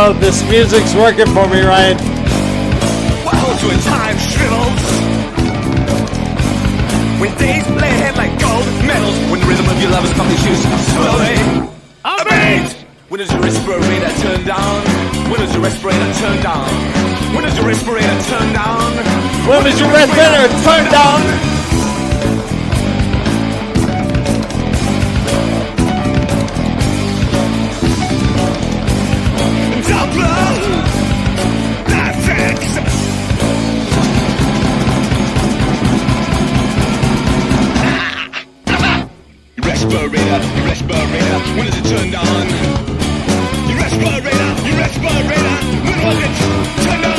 Oh, this music's working for me, Ryan. Welcome to a time shrivels. When days bled like gold medals. When the rhythm of your lover's pumping shoes slowly abate. When does your respirator turn down? When does your respirator turn down? When does your respirator turn down? When does your respirator turn down? Respirator, when does it turn down? Your respirator, when was it turned on?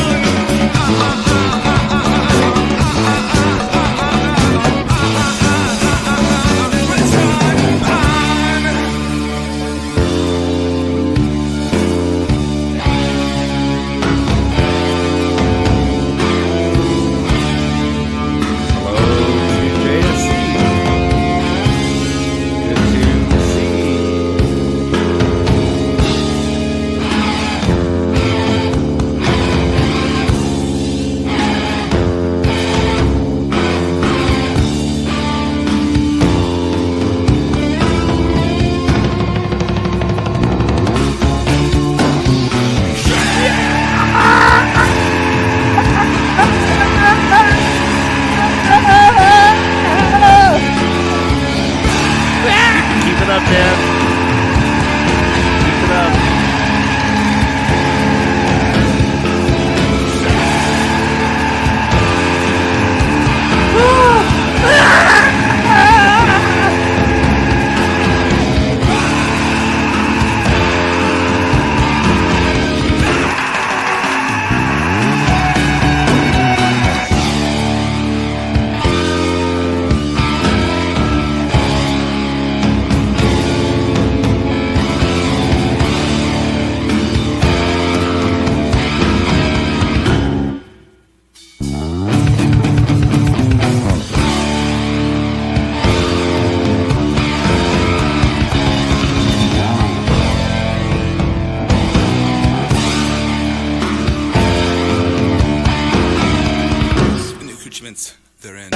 They're in.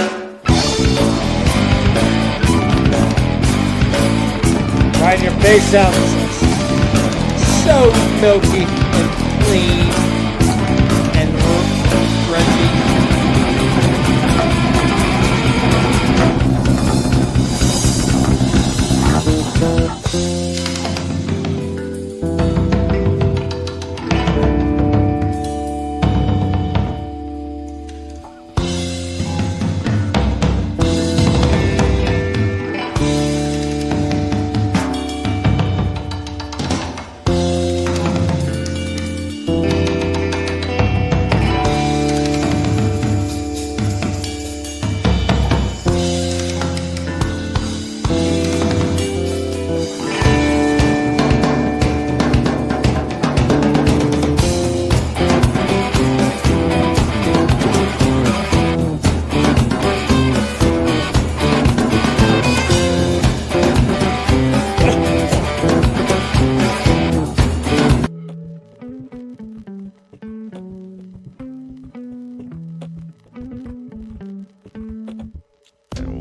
Ryan, your bass sounds so milky and clean and crunchy.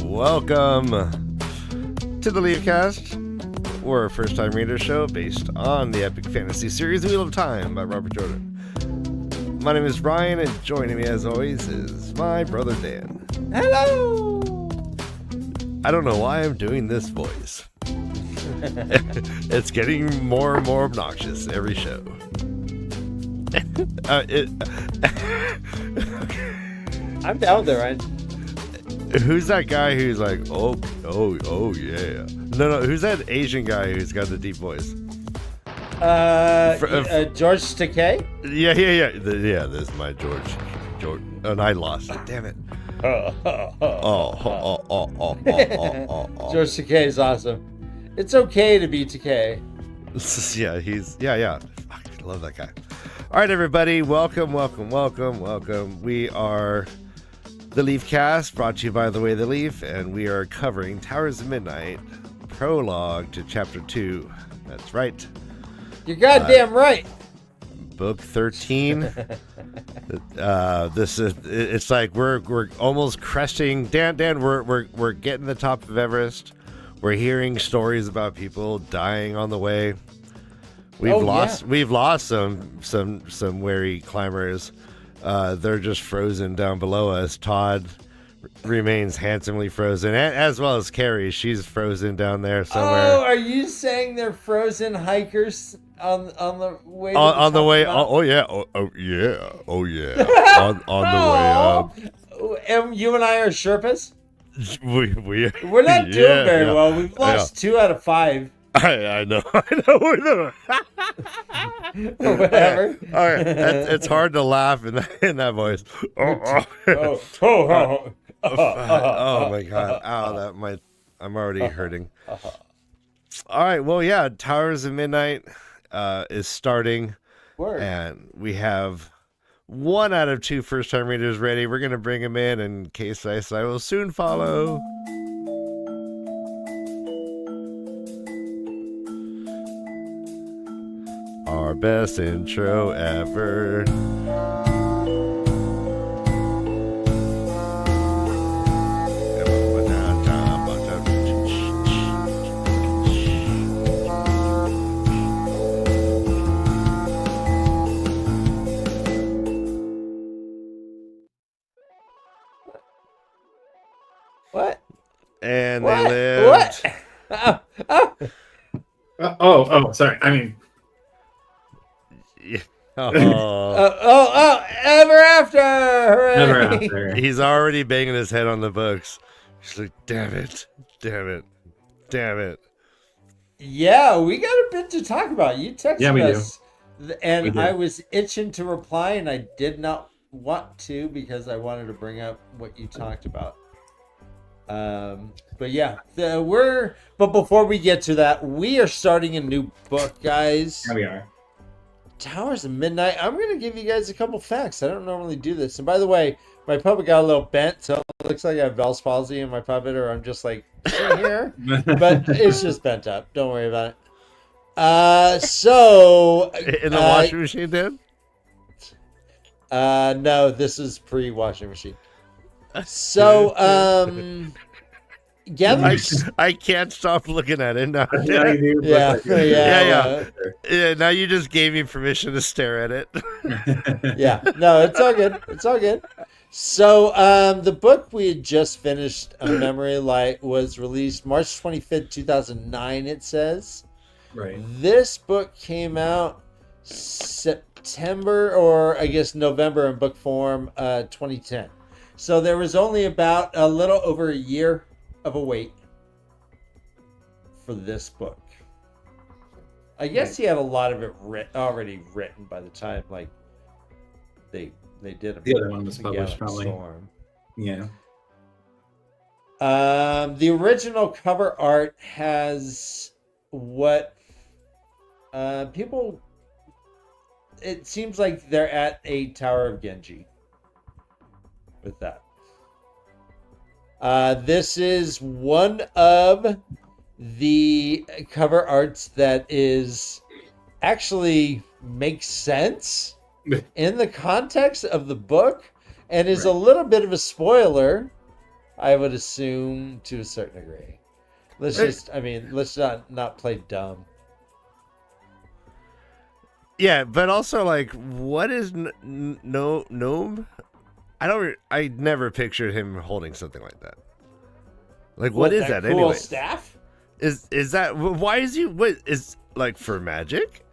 Welcome to the Leafcast. We're a first-time reader show based on the epic fantasy series Wheel of Time by Robert Jordan. My name is Brian, and joining me as always is my brother Dan. Hello! I don't know why I'm doing this voice. It's getting more and more obnoxious every show. I'm down there, Ryan. Who's that guy who's like, oh yeah? No, who's that Asian guy who's got the deep voice? George Takei? Yeah. Yeah, this is my George. And I lost it. Damn it. George Takei is awesome. It's okay to be Takei. Yeah. I love that guy. All right, everybody. Welcome. We are The Leafcast, brought to you by The Way the Leaf, and we are covering Towers of Midnight, Prologue to Chapter 2. That's right. You're goddamn right. book 13. It's like we're almost cresting. Dan, we're getting the top of Everest. We're hearing stories about people dying on the way. We've lost some wary climbers. They're just frozen down below us. Todd remains handsomely frozen, as well as Carrie. She's frozen down there somewhere. Oh, are you saying they're frozen hikers on the way? On the way? Oh yeah. Oh yeah. on the way up. And you and I are Sherpas. We're not doing very well. We've lost 2 out of 5. I know. We're the whatever. All right, it's hard to laugh in that voice. Oh my god! Ow, I'm already hurting. All right, well, yeah, Towers of Midnight is starting, and we have 1 out of 2 first-time readers ready. We're gonna bring them in, and Case I will soon follow. Our best intro ever. What? And What? they lived. What? Sorry. I mean, Yeah. Ever after! Hooray! never after. He's already banging his head on the books. He's like, damn it. Yeah, we got a bit to talk about. You texted we us, and We do. I was itching to reply, and I did not want to because I wanted to bring up what you talked about. But yeah, but before we get to that, we are starting a new book, guys. Here we are. Towers of Midnight. I'm going to give you guys a couple facts. I don't normally do this. And by the way, my puppet got a little bent, so it looks like I have Bell's palsy in my puppet, or I'm just like sitting here. But it's just bent up. Don't worry about it. So In the washing machine, Dan? no, this is pre-washing machine. So, yeah, I can't stop looking at it now. Yeah, you do, yeah, but like- yeah. Yeah, now you just gave me permission to stare at it. Yeah, no, it's all good. It's all good. So, the book we had just finished, A Memory Light, was released March 25th, 2009, it says. Right. This book came out September, or I guess November in book form, 2010. So there was only about a little over a year of a wait for this book. I guess he had a lot of it already written by the time like they did The other one was published, probably. Storm. Yeah. The original cover art has what people. It seems like they're at a Tower of Genji with that. This is one of the cover arts that is actually makes sense in the context of the book and is a little bit of a spoiler, I would assume, to a certain degree. Let's not play dumb. Yeah, but also, like, what is gnome? I never pictured him holding something like that. Like, what is that cool anyway? Staff? Is that why is he? What is like for magic?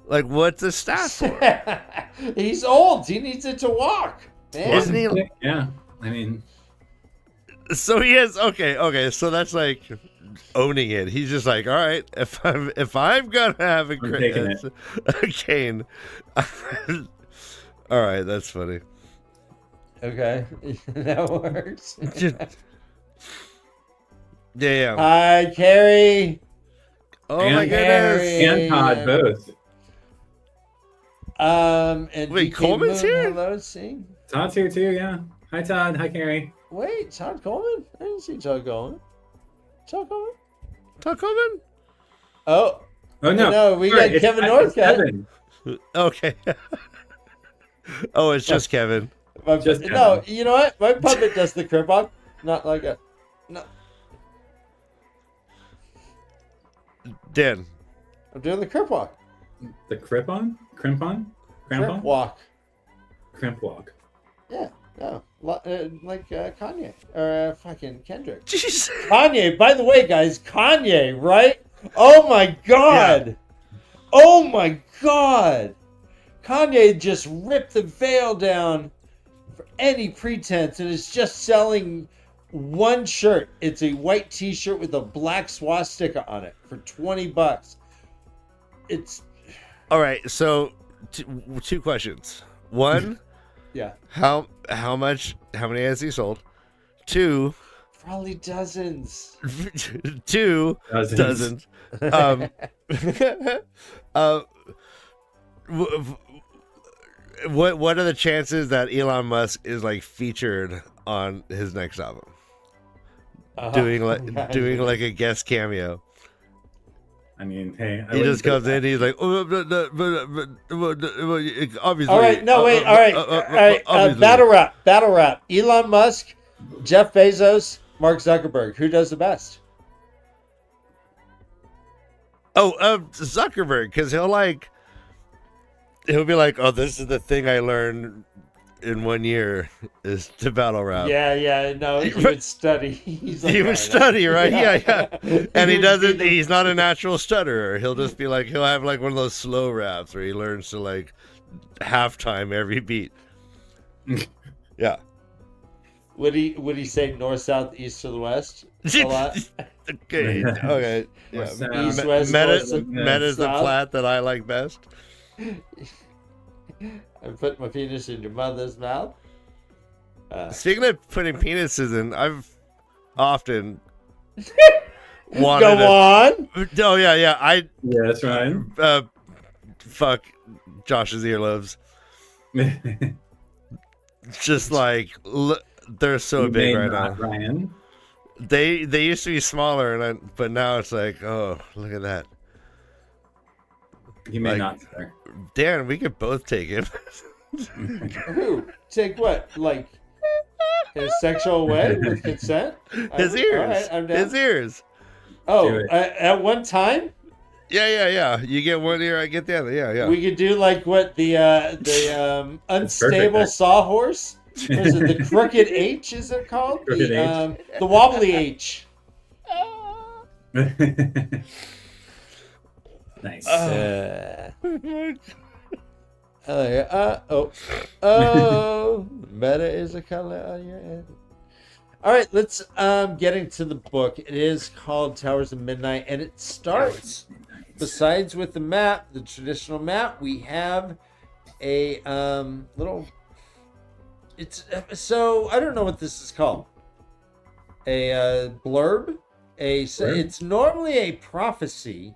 Like, what's a staff for? He's old. He needs it to walk. Man. Isn't he? Yeah. I mean, So he is okay. So that's like owning it. He's just like, all right, if I'm gonna have a cane, all right, that's funny. Okay, that works. Yeah. Hi, Carrie. Oh and my goodness. And Todd both. And wait, DK Coleman's Moon, here? Hello, see. Todd's here too, yeah. Hi Todd, hi Carrie. Wait, Todd Coleman? I didn't see Todd Coleman. Todd Coleman? Talk Coleman? Oh. Oh no. No, we Sorry, got it's Kevin Evan. Northcutt. Okay. Oh, it's just Kevin. Just No, Kevin. you know what? My puppet does the crib walk. Not like a no. Dan. I'm doing the crib walk. The Crimpon? Crimpon? Crib Crampon? walk. Crimp walk. Yeah, no, like Kanye or fucking Kendrick. Jeez. Kanye, by the way, guys, Kanye, right? Oh my god! Oh my god! Kanye just ripped the veil down for any pretense and is just selling one shirt. It's a white t-shirt with a black swastika on it for $20. It's All right, so two questions. One, yeah, how many has he sold? Two, probably dozens. two Dozens. dozens. Uh, what are the chances that Elon Musk is like featured on his next album, doing like a guest cameo? I mean, hey, He just comes in. He's like, obviously. All right, no wait, all right. Obviously. Battle rap. Elon Musk, Jeff Bezos, Mark Zuckerberg. Who does the best? Oh, Zuckerberg, because he'll be like, oh, this is the thing I learned in 1 year is to battle rap. Yeah, no, he would study. He's like, He would study, right? Yeah. And he would doesn't. do the- He's not a natural stutterer. He'll just be like, he'll have like one of those slow raps where he learns to like halftime every beat. Yeah. Would he say north, south, east, or the west? A lot. Okay. Okay. Yeah. What's that? East, west, north, Meta's the south. plat that I like best. I put my penis in your mother's mouth. Speaking of putting penises in, I've often wanted Go to- on. Oh yeah. Yeah, that's right. Fuck Josh's earlobes. Just like they're so You big may right not, now. Ryan. They used to be smaller, but now it's like, oh, look at that. You may Like- not, sir. Dan, we could both take him. Who? Take what? Like in a sexual way with consent? His All ears. right, I'm down. His ears. Oh, Do it. at one time Yeah. You get one ear, I get the other. Yeah. we could do like what the unstable perfect. sawhorse. Was it the crooked H? Is it called Crooked the wobbly H? Nice. Meta is a color on your head. All right, let's get into the book. It is called Towers of Midnight, and it starts. Besides with the map, the traditional map, we have a little. It's so I don't know what this is called. A blurb. Blurb? It's normally a prophecy.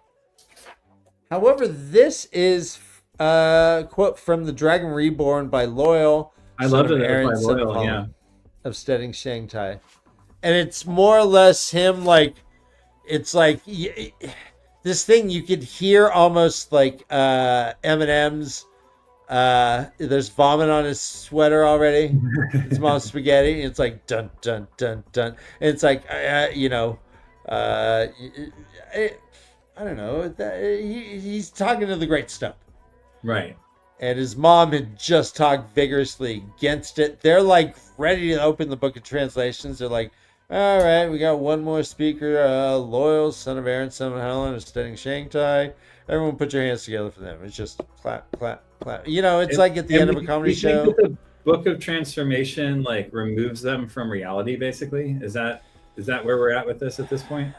However, this is quote from the Dragon Reborn by Loyal. I loved son of it Aaron, by son of Loyal, Colin, yeah. of Steading Shanghai, and it's more or less him like it's like this thing you could hear almost like Eminem's. There's vomit on his sweater already. It's mom's spaghetti. It's like dun dun dun dun. And it's like I don't know. He's talking to the Great Stump. Right. And his mom had just talked vigorously against it. They're like ready to open the book of translations. They're like, all right, we got one more speaker, Loyal, son of Aaron, son of Helen, of Steading Shanghai. Everyone put your hands together for them. It's just clap, clap, clap. You know, it's like at the end of a comedy you think show. that the Book of Transformation like removes them from reality, basically? Is that where we're at with this at this point?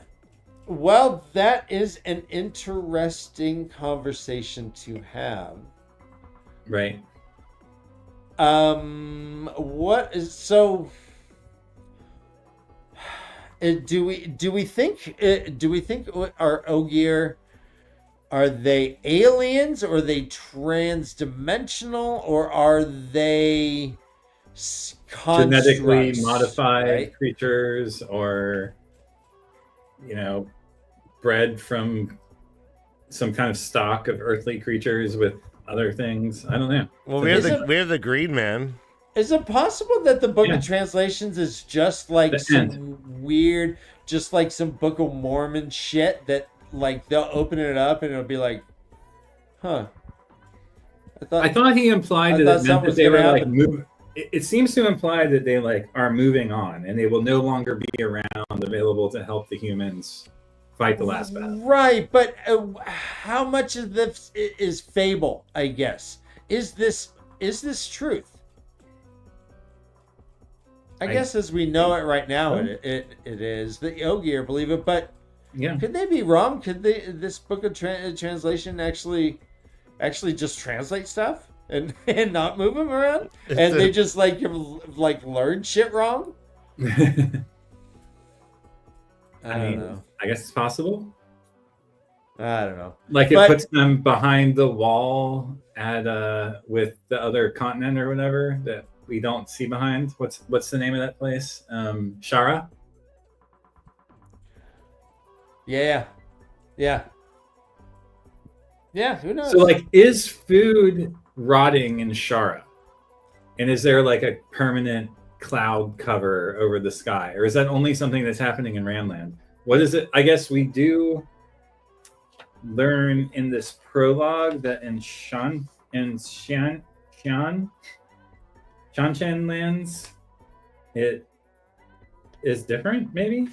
Well, that is an interesting conversation to have. Right. What is so? Do we think our Ogier, are they aliens, or are they trans-dimensional, or are they Genetically constructs, modified right? creatures, or bred from some kind of stock of earthly creatures with other things. I don't know. Well, Is we have the Green Man. Is it possible that the Book Yeah. of Translations is just like The some weird, just like some Book of Mormon shit that like they'll open it up and it'll be like, huh? I thought he implied I that thought it meant something that was they were gonna like happen. move. It seems to imply that they like are moving on and they will no longer be around, available to help the humans fight the last battle. Right, but how much of this is fable? I guess is this truth? I guess as we know it right now, it is. The Ogier believe it, but Yeah. could they be wrong? Could this book of translation actually just translate stuff and not move them around, and they just like learn shit wrong? I don't know. I guess it's possible. I don't know. Like it But- puts them behind the wall at with the other continent or whatever that we don't see behind. What's the name of that place? Shara. Yeah. Who knows? So like, is food rotting in Shara, and is there like a permanent cloud cover over the sky, or is that only something that's happening in Randland? What is it? I guess we do learn in this prologue that in Shanshan lands, it is different, maybe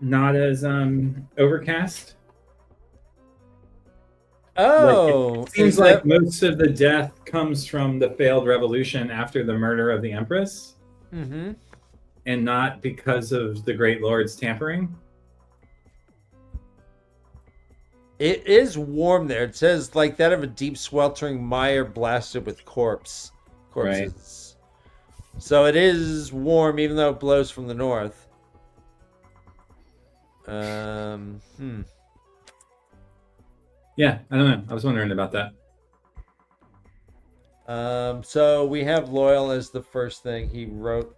not as overcast. oh, It seems is like that- most of the death comes from the failed revolution after the murder of the Empress, Mhm. and not because of the Great Lord's tampering. It is warm there. It says like that of a deep sweltering mire blasted with corpses. So it is warm, even though it blows from the north. Yeah, I don't know. I was wondering about that. So we have loyal as the first thing he wrote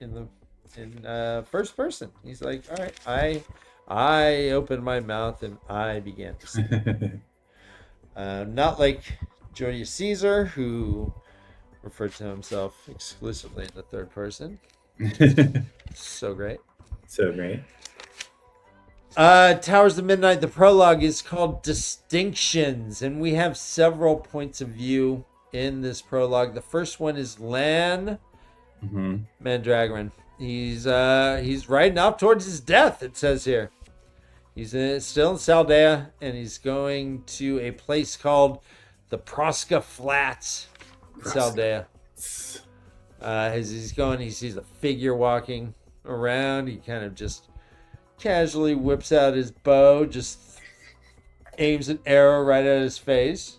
in first person. He's like, all right, I opened my mouth and I began to speak. Not like Julius Caesar, who referred to himself exclusively in the third person. So great. So great. Towers of Midnight, the prologue is called Distinctions, and we have several points of view in this prologue. The first one is Lan Mandragoran. He's riding up towards his death, it says here. He's still in Saldea, and he's going to a place called the Prosca Flats in Saldea. As he's going, he sees a figure walking around. He kind of just casually whips out his bow, just aims an arrow right at his face.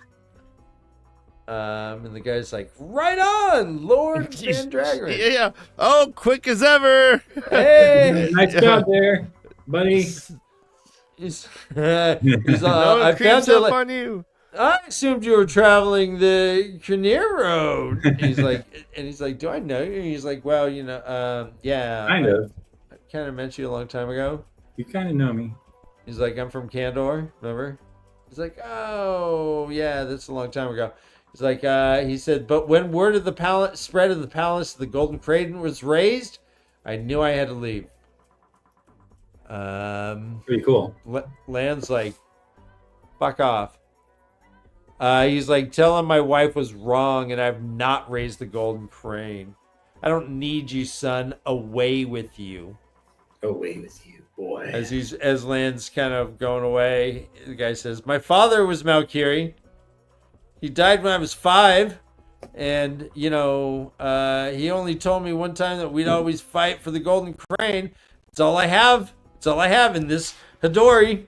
And the guy's like, right on, Lord Mandragoran. Yeah. Oh, quick as ever. Hey! Nice job there, buddy. He's No I creeps found it up like, on you. I assumed you were traveling the Kinnear Road. He's like, do I know you? He's like, well, yeah. Kind of. I kind of met you a long time ago. You kind of know me. He's like, I'm from Candor, remember? He's like, oh, yeah, that's a long time ago. He's like, he said, but when word of the palace spread of the palace, the Golden Cradle was raised, I knew I had to leave. Pretty cool. Lan's like, fuck off. He's like, tell him my wife was wrong and I've not raised the Golden Crane. I don't need you, son. Away with you. Away with you, boy. As Lan's kind of going away, the guy says, my father was Malkiri. He died when I was 5. And, he only told me one time that we'd always fight for the Golden Crane. It's all I have. It's all I have in this Hidori.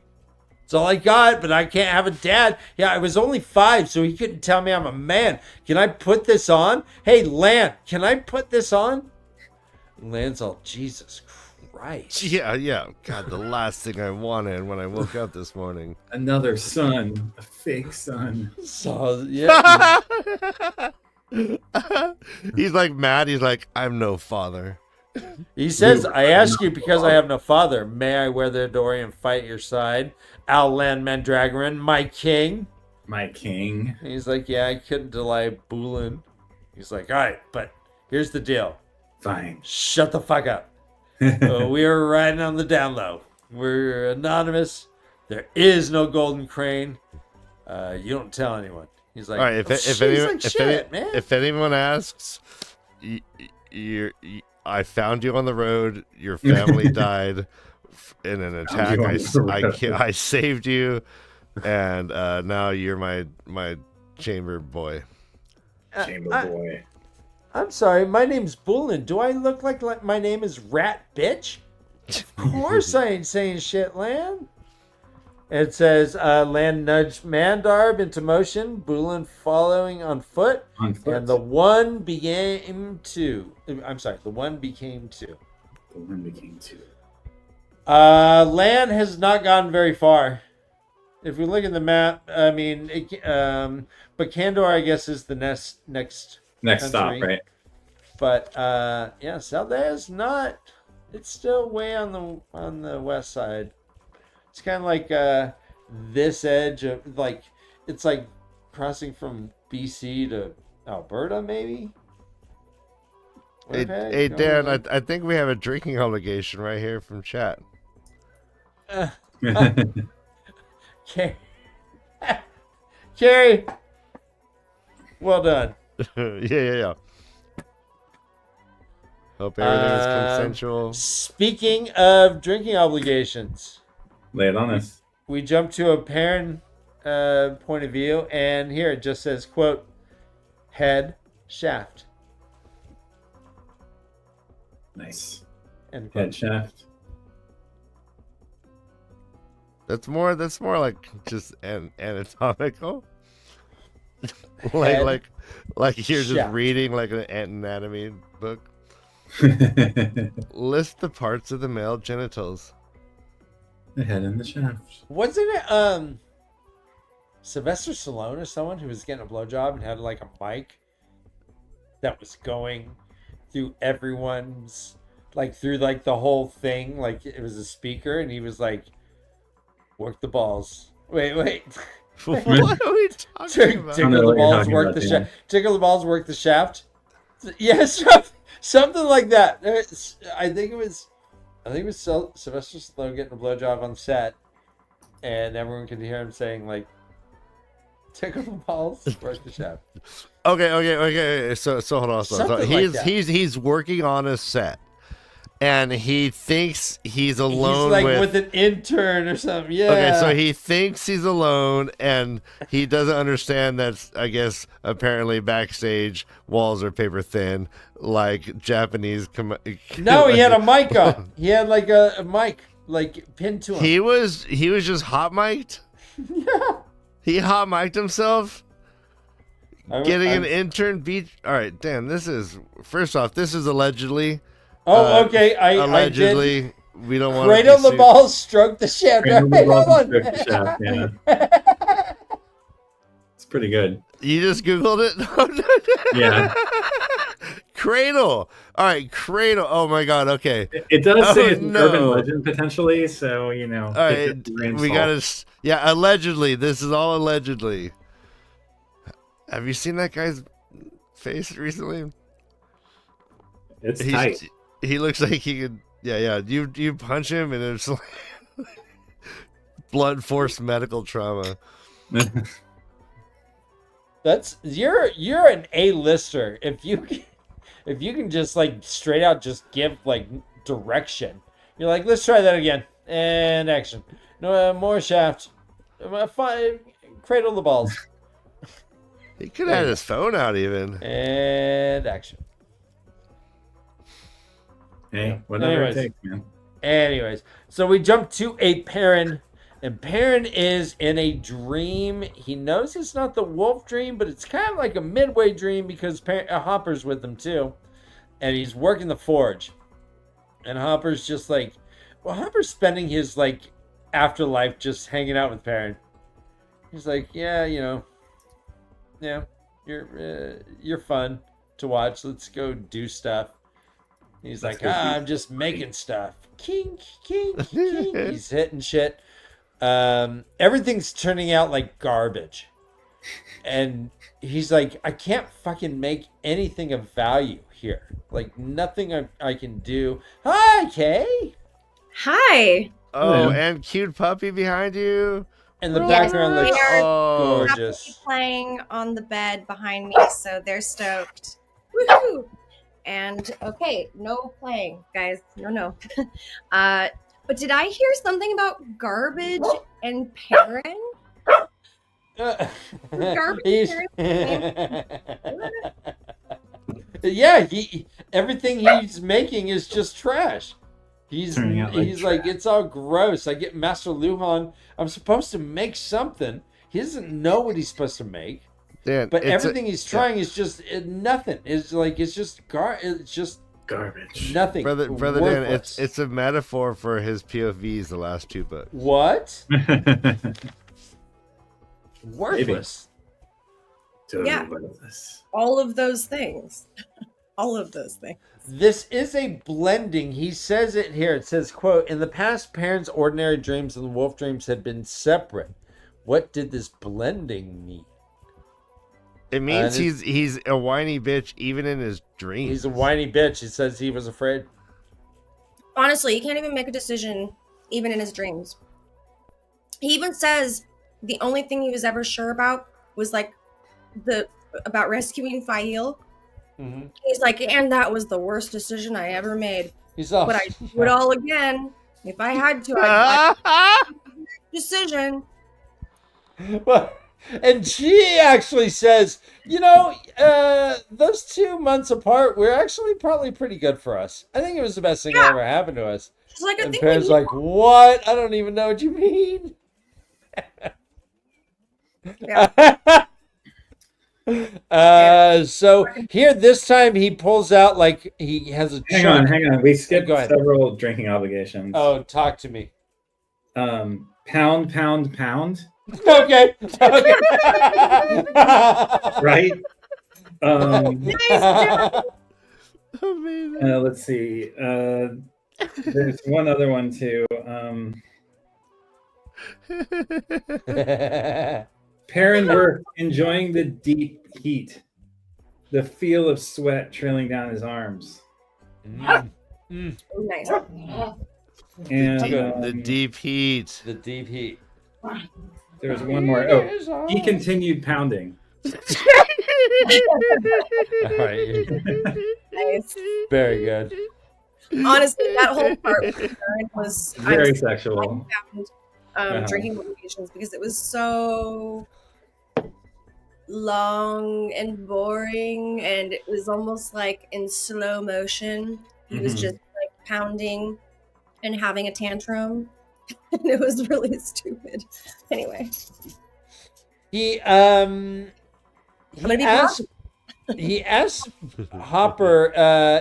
It's all I got, but I can't have a dad. Yeah, I was only 5, so he couldn't tell me I'm a man. Can I put this on? Hey, Lan, can I put this on? And Lan's all, Jesus Christ. Yeah. God, the last thing I wanted when I woke up this morning. Another son, a fake son. So, yeah. He's like mad. He's like, I'm no father. He says, I ask you because I have no father. May I wear the Hidori and fight at your side? Lan Mandragoran, my king. My king. And he's like, yeah, I couldn't delay Bulin. He's like, all right, but here's the deal. Fine. Shut the fuck up. We are riding on the down low. We're anonymous. There is no golden crane. You don't tell anyone. He's like, All right, if anyone asks, I found you on the road. Your family died in an attack. I saved you, and now you're my chamber boy. Chamber boy. I'm sorry, my name's Bulin. Do I look like my name is Rat Bitch? Of course I ain't saying shit, Lan. It says, Lan nudged Mandarb into motion, Bulin following on foot. And the one became two. I'm sorry, the one became two. The one became two. Lan has not gotten very far. If we look at the map, I mean, but Kandor, I guess, is the next stop, right? But yeah, Saldea is not. It's still way on the west side. It's kind of like this edge of like it's like crossing from BC to Alberta, maybe. Hey Dan, I think we have a drinking obligation right here from chat. Carrie, well done. Yeah. Hope everything is consensual. Speaking of drinking obligations, lay it on us. We jump to a Perrin point of view, and here it just says, quote, head shaft. Nice. End head shaft. That's more like just anatomical. like you're just shaft. reading like an anatomy book. List the parts of the male genitals. The head and the shaft. Wasn't it Sylvester Stallone or someone who was getting a blowjob and had like a mic that was going through everyone's through the whole thing, like it was a speaker, and he was like, work the balls. Wait. What are we talking about? Tickle the balls, work the shaft. Tickle the balls, work the shaft. Yes, something like that. I think it was Sylvester Stallone getting a blowjob on set, and everyone could hear him saying like, tickle the balls, work the shaft. Okay. So hold on. So he's working on a set, and he thinks he's alone. He's with an intern or something. Yeah. Okay, so he thinks he's alone, and he doesn't understand that, I guess, apparently backstage walls are paper thin, like Japanese. No, he had a mic on. He had a mic pinned to him. He was just hot mic'd. Yeah. He hot mic'd himself. Getting an intern beat. All right, damn. First off, this is allegedly. Oh, okay. Allegedly, I did. We don't want to cradle the balls, stroke the shaft. Cradle the balls, stroke the shaft. Yeah. It's pretty good. You just Googled it? Yeah. Cradle. All right, cradle. Oh my God. Okay. It does say it's an urban legend potentially, so All right, we gotta. Yeah, allegedly. This is all allegedly. Have you seen that guy's face recently? It's tight. He looks like he could. Yeah. You punch him and it's like blunt force medical trauma. You're an A-lister if you can just straight out just give direction. You're like, let's try that again, and action. No more shaft. Cradle the balls. He could have had his phone out even. And action. Hey, whatever it takes, man. Anyways, so we jump to a Perrin, and Perrin is in a dream. He knows it's not the wolf dream, but it's kind of like a midway dream because Hopper's with him too, and he's working the forge. And Hopper's just Hopper's spending his afterlife just hanging out with Perrin. He's like, yeah, you're fun to watch. Let's go do stuff. He's like, I'm just making stuff. Kink. He's hitting shit. Everything's turning out like garbage. And he's like, I can't fucking make anything of value here. Like, nothing I can do. Hi, Kay. Hi. Oh, Hello. and cute puppy behind you. And the Oh, background Yes, looks they are gorgeous. happily playing on the bed behind me, so they're stoked. Woohoo! And okay, no playing, guys. No. But did I hear something about garbage and Perrin? Garbage He's- yeah, everything he's making is just trash. Turning out like He's like, it's all gross. I get Master Luhan. I'm supposed to make something. He doesn't know what he's supposed to make. Dan, But it's everything he's trying is just nothing. It's like it's just Garbage. nothing. brother Dan, Worthless. it's a metaphor for his POVs the last 2 books. What? Worthless. Totally Yeah. worthless. All of those things. All of those things. This is a blending. He says it here. It says, quote, in the past, Perrin's ordinary dreams and the wolf dreams had been separate. What did this blending mean? It means And he's a whiny bitch even in his dreams. He's a whiny bitch. He says he was afraid. Honestly, he can't even make a decision, even in his dreams. He even says the only thing he was ever sure about was like about rescuing Fail. Mm-hmm. He's like, and that was the worst decision I ever made. He's all, But I do it all again if I had to. I'd decision. Well, and she actually says, those 2 months apart were actually probably pretty good for us. I think it was the best thing that ever happened to us. She's like, I And think Perrin's we need like, what? I don't even know what you mean. Yeah. So here this time he pulls out like he has a Hang chunk. on. We skipped Go ahead. several drinking obligations. Oh, talk to me. Pound. Okay. Right? Amazing. Let's see. There's one other one too. Perrin were enjoying the deep heat, the feel of sweat trailing down his arms. Oh, nice. And The deep heat. The deep heat. there was one more. Oh, he continued pounding. All right. Nice. Very good. Honestly, that whole part with Perrin was Very I sexual. found drinking obligations because it was so long and boring, and it was almost like in slow motion. He was Mhm. just like pounding and having a tantrum, and it was really stupid. Anyway, He I'm gonna be asked Hopper,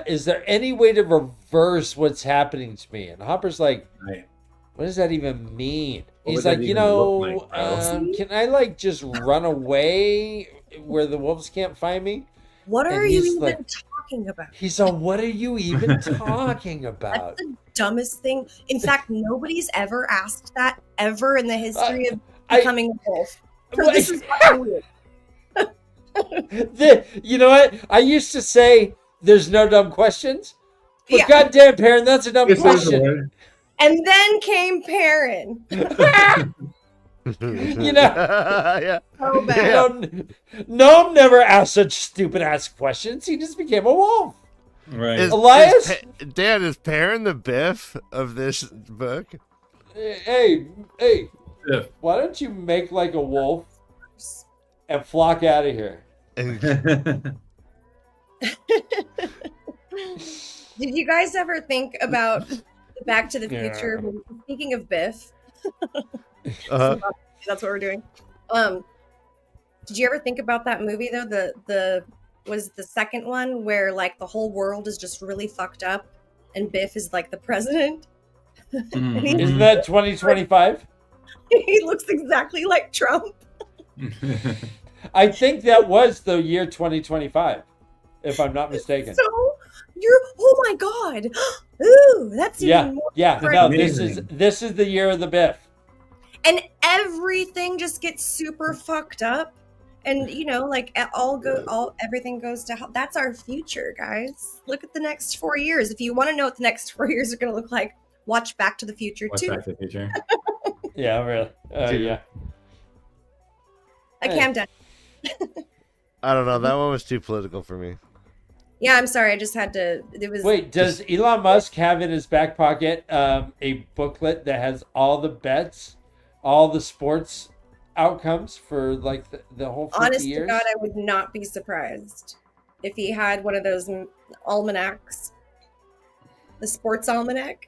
is there any way to reverse what's happening to me? And Hopper's like, Right. what does that even mean? What He's would that like, even look like, bro? can I like just run away where the wolves can't find me? what And are you he's even like- talking about? He's like, what are you even talking about? That's the dumbest thing. In fact, nobody's ever asked that ever in the history of becoming a wolf. So this is fucking weird. You know what? I used to say there's no dumb questions. But Yeah. goddamn, Perrin, that's a dumb This is question. one. And then came Perrin. You know, Yeah. So bad. Gnome never asked such stupid ass questions. He just became a wolf. Right. Elias? Dan, is Perrin the Biff of this book? Hey, Yeah. why don't you make like a wolf and flock out of here? Did you guys ever think about Back to the Yeah. Future? Speaking of Biff, Uh, that's what we're doing. Did you ever think about that movie though? The was the second one where like the whole world is just really fucked up, and Biff is like the president. Mhm. Isn't that 2025? He looks exactly like Trump. I think that was the year 2025, if I'm not mistaken. So you're oh my god, ooh, that's Yeah, even more. yeah. Right. No, Amazing. this is the year of the Biff. And everything just gets super fucked up. And like everything goes to hell. That's our future, guys. Look at the next 4 years. If you want to know what the next 4 years are going to look like, watch Back to the Future What's 2. Back to the Future? Yeah, really. Oh, Dude. yeah. Okay, I'm done. I don't know. That one was too political for me. Yeah, I'm sorry. I just had to. It was. Wait, does Elon Musk have in his back pocket a booklet that has all the bets, all the sports outcomes for like the whole 50 Honest years? to God, I would not be surprised if he had one of those almanacs, the sports almanac.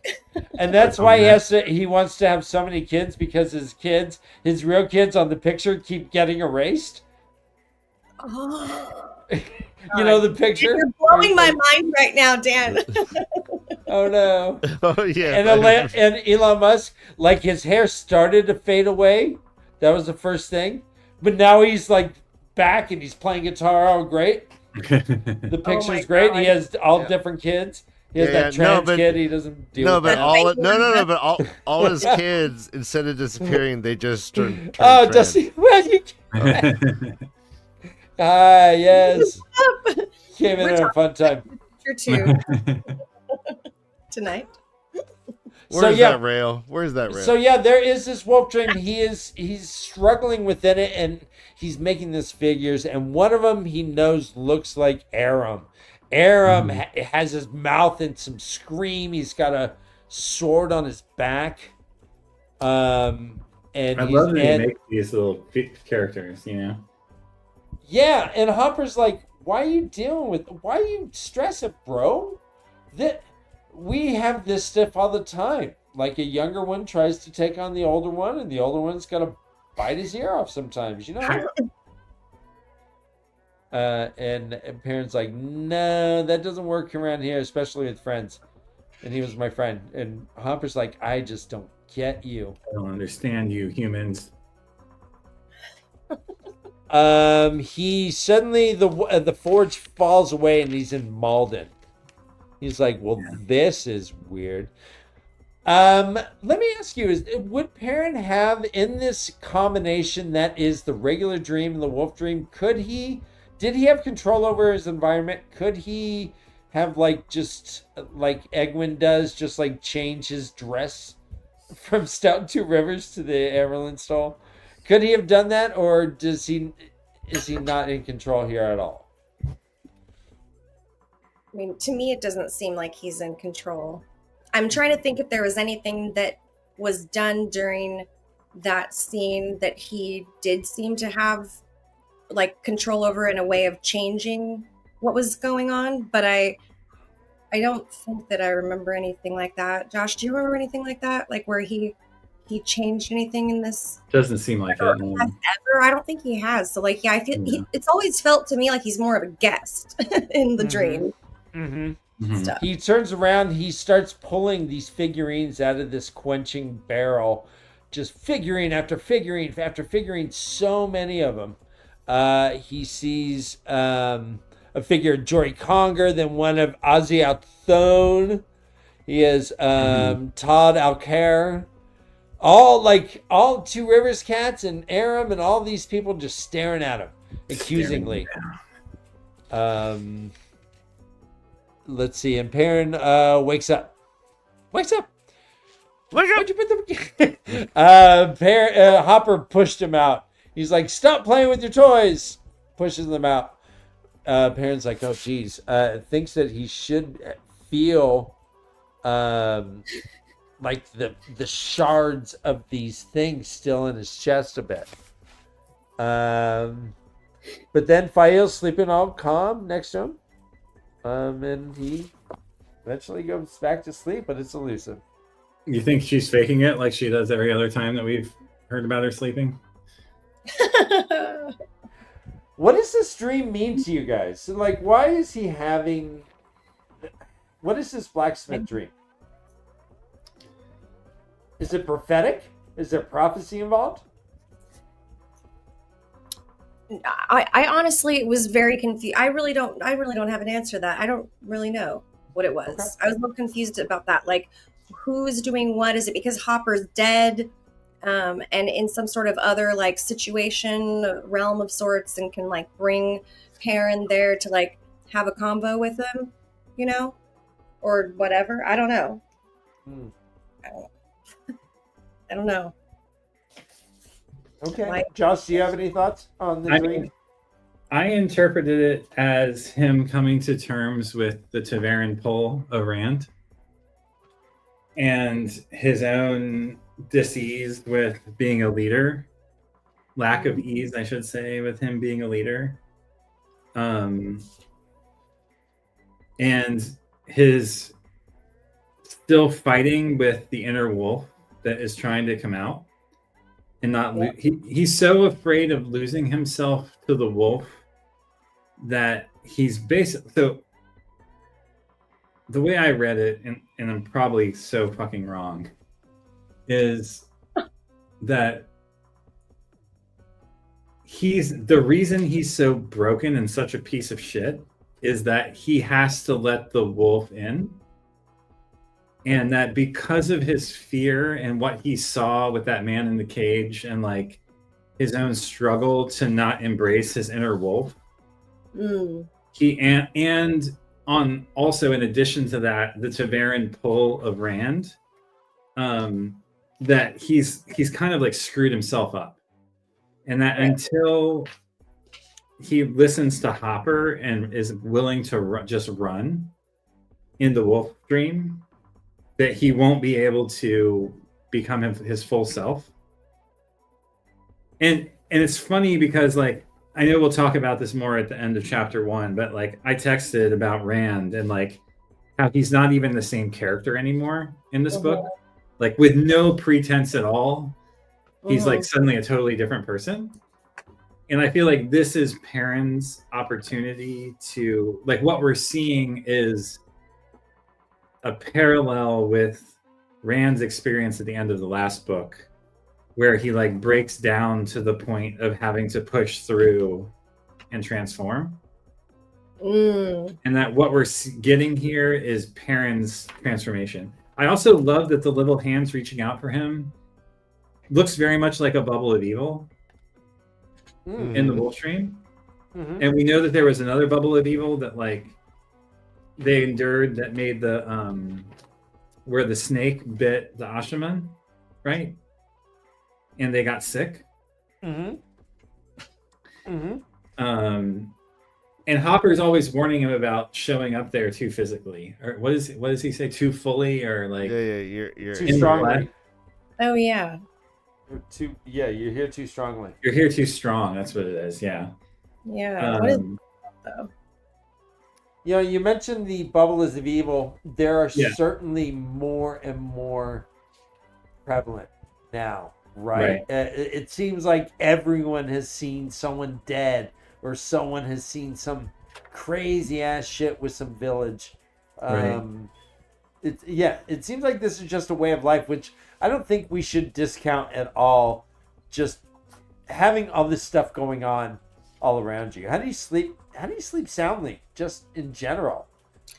And that's why he wants to have so many kids, because his real kids on the picture keep getting erased. Oh, You know the picture? you're blowing my mind right now, Dan. Oh no. Oh yeah. And Elon Musk, like his hair started to fade away. That was the first thing. But now he's like back and he's playing guitar. Oh, great. The picture's great. God. He has all different kids. He has that trans kid. He doesn't deal with but that. but all his kids, instead of disappearing, they just turn Oh, trans. does he? Well, you Ah, yes. Came in at a fun time. You're two tonight. Where's that rail? Where's that rail? So yeah, there is this wolf dream. He's struggling within it, and he's making these figures. And one of them he knows looks like Aram. Aram has his mouth in some scream. He's got a sword on his back. And I love that they make these little characters. Yeah, and Hopper's like, why are you stressing, bro? That we have this stuff all the time. Like a younger one tries to take on the older one, and the older one's got to bite his ear off sometimes, And parents like, no, that doesn't work around here, especially with friends. And he was my friend. And Hopper's like, I just don't get you. I don't understand you humans. He suddenly the forge falls away and he's in Malden. He's like, well, this is weird. Let me ask you: would Perrin have in this combination that is the regular dream and the wolf dream? Did he have control over his environment? Could he have just like Egwin does, just like change his dress from Stout Two Rivers to the Everlyn stall? Could he have done that, or is he not in control here at all? I mean, to me, it doesn't seem like he's in control. I'm trying to think if there was anything that was done during that scene that he did seem to have control over in a way of changing what was going on. But I don't think that I remember anything like that. Josh, do you remember anything like that? Like where he changed anything in this? Doesn't seem like it. Ever. I don't think he has. So I feel it's always felt to me like he's more of a guest in the dream. Stuff. He turns around, he starts pulling these figurines out of this quenching barrel, just figurine after figurine after figurine, so many of them. He sees a figure of Jory Conger, then one of Ozzy Althone. He has Todd Alcair. All Two Rivers cats and Aram and all these people just staring at him accusingly. Let's see. And Perrin wakes up. Wake up! Where'd you put the... Hopper pushed him out. He's like, stop playing with your toys. Pushes them out. Perrin's like, oh, geez. Thinks that he should feel like the shards of these things still in his chest a bit. But then Fael's sleeping all calm next to him. And he eventually goes back to sleep, but it's elusive. You think she's faking it like she does every other time that we've heard about her sleeping? What does this dream mean to you guys? So, why is he having... What is this blacksmith dream? Is it prophetic? Is there prophecy involved? I honestly was very confused. I really don't have an answer to that. I don't really know what it was. Okay. I was a little confused about that. Who's doing what? Is it because Hopper's dead and in some sort of other like situation realm of sorts, and can like bring Perrin there to like have a convo with him, you know, or whatever. I don't know. I don't know. Okay. Like- Josh, do you have any thoughts on the dream? I interpreted it as him coming to terms with the Taveran pull of Rand and his own dis-ease with being a leader, lack of ease, I should say, with him being a leader. And his still fighting with the inner wolf that is trying to come out. And not he's so afraid of losing himself to the wolf that he's basically, so the way I read it, and I'm probably so fucking wrong, is that the reason he's so broken and such a piece of shit is that he has to let the wolf in. And that because of his fear and what he saw with that man in the cage, and like his own struggle to not embrace his inner wolf, he and on also in addition to that, the Taveran pull of Rand, that he's kind of like screwed himself up, and that until he listens to Hopper and is willing to just run in the wolf dream, that he won't be able to become his full self. And it's funny because like, I know we'll talk about this more at the end of chapter 1, but like I texted about Rand and like how he's not even the same character anymore in this book, like with no pretense at all. He's like suddenly a totally different person. And I feel like this is Perrin's opportunity to, like, what we're seeing is a parallel with Rand's experience at the end of the last book, where he like breaks down to the point of having to push through and transform. And that what we're getting here is Perrin's transformation. I also love that the little hands reaching out for him looks very much like a bubble of evil in the wolf stream. And we know that there was another bubble of evil that like they endured that made the where the snake bit the Ashaman, right? And they got sick. And Hopper's always warning him about showing up there too physically, or what does he say? Too fully, or like you're too strongly. Oh yeah. You're here too strongly. You're here too strong. That's what it is. Yeah. Yeah. What is though? You know, you mentioned the bubbles of evil. There are certainly more and more prevalent now, right? It seems like everyone has seen someone dead, or someone has seen some crazy ass shit with some village. It seems like this is just a way of life, which I don't think we should discount at all. Just having all this stuff going on all around you. How do you sleep? How do you sleep soundly, just in general?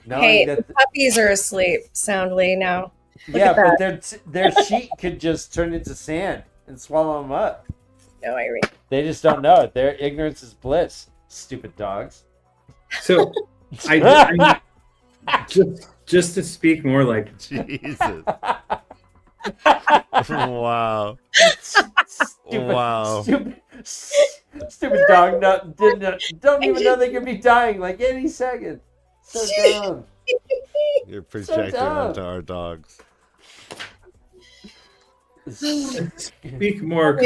Hey, the puppies are asleep soundly now. But their sheet could just turn into sand and swallow them up. No, Irene. They just don't know it. Their ignorance is bliss. Stupid dogs. So, I just to speak more like Jesus. Wow. Stupid dog don't even know they could be dying like any second. So dumb. You're projecting onto our dogs. Speak more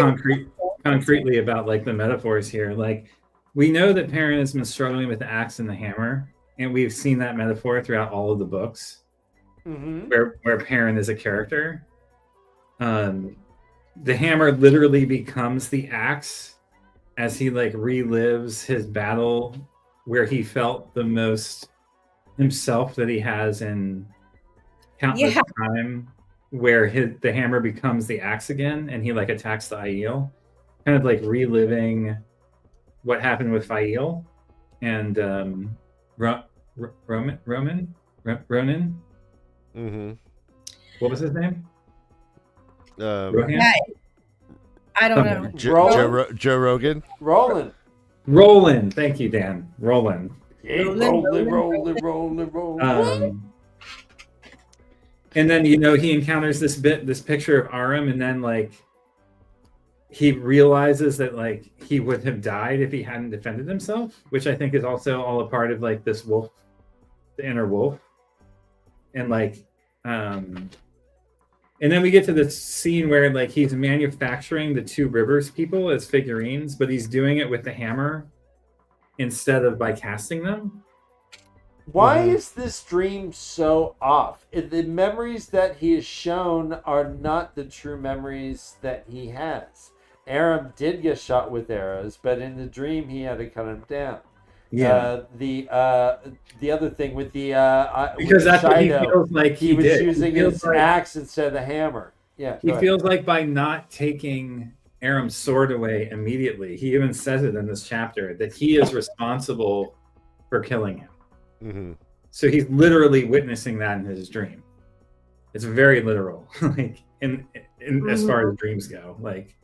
concretely about like the metaphors here. Like, we know that Perrin has been struggling with the axe and the hammer, and we've seen that metaphor throughout all of the books, where Perrin is a character. The hammer literally becomes the axe as he like relives his battle where he felt the most himself that he has in countless time, where the hammer becomes the axe again, and he like attacks the Aiel, kind of like reliving what happened with Fael and Ronan. What was his name? Rohan? I don't know. Joe Rogan. Roland. Thank you, Dan. Roland. Roland. And then he encounters this picture of Aram, and then like he realizes that like he would have died if he hadn't defended himself, which I think is also all a part of like this wolf, the inner wolf. And like and then we get to this scene where like he's manufacturing the Two Rivers people as figurines, but he's doing it with the hammer instead of by casting them. Why is this dream so off? The memories that he is shown are not the true memories that he has. Aram did get shot with arrows, but in the dream he had to cut him down. Yeah. The other thing with the because with that's what he Shido, feels like he was did. using He feels his like- axe instead of the hammer. Yeah, He feels like by not taking Aram's sword away immediately, he even says it in this chapter, that he is responsible for killing him. Mm-hmm. So he's literally witnessing that in his dream. It's very literal, like in as far as dreams go. Like,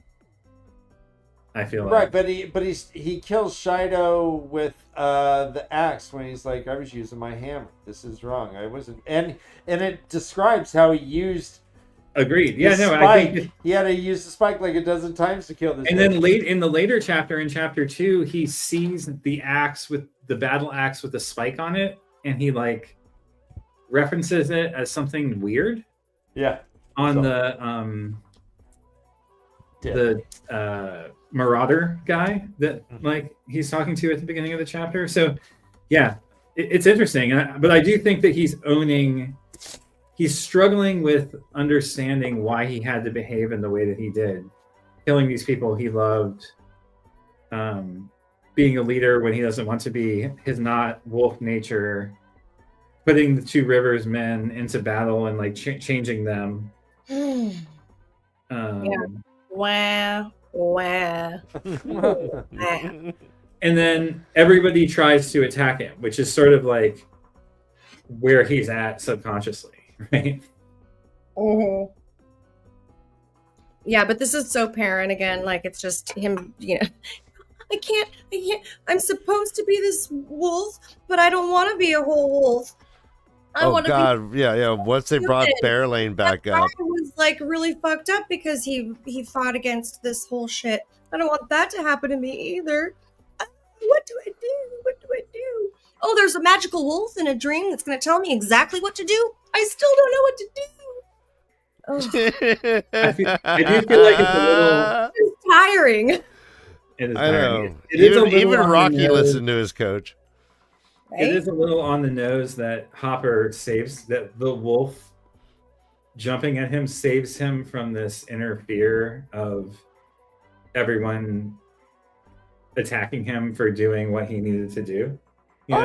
I feel like right, but he kills Shido with the axe when he's like, I was using my hammer. This is wrong. I wasn't, and it describes how he used. Agreed. Yeah, the no, spike. I think. He had to use the spike like a dozen times to kill this. And guy. then late in the later chapter, in chapter 2, he sees the axe with the battle axe with the spike on it, and he like references it as something weird. Yeah. On So- the Marauder guy that like he's talking to at the beginning of the chapter. So yeah, it's interesting. But I do think that he's struggling with understanding why he had to behave in the way that he did, killing these people he loved, being a leader when he doesn't want to be, his not wolf nature, putting the Two Rivers men into battle and like changing them. Wow. And then everybody tries to attack him, which is sort of like where he's at subconsciously, right? Oh. Yeah, but this is so parent again. Like it's just him, I can't. I'm supposed to be this wolf, but I don't want to be a whole wolf. I Oh want to God, yeah. Once they brought stupid. Bearlane back That up, guy was like really fucked up because he fought against this whole shit. I don't want that to happen to me either. What do I do? Oh, there's a magical wolf in a dream that's going to tell me exactly what to do. I still don't know what to do. Oh, I do feel like it's a little. it's tiring. It is I know. tiring. It is a little Even on the Rocky nose. listened to his coach. Right? It is a little on the nose that Hopper saves, that the wolf jumping at him saves him from this inner fear of everyone attacking him for doing what he needed to do. You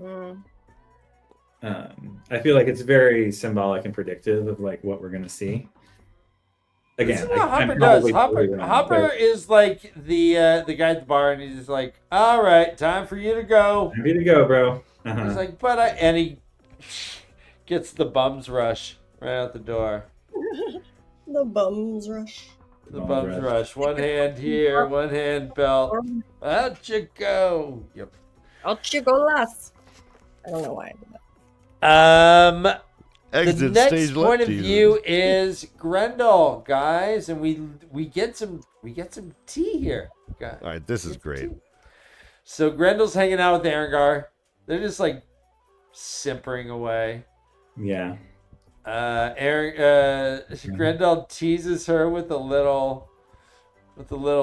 know? I feel like it's very symbolic and predictive of like what we're gonna see. Again, This is what I'm Hopper does. probably totally wrong, Hopper but is like the guy at the bar, and he's just like, "All right, time for you to go." I'm ready to go, bro. Uh-huh. He's like, and he gets the bums rush right out the door. The bums rush. The bums rush. One hand here, one hand belt. Out you go. Yep. Out you go last. I don't know why I did that. Exit The next stage point left, of Jesus. view is Grendel, guys, and we get some tea here, guys. All right, this is great. So Grendel's hanging out with Arengar. They're just like simpering away. Yeah. Grendel teases her with a little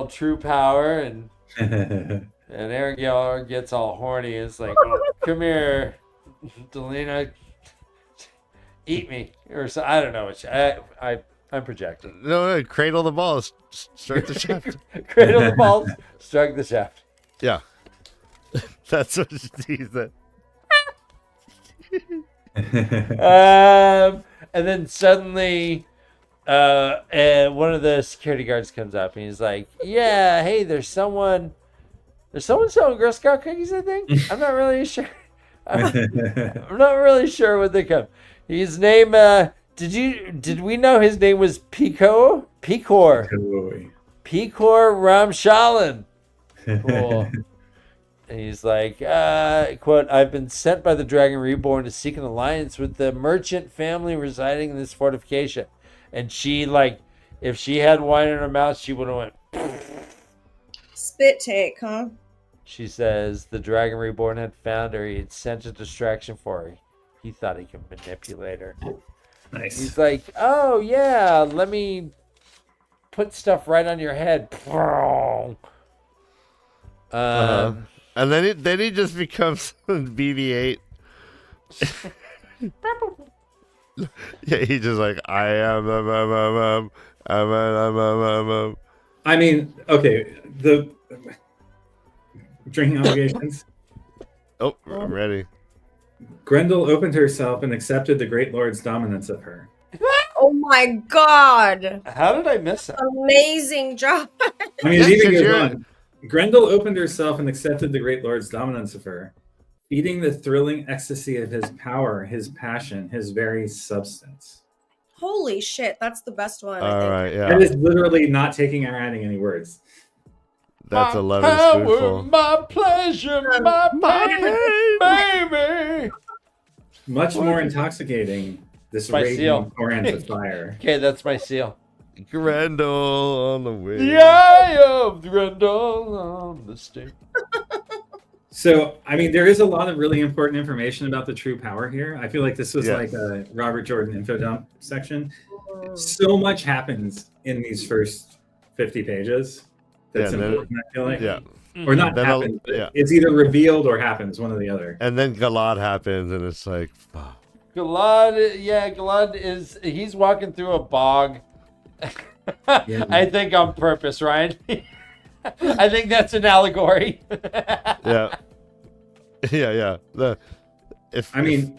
true power, and Arengar gets all horny. It's like, oh, come here, Delina, eat me, or so. I don't know what I'm projecting. No, cradle the ball. Start the shaft. Cradle the balls, strike the shaft. Yeah. That's what she said. And then suddenly, one of the security guards comes up and he's like, "Yeah, hey, there's someone selling Girl Scout cookies. I think I'm not really sure. I'm not really sure what they come. His name. Did we know his name was Pico? Picor. Totally. Picor Ramshalan. Cool. And he's like, quote, I've been sent by the Dragon Reborn to seek an alliance with the merchant family residing in this fortification. And she, like, if she had wine in her mouth, she would have went. Spit take, huh? She says the Dragon Reborn had found her. He had sent a distraction for her. He thought he could manipulate her. Nice. He's like, oh, yeah, let me put stuff right on your head. And then he just becomes BB-8. Yeah, he just like I am. I mean, okay, the drinking obligations. Oh, I'm ready. Grendel opened herself and accepted the Great Lord's dominance of her. Oh my god! How did I miss it? Amazing job. I mean, Yeah, it even 'cause goes you're- on. Grendel opened herself and accepted the Great Lord's dominance of her, feeding the thrilling ecstasy of his power, his passion, his very substance. Holy shit, that's the best one. I All think. right, That yeah, is literally not taking or adding any words. that's My 11 power, spoonful. my pleasure, my pain, baby. Much more intoxicating, this My raging seal. torrent of fire. Okay, that's my seal. Grendel on the way. The eye of Grendel on the stick. So, I mean, there is a lot of really important information about the true power here. I feel like this was Yes. like a Robert Jordan info dump section. So much happens in these first 50 pages. That's Yeah, then- important, I feel like. Yeah, Or not Then I'll- happens, but yeah. it's either revealed or happens, one or the other. and then Galad happens, and it's like, wow. Galad he's walking through a bog. Yeah. I think on purpose, Ryan. I think that's an allegory. Yeah, yeah. I mean,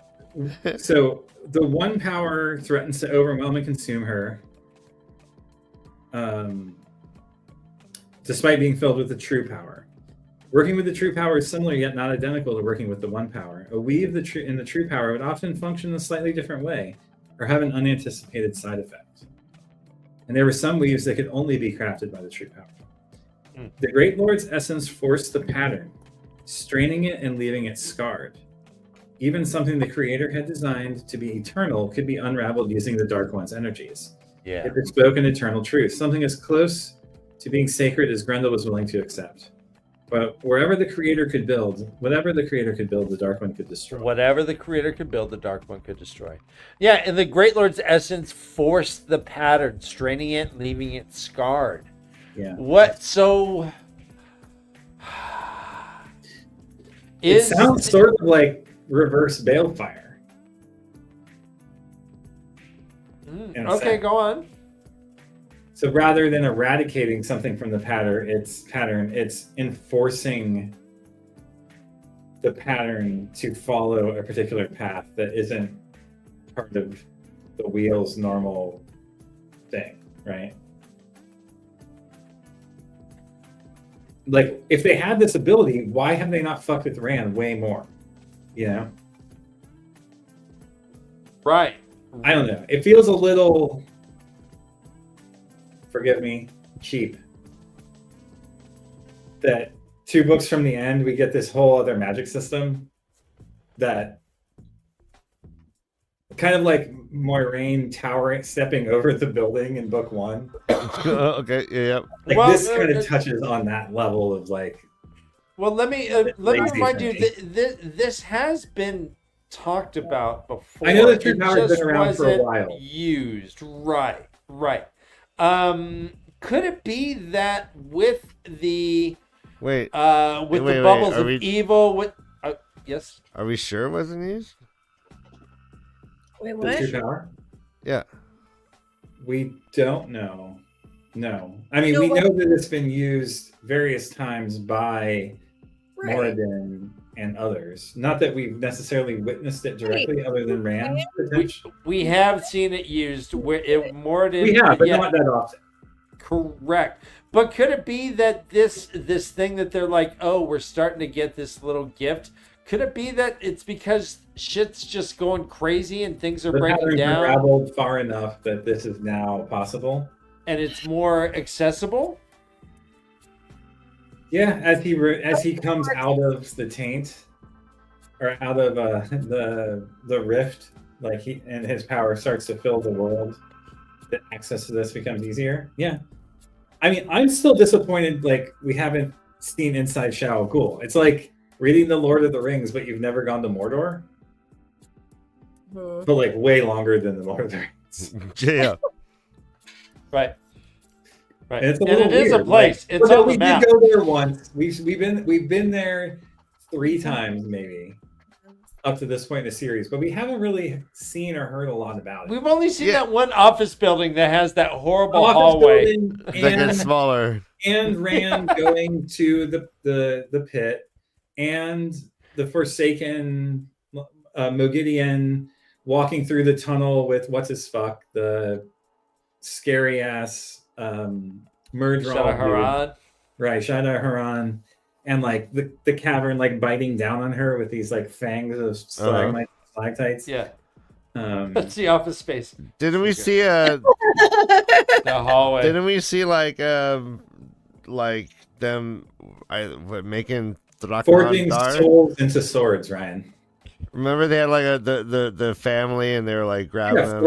so the one power threatens to overwhelm and consume her, despite being filled with the true power. Working with the true power is similar yet not identical to working with the one power. A weave in the true power would often function in a slightly different way or have an unanticipated side effect. And there were some weaves that could only be crafted by the true power. The Great Lord's essence forced the pattern, straining it and leaving it scarred. Even something the Creator had designed to be eternal could be unraveled using the Dark One's energies. Yeah. It bespoke an eternal truth, something as close to being sacred as Grendel was willing to accept. But whatever the Creator could build, the Dark One could destroy. Whatever the Creator could build, the Dark One could destroy. Yeah, and the Great Lord's essence forced the pattern, straining it, leaving it scarred. Yeah. What? So It sounds sort of like reverse balefire. in a Okay, sense. go on. So rather than eradicating something from the pattern, it's enforcing the pattern to follow a particular path that isn't part of the wheel's normal thing, right? Like, if they had this ability, why have they not fucked with Rand way more? You know? Right. I don't know. It feels a little, forgive me, cheap. That 2 books from the end, we get this whole other magic system that kind of like Moiraine towering, stepping over the building in book 1. Okay, yeah. Like, Well, this kind of touches on that level of like, Well, let me Lazy remind you thing. that this has been talked about before. I know that True It Power's been just around for a wasn't while. Used right. Could it be that with the Wait, with Wait, the bubbles are of we- evil? With yes. are we sure it wasn't used? Wait, the what? True Power. Yeah. We don't know. No. I mean, No, we what- know that it's been used various times by Right. Moradin and others. Not that we've necessarily witnessed it directly, other than Rand. potentially. We have seen it used where it more than We have, but yeah, not that often. correct. But could it be that this thing that they're like, oh, we're starting to get this little gift? Could it be that it's because shit's just going crazy and things are The breaking pattern's down? unraveled far enough that this is now possible. and it's more accessible. Yeah, as he comes out of the taint, or out of the rift, like and his power starts to fill the world, the access to this becomes easier. Yeah, I mean, I'm still disappointed. Like we haven't seen inside Shao Ghul. It's like reading the Lord of the Rings, but you've never gone to Mordor. But like way longer than the Lord of the Rings. Yeah. Right. Right. And it's a and little it is weird. a place. Like, it's but on the we map. did go there once. We've been there 3 times maybe up to this point in the series, but we haven't really seen or heard a lot about it. We've only seen Yeah. that one office building that has that horrible Office hallway. building That gets smaller. and Rand going to the pit, and the Forsaken Mogideon walking through the tunnel with the scary ass Murdral Shadowharan. right, Shadowharan, and like the cavern like biting down on her with these like fangs of stalagmites. Yeah. That's the office space. Didn't we see The hallway. Didn't we see like them making Forging Thrakandar? souls into swords, Ryan. Remember they had like the family and they were like grabbing them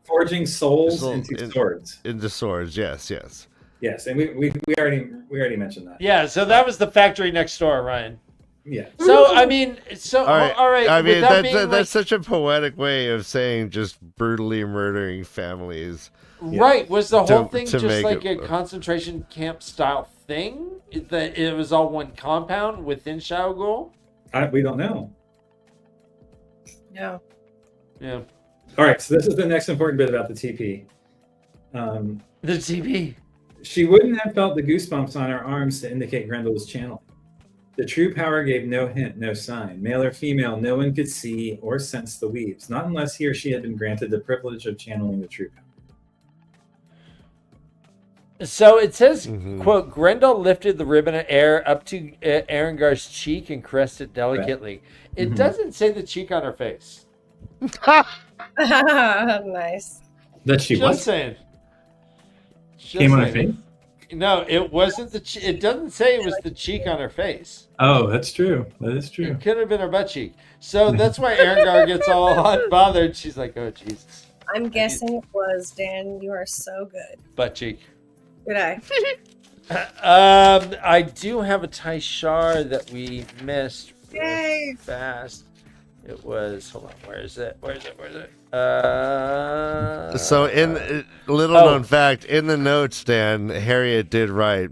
Forging souls Souls into swords. into swords. Yes. Yes, and we already mentioned that. Yeah, so that was the factory next door, Ryan. Yeah. So I mean, all right. I mean, without being, that's such a poetic way of saying just brutally murdering families. right. Was the whole thing to just make like it- a concentration camp style thing? That it was all one compound within Shao Ghul? We don't know. No. Yeah. All right, so this is the next important bit about the TP. The TV. She wouldn't have felt the goosebumps on her arms to indicate Grendel was channeling. The true power gave no hint, no sign. Male or female, no one could see or sense the weaves, not unless he or she had been granted the privilege of channeling the true power. So it says, Mhm. quote, Grendel lifted the ribbon of air up to Arengar's cheek and caressed it delicately. It Mhm. doesn't say the cheek on her face. Nice. That she Just was saying. Just came on her saying. face. No, it wasn't it doesn't say it was the cheek on her face. Oh, that's true. That is true. It could have been her butt cheek. So that's why Arengar gets all unbothered. She's like, oh, Jesus. I'm guessing it was, Dan. You are so good. Butt cheek. Good eye. I do have a Taishar that we missed really Yay. fast. It was, hold on, where is it? So little known fact, in the notes, Dan, Harriet did write,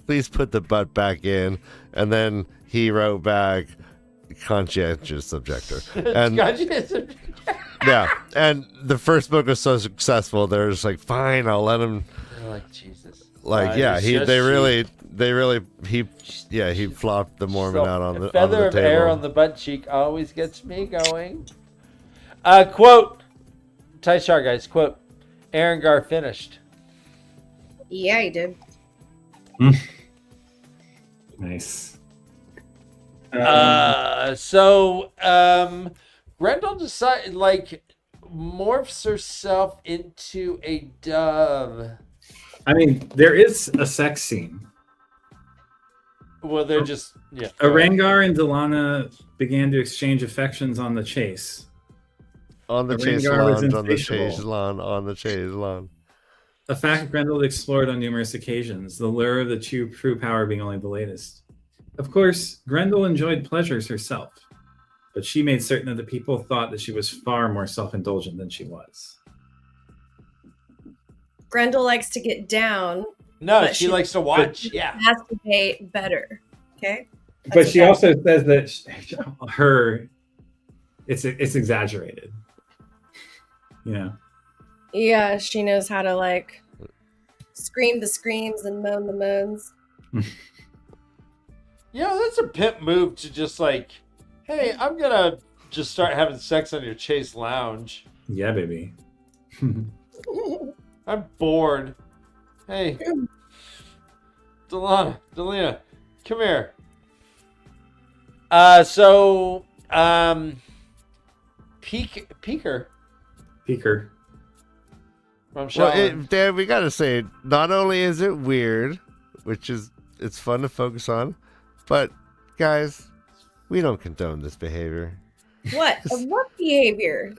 please put the butt back in, and then he wrote back, conscientious objector. And yeah, and the first book was so successful, they're just like, fine, I'll let him. They're like, Jesus. Like, yeah, he flopped the Mormon out on the feather of table. air on the butt cheek always gets me going. Quote, Taishar guys, quote, Arengar finished. Yeah, you did. Nice. Grendel decided, morphs herself into a dove. I mean, there is a sex scene. Well, they're just, yeah. Arengar and Delana began to exchange affections on the chase. On the chase Arengar was lawn, on the insatiable. chase lawn, on the chase lawn. A fact Grendel explored on numerous occasions, the lure of the true power being only the latest. Of course, Grendel enjoyed pleasures herself, but she made certain that the people thought that she was far more self-indulgent than she was. Grendel likes to get down, No, But she she- likes to watch. Yeah. masturbate better. Okay? But That's she okay. also says that it's exaggerated. You know. Yeah, she knows how to scream the screams and moan the moans. That's a pimp move to just hey, I'm gonna just start having sex on your chase lounge. Yeah, baby. I'm bored. Hey, Delina, come here. Peeker. Peeker. From Well, Shaolin. Dan, we gotta say, not only is it weird, which is it's fun to focus on, but guys, we don't condone this behavior. What? Of what behavior?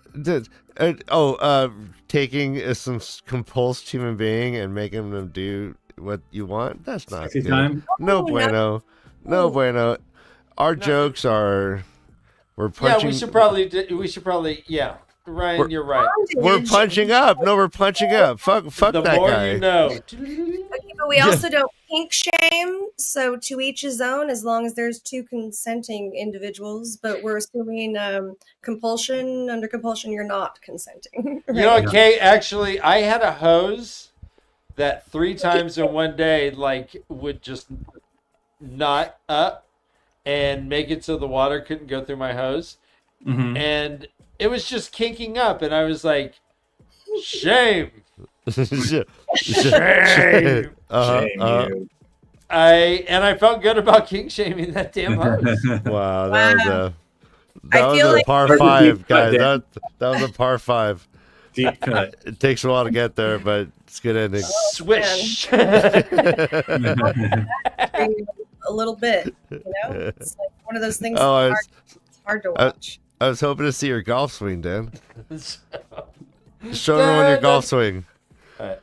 Taking some compulsed human being and making them do what you want. That's not Sexy good. time. No Oh, bueno. No bueno. Our jokes are. We're Yeah, punching. we should probably. Yeah, Ryan, We're- you're right. We're punching up. No, we're punching up. Fuck The that more guy. you know. Okay, but we also don't kink shame, so to each his own, as long as there's two consenting individuals. But we're assuming compulsion. Under compulsion, you're not consenting. You know, Kay, actually, I had a hose that 3 times in one day, like, would just knot up and make it so the water couldn't go through my hose. Mm-hmm. And it was just kinking up, and I was like, shame. Shame. Shame you. I felt good about kink shaming that damn hose. Wow, Wow. that I was feel a like- par 5, guys. That was a par 5. Deep cut. It takes a while to get there, but it's a good ending. Swish. A little bit, you know. It's like one of those things. Oh, That's it's hard to I- watch. I was hoping to see your golf swing, Dan. Show everyone your golf swing. Alright.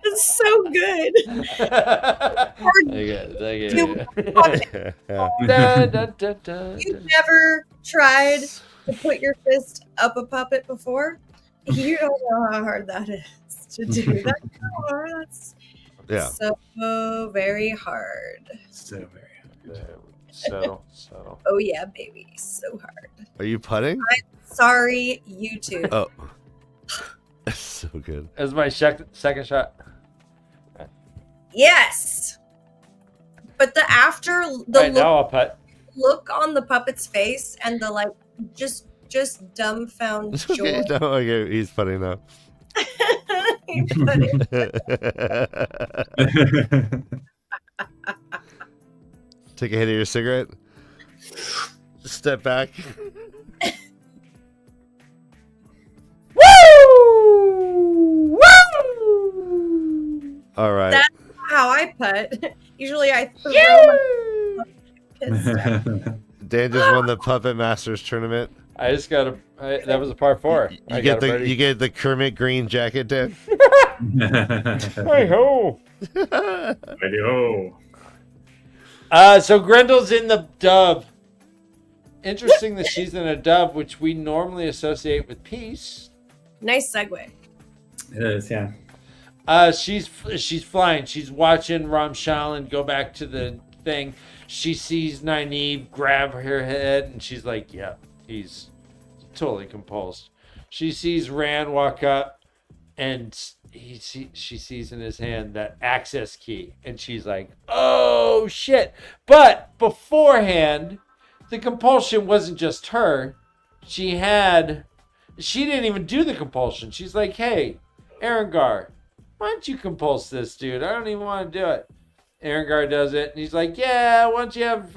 It's so good. Thank you. Yeah. Da, da, da, da, You've never tried to put your fist up a puppet before? You don't know how hard that is to do. That's so hard. That's Yeah. so very hard. So very. So. Oh yeah, baby, so hard. Are you putting? Sorry, YouTube. Oh. So good. That was my second shot. Yes, but the Right, now I'll putt. look on the puppet's face and the like, just dumbfound It's okay. joy. No, okay, he's putting now. He put it- Take a hit of your cigarette. Step back. Woo! Woo! All right. That's how I putt. Usually I throw my Dan just won the Puppet Masters tournament. I just got that was a par 4. You get the Kermit green jacket, Dan. Hey ho! Video. So Grendel's in the dove. Interesting that she's in a dove, which we normally associate with peace. Nice segue. It is, yeah. She's flying. She's watching Ram Shaolin go back to the thing. She sees Nynaeve grab her head, and she's like, "Yeah, he's totally compulsed." She sees Rand walk up, and she sees in his hand that access key, and she's like, "Oh shit!" But beforehand, the compulsion wasn't just her. She didn't even do the compulsion. She's like, "Hey, Erengar, why don't you compulse this dude? I don't even want to do it." Erengar does it, and he's like, "Yeah, why don't you have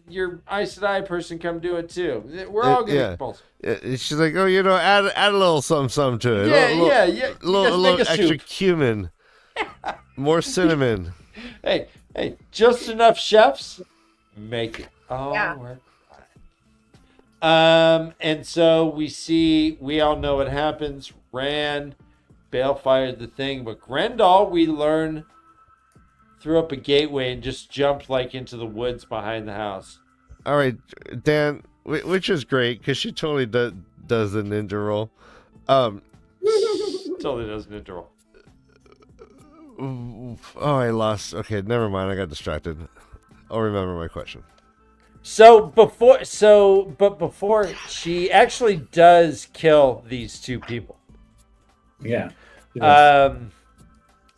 your Aes Sedai person come do it too? We're all gonna compulse." She's like, "Oh, add a little something to it. Yeah. A You little guys make a extra soup. cumin, more cinnamon." Hey, just enough chefs make it all Yeah. work. And so we all know what happens. Rand balefired the thing, but Grendel, we learn, threw up a gateway and just jumped like into the woods behind the house. All right, Dan, which is great because she totally does the ninja roll. Totally doesn't interrupt. Oh, I lost. Okay, never mind. I got distracted. I'll remember my question. Before she actually does kill these two people. Yeah.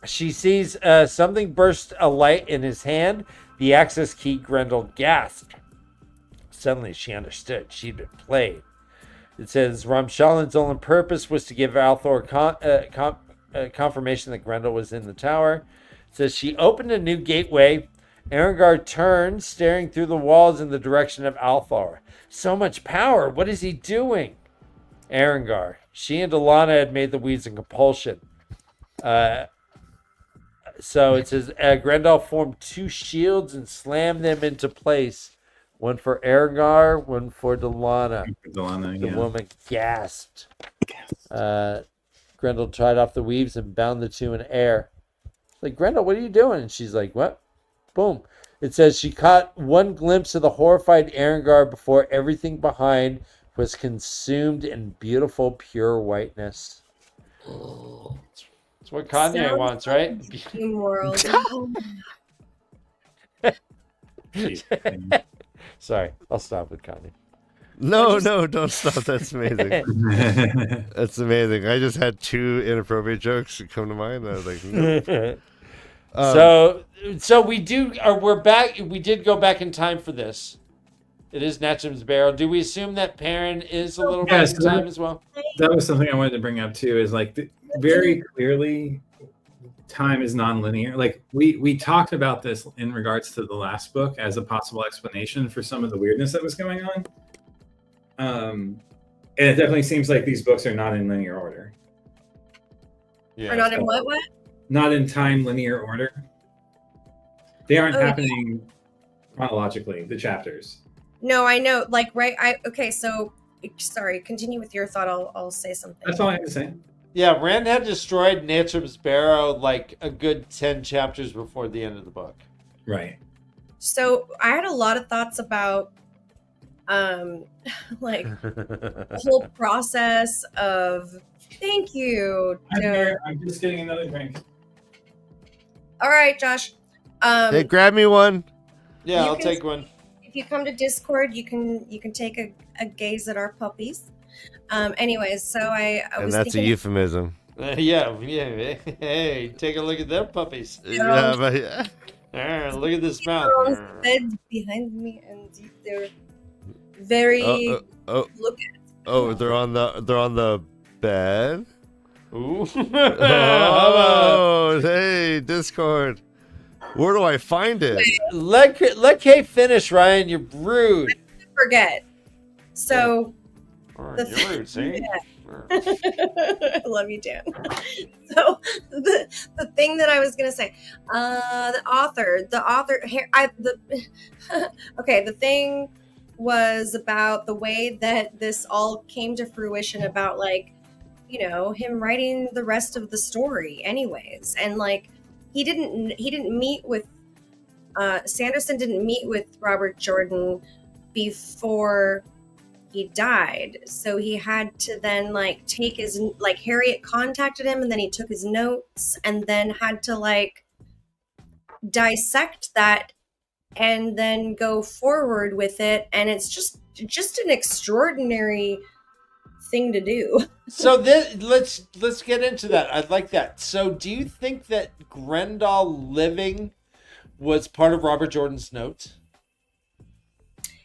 She sees something burst a light in his hand. The access key. Grendel gasped. Suddenly she understood. She'd been played. It says Ramshalin's only purpose was to give Althor confirmation that Grendel was in the tower. It says she opened a new gateway. Arengar turned, staring through the walls in the direction of Althar. So much power. What is he doing? Arengar. She and Alana had made the weeds in compulsion. So it says Grendel formed 2 shields and slammed them into place. One for Arengar, one for Delana. The woman gasped. Grendel tried off the weaves and bound the 2 in air. Like, Grendel, what are you doing? And she's like, what? Boom. It says she caught one glimpse of the horrified Arengar before everything behind was consumed in beautiful, pure whiteness. That's what Kanye wants, right? World. Sorry, I'll stop with Kanye. No, don't stop. That's amazing. That's amazing. I just had 2 inappropriate jokes that come to mind. I was like, nope. So we're back. We did go back in time for this. It is Natcham's Barrel. Do we assume that Perrin is a little back in time as well? That was something I wanted to bring up too. Is like very clearly, time is non-linear. Like we talked about this in regards to the last book as a possible explanation for some of the weirdness that was going on. And it definitely seems like these books are not in linear order. Yeah. Or not in what? Not in time linear order. They aren't happening chronologically, the chapters. No, I know. Like, right. Okay, so sorry, continue with your thought. I'll say something. That's all I have to say. Yeah, Rand had destroyed Natcham's Barrow like a good 10 chapters before the end of the book. Right. So I had a lot of thoughts about like the whole process of thank you. I'm just getting another drink. All right, Josh. Hey, grab me one. Yeah, I'll take one. If you come to Discord, you can take a gaze at our puppies. Anyways, so I was that's thinking, a euphemism. Yeah. Hey, take a look at them puppies. Yeah, but look at this mouth. Beds behind me, and they're very look at. Oh, they're on the bed. Ooh. Oh, hey, Discord. Where do I find it? Let Kay finish, Ryan. You're rude. I forget. So. You're rude, see? I love you, Dan. So the thing that I was gonna say, the author here, okay, the thing was about the way that this all came to fruition about like, you know, him writing the rest of the story anyways. And like he didn't meet with Sanderson didn't meet with Robert Jordan before he died, so he had to then like take his, like Harriet contacted him and then he took his notes and then had to like dissect that and then go forward with it, and it's just an extraordinary thing to do. So let's get into that. I'd like that. So do you think that Grendel living was part of Robert Jordan's notes?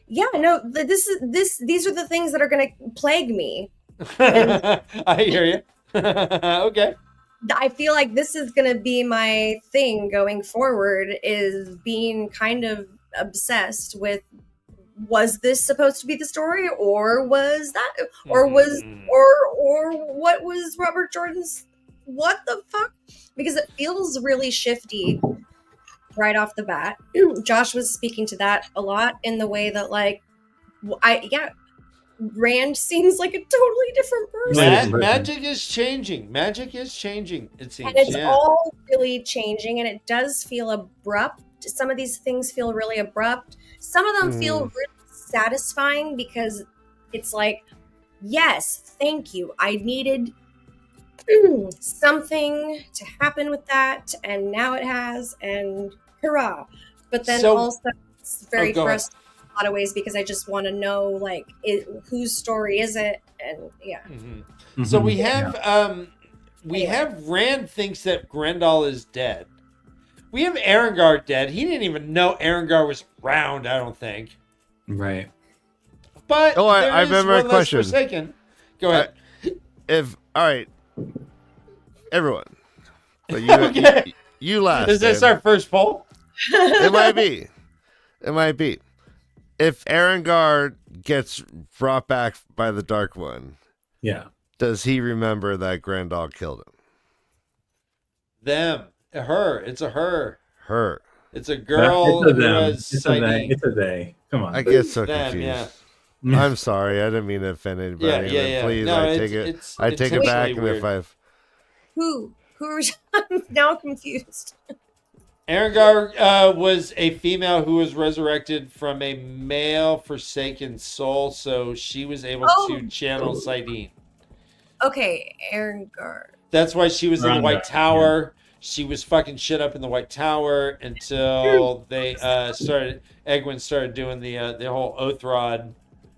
Yeah, no, these are the things that are going to plague me. I hear you. Okay. I feel like this is going to be my thing going forward, is being kind of obsessed with, was this supposed to be the story, or was that, or was, or what was Robert Jordan's, what the fuck? Because it feels really shifty right off the bat. Josh was speaking to that a lot in the way that like, Rand seems like a totally different person. Magic is changing. It seems. And it's all really changing, and it does feel abrupt. Some of these things feel really abrupt. Some of them feel really satisfying because it's like, yes, thank you. I needed something to happen with that, and now it has, and hurrah. But then also it's very frustrating in a lot of ways because I just want to know, like, whose story is it? And yeah. Mm-hmm. So we have have Rand thinks that Grendel is dead. We have Arengar dead. He didn't even know Arengar was around, I don't think. Right. But I remember a question. Forsaken. Go ahead. All right. everyone. But you, Okay. you last. Is this Dan. our first poll? It might be. It might be. If Erengard gets brought back by the Dark One, Yeah. does he remember that Grendel killed him? Them. Her. It's a her. Her. It's a girl It's a who them. has It's a they. sighting. It's a they. Come on. I get so Them, confused. yeah. I'm sorry. I didn't mean to offend anybody. Yeah, and yeah. Please, No, I take it. it's I take it back. intentionally And if weird. I've Who? I'm now confused. Erengar was a female who was resurrected from a male forsaken soul, so she was able to channel Sidene. Okay, Erengard. That's why she was in the Rhonda, White Tower. She was fucking shit up in the White Tower until they Egwene started doing the whole oath rod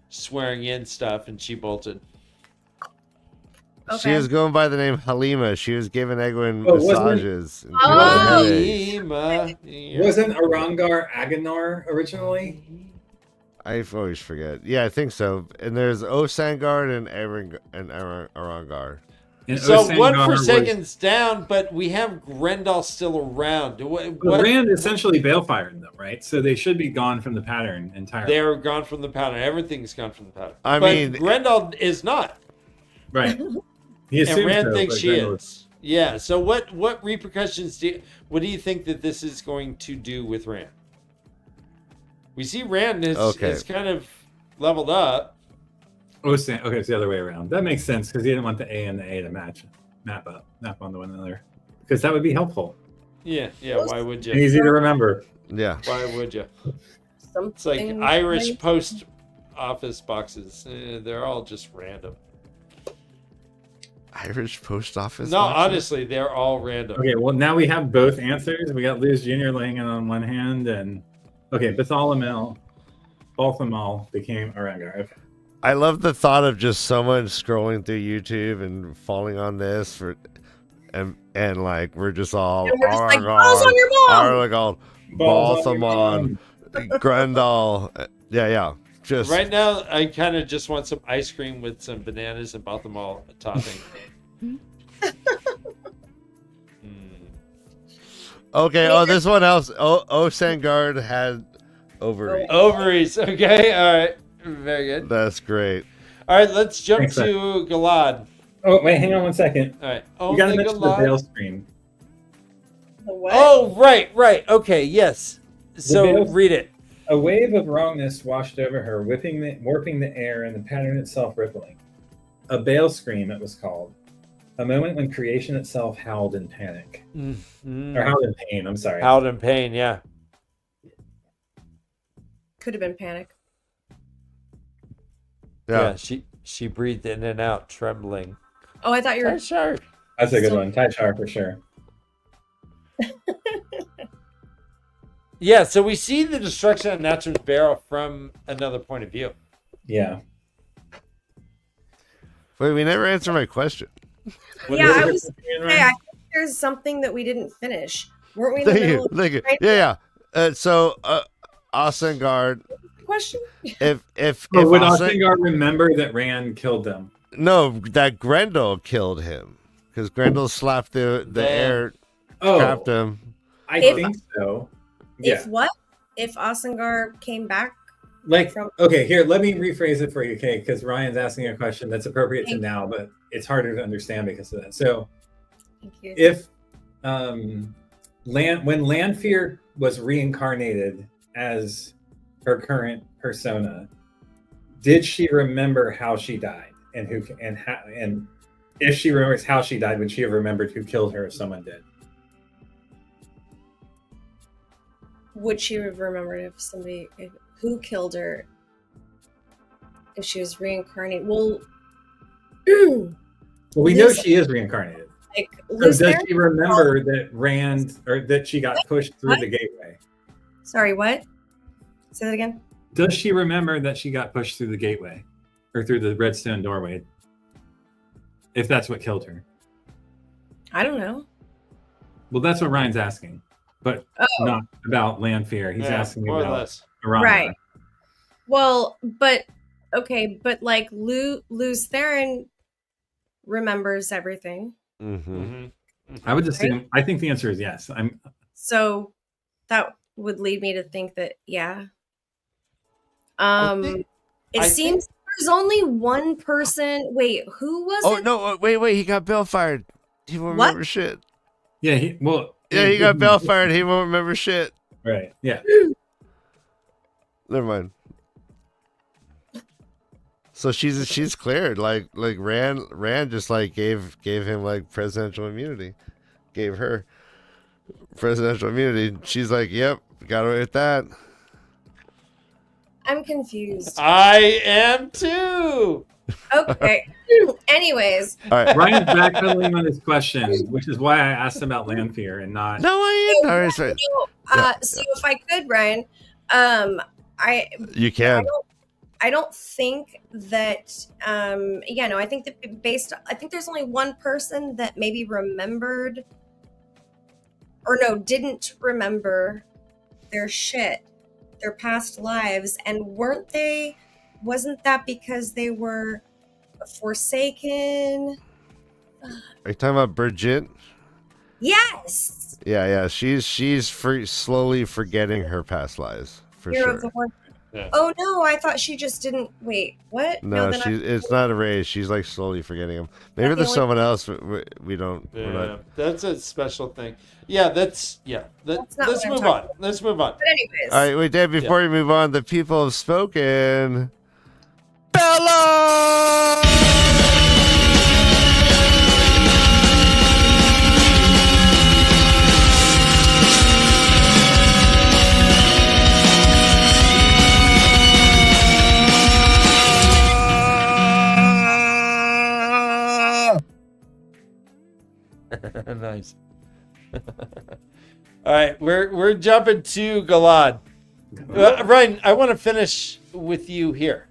swearing in stuff, and she bolted. She was going by the name Halima. She was giving Egwene Oh, wasn't it- massages. And Oh. giving her headaches. Halima, yeah. Wasn't Arangar Aganor originally? I always forget. Yeah, I think so. And there's Osangard and Arangard. And So one Osangar for was- seconds down, but we have Grendel still around. But Rand essentially balefired them, right? So they should be gone from the pattern entirely. They're gone from the pattern. Everything's gone from the pattern. I but mean- Grendel is not, Right. He and assumes Rand so, thinks but she Grendel is. Yeah. So what repercussions what do you think that this is going to do with Rand? We see Rand is kind of leveled up. Okay, it's the other way around. That makes sense because he didn't want the A and the A to map onto one another. Because that would be helpful Yeah. Why would and you? easy to remember. Yeah. Why would you? Something It's like Irish post office boxes. They're all just random. Irish post office. No, boxes? honestly, they're all random. Okay, well now we have both answers. We got Luz Jr. laying it on one hand, and Balthamel became Arangar. Okay. I love the thought of just someone scrolling through YouTube and falling on this and like we're just all And we're just like, balls on your mom! Aragorn, Balls on your Balthamon, Grendel. Yeah. Just Right now, I kind of just want some ice cream with some bananas and Balthamol topping. okay. Oh, this one else. Osangard had ovaries. Ovaries. Okay. All right. Very good. That's great. All right. Let's jump Thanks, to Galad. Oh wait, hang on one second. All right. You gotta Only mention the Galad. veil screen. The what? Oh, right. Okay. Yes. So veil- read it. A wave of wrongness washed over her, warping the air and the pattern itself rippling. A bale scream, it was called. A moment when creation itself howled in panic. Or howled in pain, I'm sorry. Howled in pain. Yeah. Could have been panic. Yeah. She breathed in and out, trembling. Oh, I thought you were. Sure. That's a good one. Tai Char for sure. Yeah. So we see the destruction of Natcham's barrel from another point of view. Yeah. Wait, we never answered my question. What Yeah, is I it? was. Hey, I think there's something that we didn't finish. Weren't we in the Thank middle you. of Thank you. right? Yeah. So Osangard, the question? if Or would Osen- Osengar remember that Rand killed them? no, that Grendel killed him because Grendel slapped the Damn. air, Oh, trapped him. I If- think so. Yeah. If what? If Osengar came back Like, from. okay, here, let me rephrase it for you, okay? Because Ryan's asking a question that's appropriate to now, but it's harder to understand because of that. So, Thank you. if when Lanfear was reincarnated as her current persona, did she remember how she died and and if she remembers how she died, would she have remembered who killed her if someone did? Would she have remembered who killed her if she was reincarnated? Well, Well, we know Liz- she is reincarnated. like So does Lucifer? she remember that Rand or that she got pushed through What? the gateway? Sorry, what? Say that again. Does she remember that she got pushed through the gateway or through the redstone doorway? If that's what killed her. I don't know. Well, that's what Ryan's asking, but Oh, not about Lanfear. He's Yeah, asking more or about less. Aranda. right. Well, but okay, but like Luz Theron remembers everything. Mm-hmm. Mhm. I would assume. I think the answer is yes. So that would lead me to think that yeah. I Seems there's only one person. Wait, who was Oh it? no! Wait! He got bail fired. He won't What? remember shit. Yeah. He got bail fired. He won't remember shit. Right. Yeah. Never mind. So she's cleared. Like Rand just like gave him like presidential immunity. Gave her presidential immunity. She's like, yep, got away with that. I'm confused. I am too. Okay. Anyways, All right. Ryan's backpedaling on his question, which is why I asked about Lanfear and not. No, I ain't. All right, right. So if I could, Ryan, You can. I don't think that I think that I think there's only one person that maybe remembered or no, didn't remember their shit, their past lives, and wasn't that because they were forsaken? Are you talking about Bridget? Yes. Yeah. She's slowly forgetting her past lives for Hero sure. of the Horn. Yeah. Oh no, I thought she just didn't. Wait, what? No, then it's not a raise. She's like slowly forgetting him. Maybe the there's only- someone else we don't. Yeah, We're not. that's a special thing. Yeah, That's not let's what I'm move talking on. Let's move on. But anyways, All right, wait, Dave. Before we move on, the people have spoken. Bella. Nice. All right, we're jumping to Galad. Ryan, I want to finish with you here.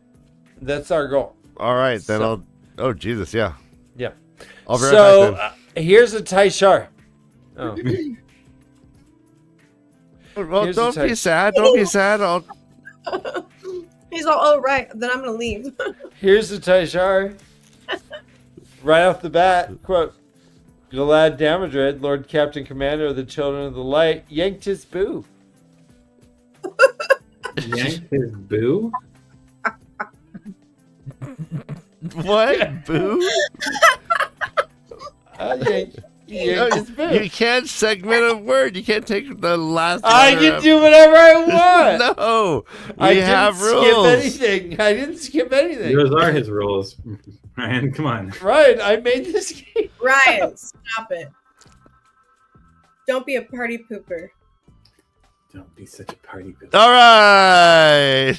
That's our goal. All right, then So- I'll. Oh Jesus, yeah. Yeah. I'll be right So back here's a Taishar. Oh. then. Well, here's don't the be sad. Don't be sad. I'll. he's all, oh right, then I'm gonna leave. Here's the Taishar. Right off the bat, quote, Galad Damodred, Lord Captain Commander of the Children of the Light, yanked his boo. Yanked his boo? What? Boo? He yanked his boo. You can't segment a word. You can't take the last. I letter can of- do whatever I want. No, we I have didn't rules. skip anything. I didn't skip anything. Those are his rules. Ryan, come on. Right, I made this game. Ryan, stop it. Don't be a party pooper. Don't be such a party pooper. All right.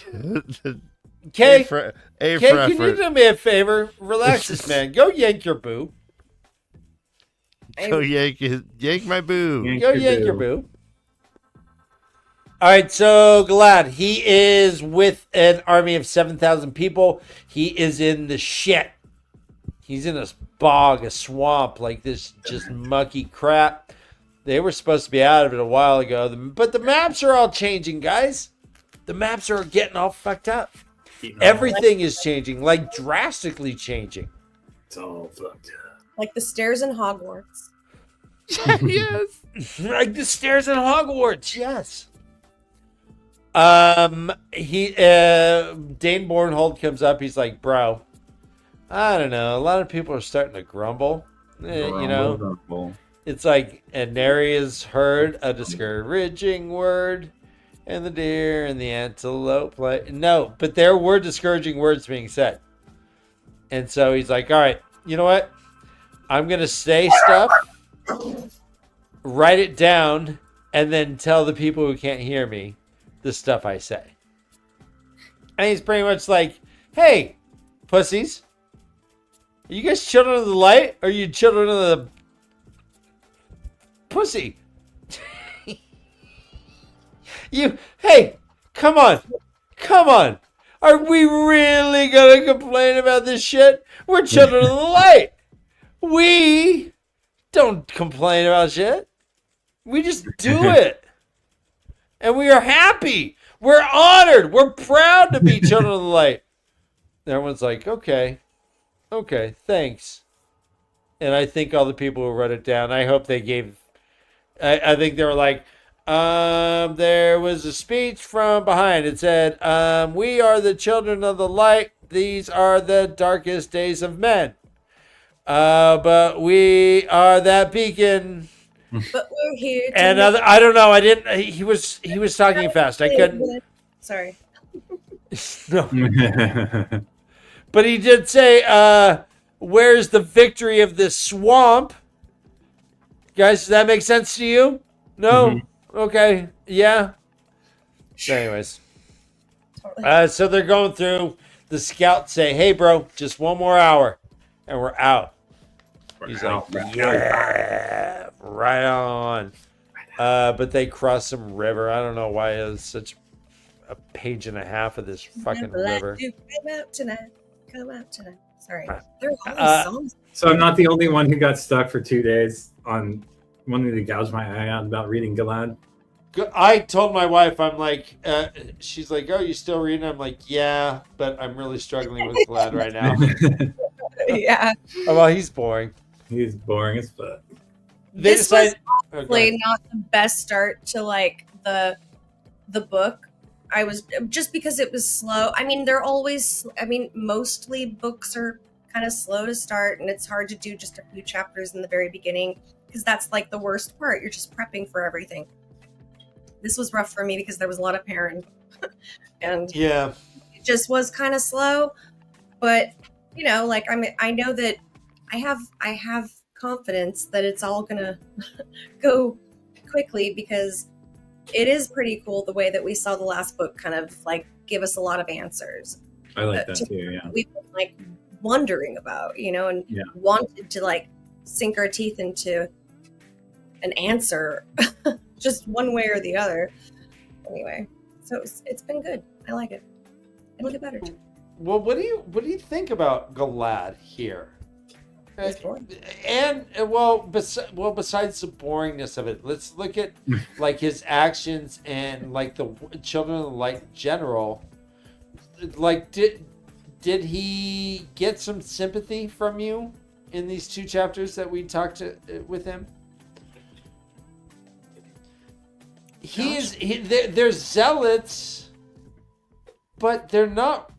Kay, A Kay, for can you effort. do me a favor? Relax this man. Go yank your boo. Go yank my boo. Go yank your boo. All right, so Galad, he is with an army of 7,000 people. He is in the shit. He's in a bog, a swamp, like this just mucky crap. They were supposed to be out of it a while ago, but the maps are all changing, guys. The maps are getting all fucked up. Everything is changing, like drastically changing. It's all fucked up. Like the stairs in Hogwarts. Yes. Like the stairs in Hogwarts, yes. Dane Bornhold comes up. He's like, bro, I don't know. A lot of people are starting to grumble. You know, it's like, and nary has heard a discouraging word, and the deer and the antelope play. No, but there were discouraging words being said. And so he's like, all right, you know what? I'm going to say stuff, write it down, and then tell the people who can't hear me the stuff I say. And he's pretty much like, hey, pussies, are you guys children of the light? Or are you children of the pussy? Hey, come on. Are we really going to complain about this shit? We're children of the light. We don't complain about shit. We just do it. And we are happy. We're honored. We're proud to be children of the light. And everyone's like, okay, thanks. and I think all the people who wrote it down, I hope they gave. I think they were like, there was a speech from behind. It said, "We are the children of the light. These are the darkest days of men. But we are that beacon." But we're here to And I don't know. I didn't. He was talking fast. I couldn't. Sorry. No. But he did say, "Where's the victory of this swamp?" Guys, does that make sense to you? No. Okay. Yeah. So anyways, Totally. so they're going through. The scouts say, "Hey, bro, just one more hour, and we're out." He's like, "Yeah, right on." But they cross some river. I don't know why it's such a page and a half of this fucking river. Come out tonight. Come out tonight. Sorry. There are all these songs. So I'm not the only one who got stuck for 2 days on wanting to gouge my eye out about reading Galad. I told my wife, I'm like, she's like, "Oh, you still reading?" I'm like, "Yeah, but I'm really struggling with Glad right now." Yeah. Oh, well, he's boring. He's boring as fuck. They This was decide. Oh, go Probably ahead. not the best start to like the book. I was just because it was slow. I mean, they're always. I mean, mostly books are kind of slow to start, and it's hard to do just a few chapters in the very beginning because that's like the worst part. You're just prepping for everything. This was rough for me because there was a lot of pairing, and Yeah. it just was kind of slow. But you know, like I know that I have confidence that it's all gonna go quickly because it is pretty cool the way that we saw the last book kind of like give us a lot of answers I like that too, yeah. we've been like wondering about, you know, and Yeah. wanted to like sink our teeth into an answer just one way or the other. Anyway, so it's been good. I like it. It'll get better too. Well, what do you think about Galad here? It's boring. And besides the boringness of it, let's look at like his actions and like the Children of the Light in general. Like, did he get some sympathy from you in these 2 chapters that we talked with him? They're zealots, but they're not.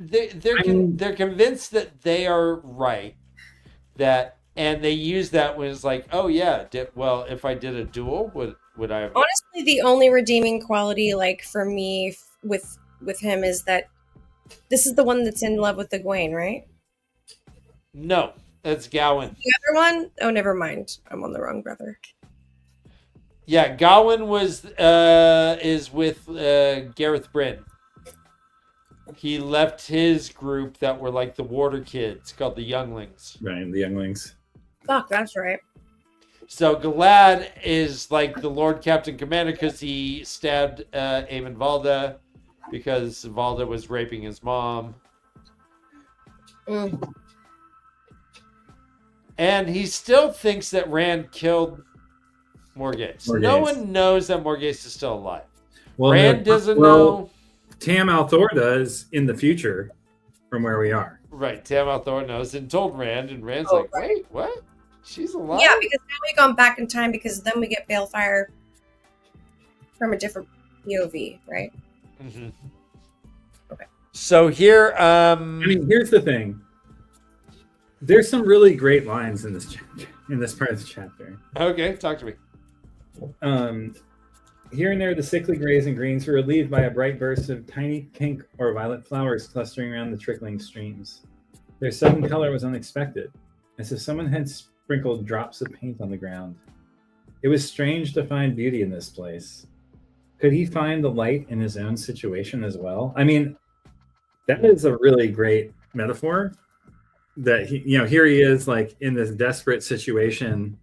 They're convinced that they are right, and they use that when it's like, oh yeah, if I did a duel, would I have? Honestly, the only redeeming quality, like for me, with him is that this is the one that's in love with Egwene, right? No, that's Gawain. The other one? Oh, never mind. I'm on the wrong brother. Yeah, Gawain is with Gareth Bryn. He left his group that were like the Warder kids, called the Younglings. Right, the younglings. Fuck, that's right. So Galad is like the Lord Captain Commander because he stabbed Eamon Valda because Valda was raping his mom. Mm. And he still thinks that Rand killed Morgase. No one knows that Morgase is still alive. Well, Rand doesn't know. Tam Althor does in the future from where we are. Right, Tam Althor knows and told Rand, and Rand's Oh, like, wait, what? She's alive? Yeah, because now we've gone back in time because then we get Balefire from a different POV, right? Mm-hmm. Okay. So here, I mean, here's the thing. There's some really great lines in this chapter, in this part of the chapter. Okay, talk to me. Here and there, the sickly grays and greens were relieved by a bright burst of tiny pink or violet flowers clustering around the trickling streams. Their sudden color was unexpected, as if someone had sprinkled drops of paint on the ground. It was strange to find beauty in this place. Could he find the light in his own situation as well? I mean, that is a really great metaphor. That here he is, like in this desperate situation,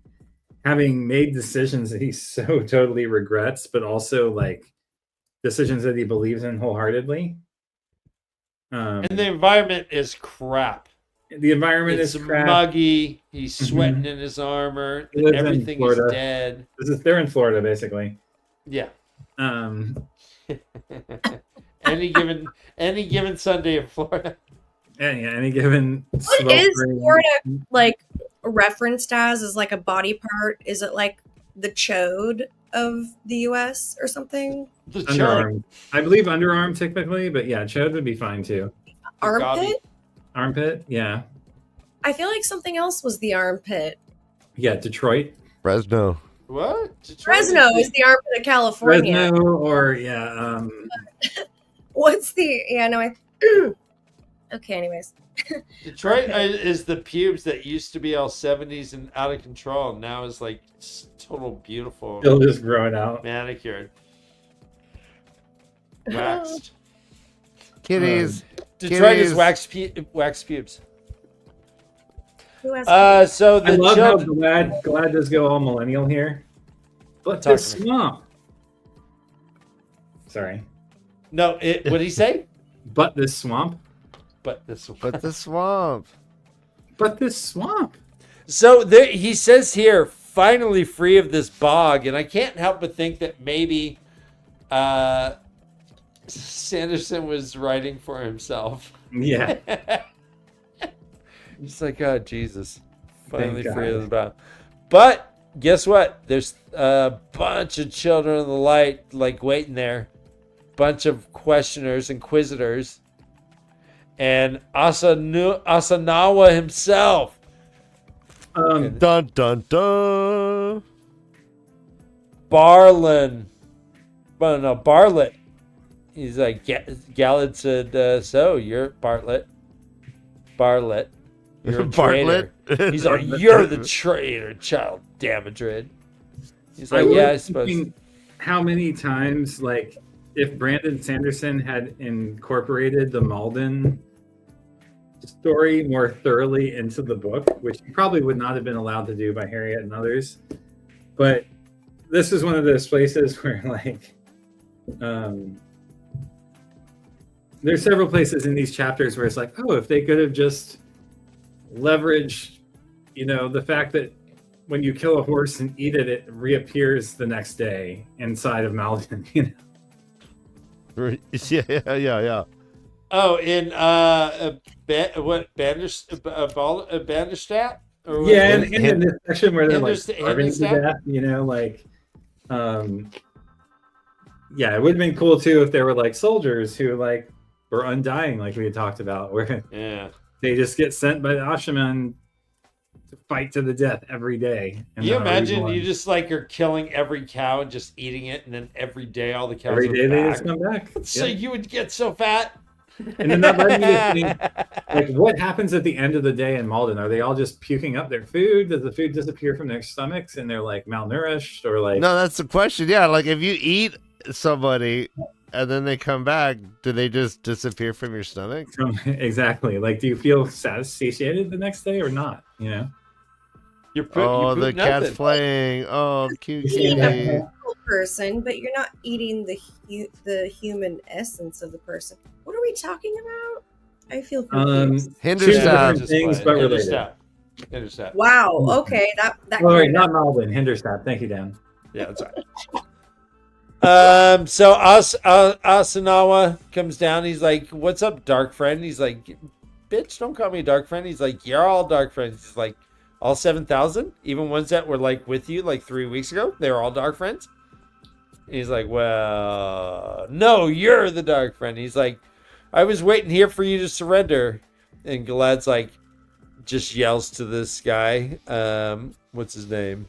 having made decisions that he so totally regrets, but also like decisions that he believes in wholeheartedly. And the environment is crap. The environment It's is crap. muggy. He's sweating in his armor. He lives in Everything is Florida. dead. They're in Florida, basically. Yeah. Um, any given Sunday in Florida. any given What is sweltering- Florida like referenced as? Is like a body part? Is it like the chode of the U.S. or something? The chode. underarm? I believe underarm technically, but yeah, chode would be fine too. Armpit? Armpit, yeah, I feel like something else was the armpit. yeah. Detroit, Fresno. What? Detroit Fresno is the armpit of California. Fresno, or yeah, What's the? Yeah, no, I. Okay, anyways. Detroit is the pubes that used to be all 70s and out of control. Now is like total beautiful, still just growing out. manicured, waxed. Kitties. Detroit is Kitties. waxed pubes. Who has? So I the love how children. Glad does go all millennial here. But Talk this to me. swamp. Sorry, No, what did he say? but this swamp. But this. But the swamp. But this swamp. So there, he says here, finally free of this bog, and I can't help but think that maybe Sanderson was writing for himself. Yeah. It's like, oh Jesus, finally Thank free God. of the bog. But guess what? There's a bunch of children of the light, like waiting there, bunch of questioners, inquisitors, and Asanawa himself. Um, Dun dun dun. Barlin. Well, no, Bartlett. He's like, Gallad said, so you're Bartlett. You're a traitor. Bartlett. He's like, you're the traitor, child damaged. He's like, was yeah, I suppose. thinking how many times, like, if Brandon Sanderson had incorporated the Malden story more thoroughly into the book, which he probably would not have been allowed to do by Harriet and others, but this is one of those places where, like, there's several places in these chapters where it's like, oh, if they could have just leveraged, the fact that when you kill a horse and eat it, it reappears the next day inside of Malden. Yeah. Oh, in Banderstadt? Or what? Yeah, and in this section where they're like starving to Hinderstadt? death, yeah, it would have been cool too if there were like soldiers who like were undying, like we had talked about, where Yeah. they just get sent by the Ashaman to fight to the death every day. Can you imagine you just like are killing every cow and just eating it, and then every day all the cows every are day they back? just come back. So Yeah. you would get so fat. And then that led me to think, like, what happens at the end of the day in Malden? Are they all just puking up their food? Does the food disappear from their stomachs and they're like malnourished, or like? No, that's the question. Yeah, like if you eat somebody and then they come back, do they just disappear from your stomach? Exactly. Like, do you feel satiated the next day or not? You The cat's playing. Oh, cute Eating a kitty. physical person, but you're not eating the human essence of the person. What are we talking about? I feel confused. Two Hinderstadt. different things, but related. Hinderstadt. Wow. Okay, that. Oh, right, not Malden, Hinderstadt. Thank you, Dan. Yeah, that's right. So Asanawa comes down. He's like, "What's up, dark friend?" He's like, "Bitch, don't call me a dark friend." He's like, "You're all dark friends." He's like, "All 7,000, even ones that were like with you like 3 weeks ago, they were all dark friends." And he's like, "Well, no, you're the dark friend." He's like, "I was waiting here for you to surrender." And Galad's like, just yells to this guy. What's his name?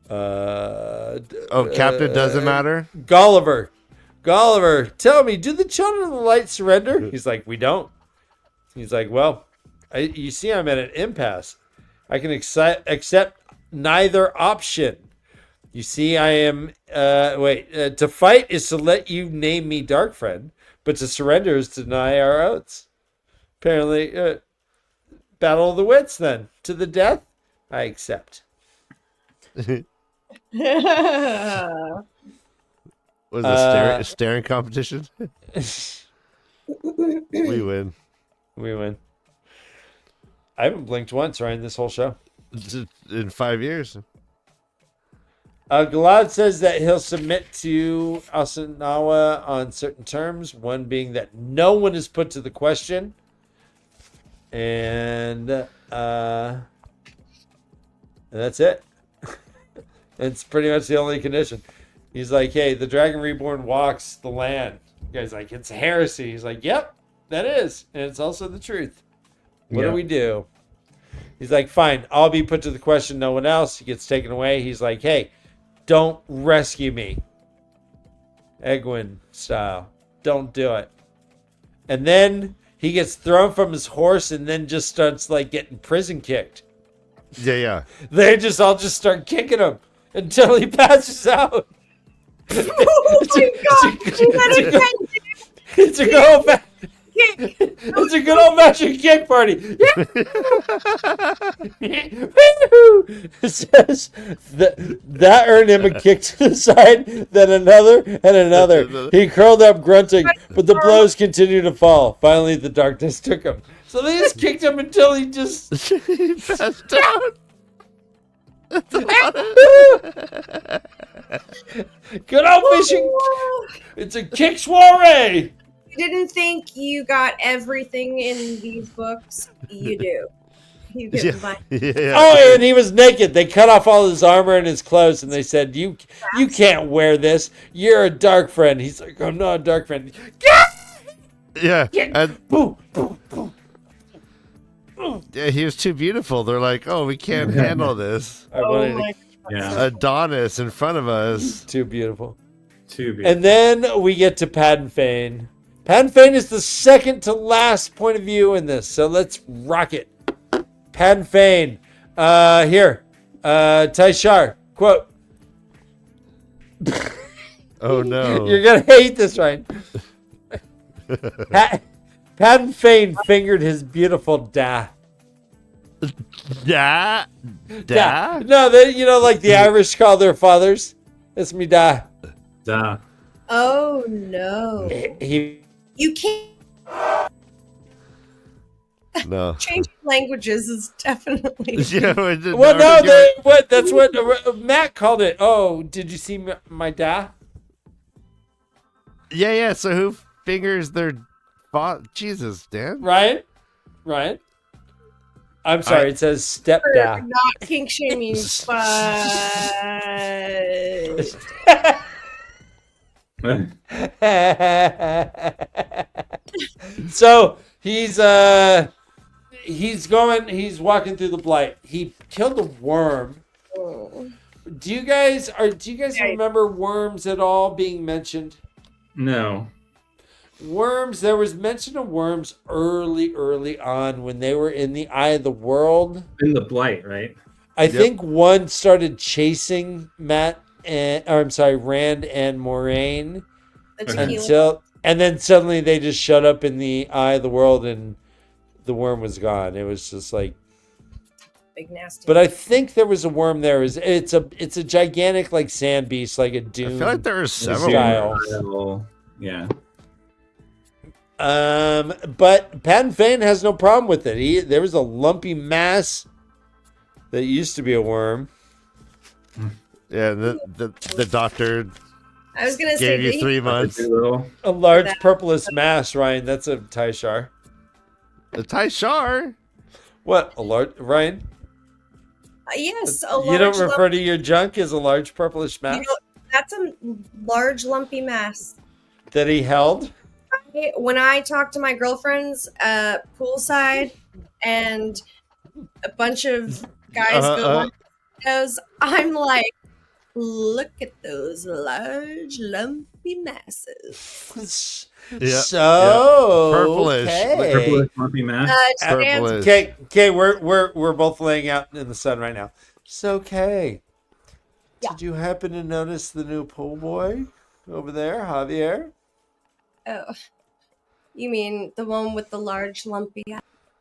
Captain doesn't matter. Gulliver, tell me, do the children of the light surrender? He's like, we don't. He's like, well, you see, I'm at an impasse. I can accept neither option. You see, I am. To fight is to let you name me dark friend, but to surrender is to deny our oaths. Apparently, battle of the wits. Then to the death, I accept. Was a staring competition? We win. We win. I haven't blinked once, Ryan, this whole show. In 5 years. Galad says that he'll submit to Asanawa on certain terms, one being that no one is put to the question. And that's it. It's pretty much the only condition. He's like, hey, the Dragon Reborn walks the land. The guy's like, it's heresy. He's like, yep, that is. And it's also the truth. What do we do? He's like, fine, I'll be put to the question, no one else. He gets taken away. He's like, hey, don't rescue me. Egwin style. Don't do it. And then he gets thrown from his horse and then just starts like getting prison kicked. Yeah. They just all just start kicking him until he passes out. Oh my god! It's a good old it's a good old fashioned kick party. It says that earned him a kick to the side, then another and another. He curled up grunting, but the blows continued to fall. Finally, the darkness took him. So they just kicked him until he just He passed out. good old fishing. It's a kick soiree. You didn't think you got everything in these books? You do. You get mine. Yeah. Oh, and he was naked. They cut off all his armor and his clothes, and they said, "You can't wear this. You're a dark friend." He's like, "I'm not a dark friend." Yeah. And Boo, boo, boo. yeah, he was too beautiful. They're like, oh, we can't handle this. I wanted to- Yeah. Adonis in front of us. too beautiful. Too big. And then we get to Padden Fane. Padden Fane is the second to last point of view in this, so let's rock it. Padden Fane. Here. Taishar. Quote. Oh no. You're going to hate this, Ryan. Padden Fane fingered his beautiful da. Da? Da. No, like the Irish call their fathers. It's me da. Duh. Oh no! He You can't No. change languages. Is definitely. Yeah, we did well, not no, give- that's what Matt called it. Oh, did you see my da? Yeah. So who fingers their Jesus, Dan? Ryan? I'm sorry, it says step da. Not kink shaming, but So he's walking through the blight. He killed a worm. Do you guys remember worms at all being mentioned? No. Worms, there was mention of worms early on when they were in the Eye of the World. In the blight, right? I think one started chasing Rand and Moraine the tequila. and then suddenly they just showed up in the Eye of the World and the worm was gone. It was just like Big nasty. but I think there was a worm there. It's a gigantic like sand beast, like a I dune feel like there are several. style. Yeah. But Padden Fane has no problem with it. There was a lumpy mass that used to be a worm. Yeah, the doctor I was gonna say gave you 3 months. A large purplish mass, Ryan. That's a Taishar. The Taishar? What? A large Ryan? yes, a You don't large refer to your junk as a large purplish mass that's a large lumpy mass. that he held? When I talk to my girlfriends poolside and a bunch of guys go on those, I'm like, look at those large lumpy masses. Yeah. So Purplish. okay. Purplish lumpy mass. Purplish. Okay, we're both laying out in the sun right now. So Kay, did you happen to notice the new pool boy over there, Javier? Oh, you mean the one with the large lumpy,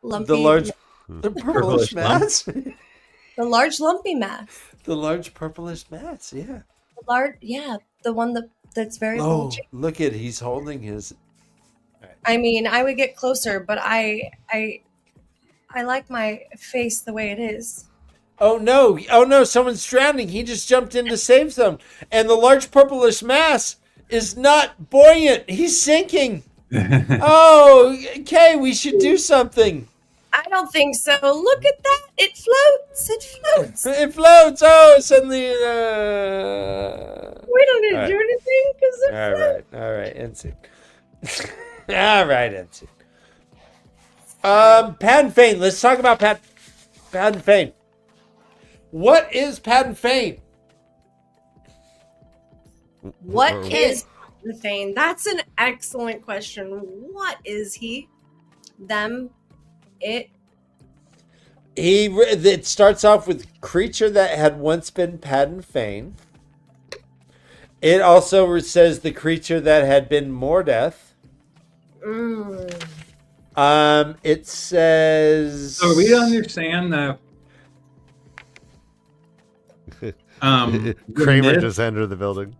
The large, the purplish Purplish mass. the large lumpy mass? The large purplish mass. Yeah. The large, the one that's very bulgy. Look at he's holding his. I mean, I would get closer, but I like my face the way it is. Oh no! Someone's drowning. He just jumped in to save them, and the large purplish mass is not buoyant. He's sinking. Oh, Kay, we should do something. I don't think so. Look at that. It floats. It floats. It floats. Oh, suddenly. We don't need All to do right. anything because it floats. All right, Ensign. All right, Ensign. Pad and Feign. Let's talk about Pad and Feign. What is Pad and Feign? What is the Feign? That's an excellent question. What is he? Them? It? It starts off with creature that had once been Pad and Feign. It also says the creature that had been Mordeth. It says. So we understand that. Kramer just entered the building.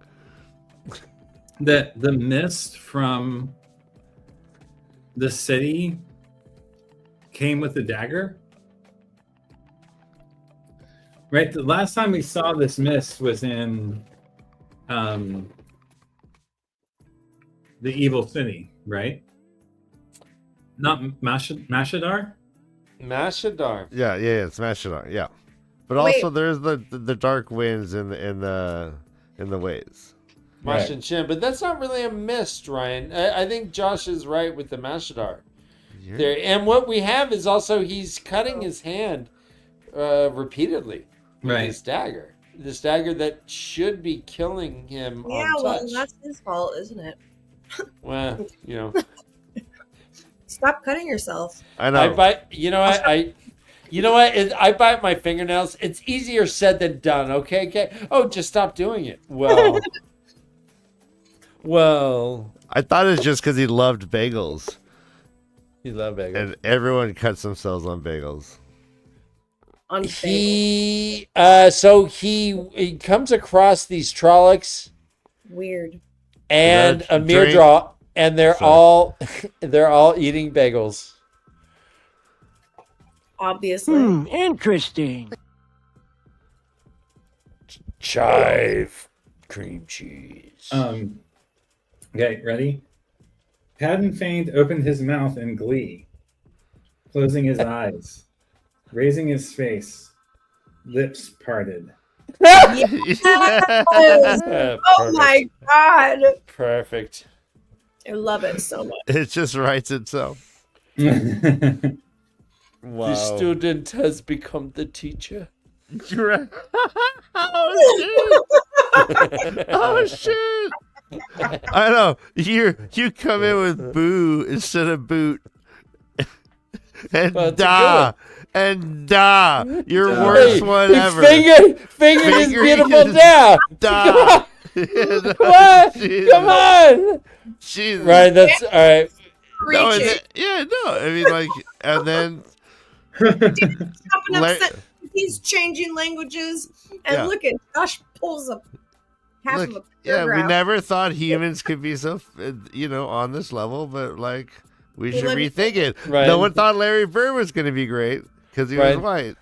That the mist from the city came with the dagger. Right. The last time we saw this mist was in the evil city, right? Not Mashadar? Mashadar. Yeah, it's Mashadar. Yeah, but Wait. also there's the dark winds in the ways. Mash Right. and Shin, but that's not really a mist, Ryan. I think Josh is right with the Mashadar there. And what we have is also he's cutting his hand repeatedly with Right. his dagger. This dagger that should be killing him Yeah, on well, touch. that's his fault, isn't it? Well, you know. Stop cutting yourself. I know. I bite. You know what? I bite my fingernails. It's easier said than done. Okay. Oh, just stop doing it. Well. I thought it was just because he loved bagels, You love bagels. and everyone cuts themselves on bagels. On He comes across these Trollocs Weird. and Drink. a Mirdraw, and they're Sorry. all eating bagels. Obviously. Interesting. Chive cream cheese. Okay, ready? Padden Feign opened his mouth in glee, closing his eyes, raising his face, lips parted. Yes! Oh Perfect. my god. Perfect. I love it so much. It just writes itself. The Wow. student has become the teacher. Oh shit! I know you come in with boo instead of boot, and Well, it's da and da. Your Da. worst one ever. Finger his Finger beautiful his- down. Da. Come on. Jesus. Right, that's all right. No, and Preaching. then, yeah, no. I mean, like, and then Stopping La- upset. He's changing languages. And Yeah. look at Josh pulls up half of a look, yeah, we paragraph. never thought humans could be so, on this level, but like, we should rethink it. Right. No one thought Larry Bird was going to be great because he was Right. white.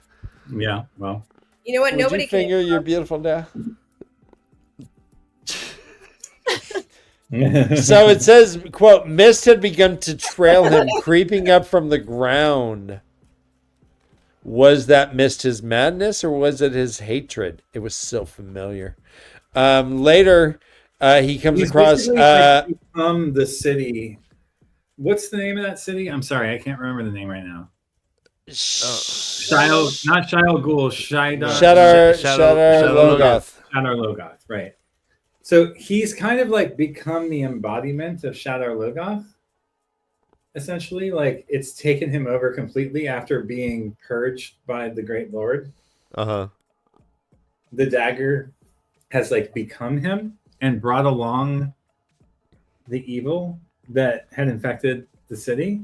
Yeah, well. You know what? Would Nobody you finger your beautiful down? So it says, quote, mist had begun to trail him, creeping up from the ground. Was that mist his madness or was it his hatred? It was so familiar. Later, he comes He's across... basically, like, become the city. What's the name of that city? I'm sorry, I can't remember the name right now. Shile, not Shile Ghul, Shidar Shadar Logoth. Shadar Logoth, right. So he's kind of like become the embodiment of Shadar Logoth. Essentially, like it's taken him over completely after being purged by the Great Lord. Uh-huh. The dagger has like become him and brought along the evil that had infected the city.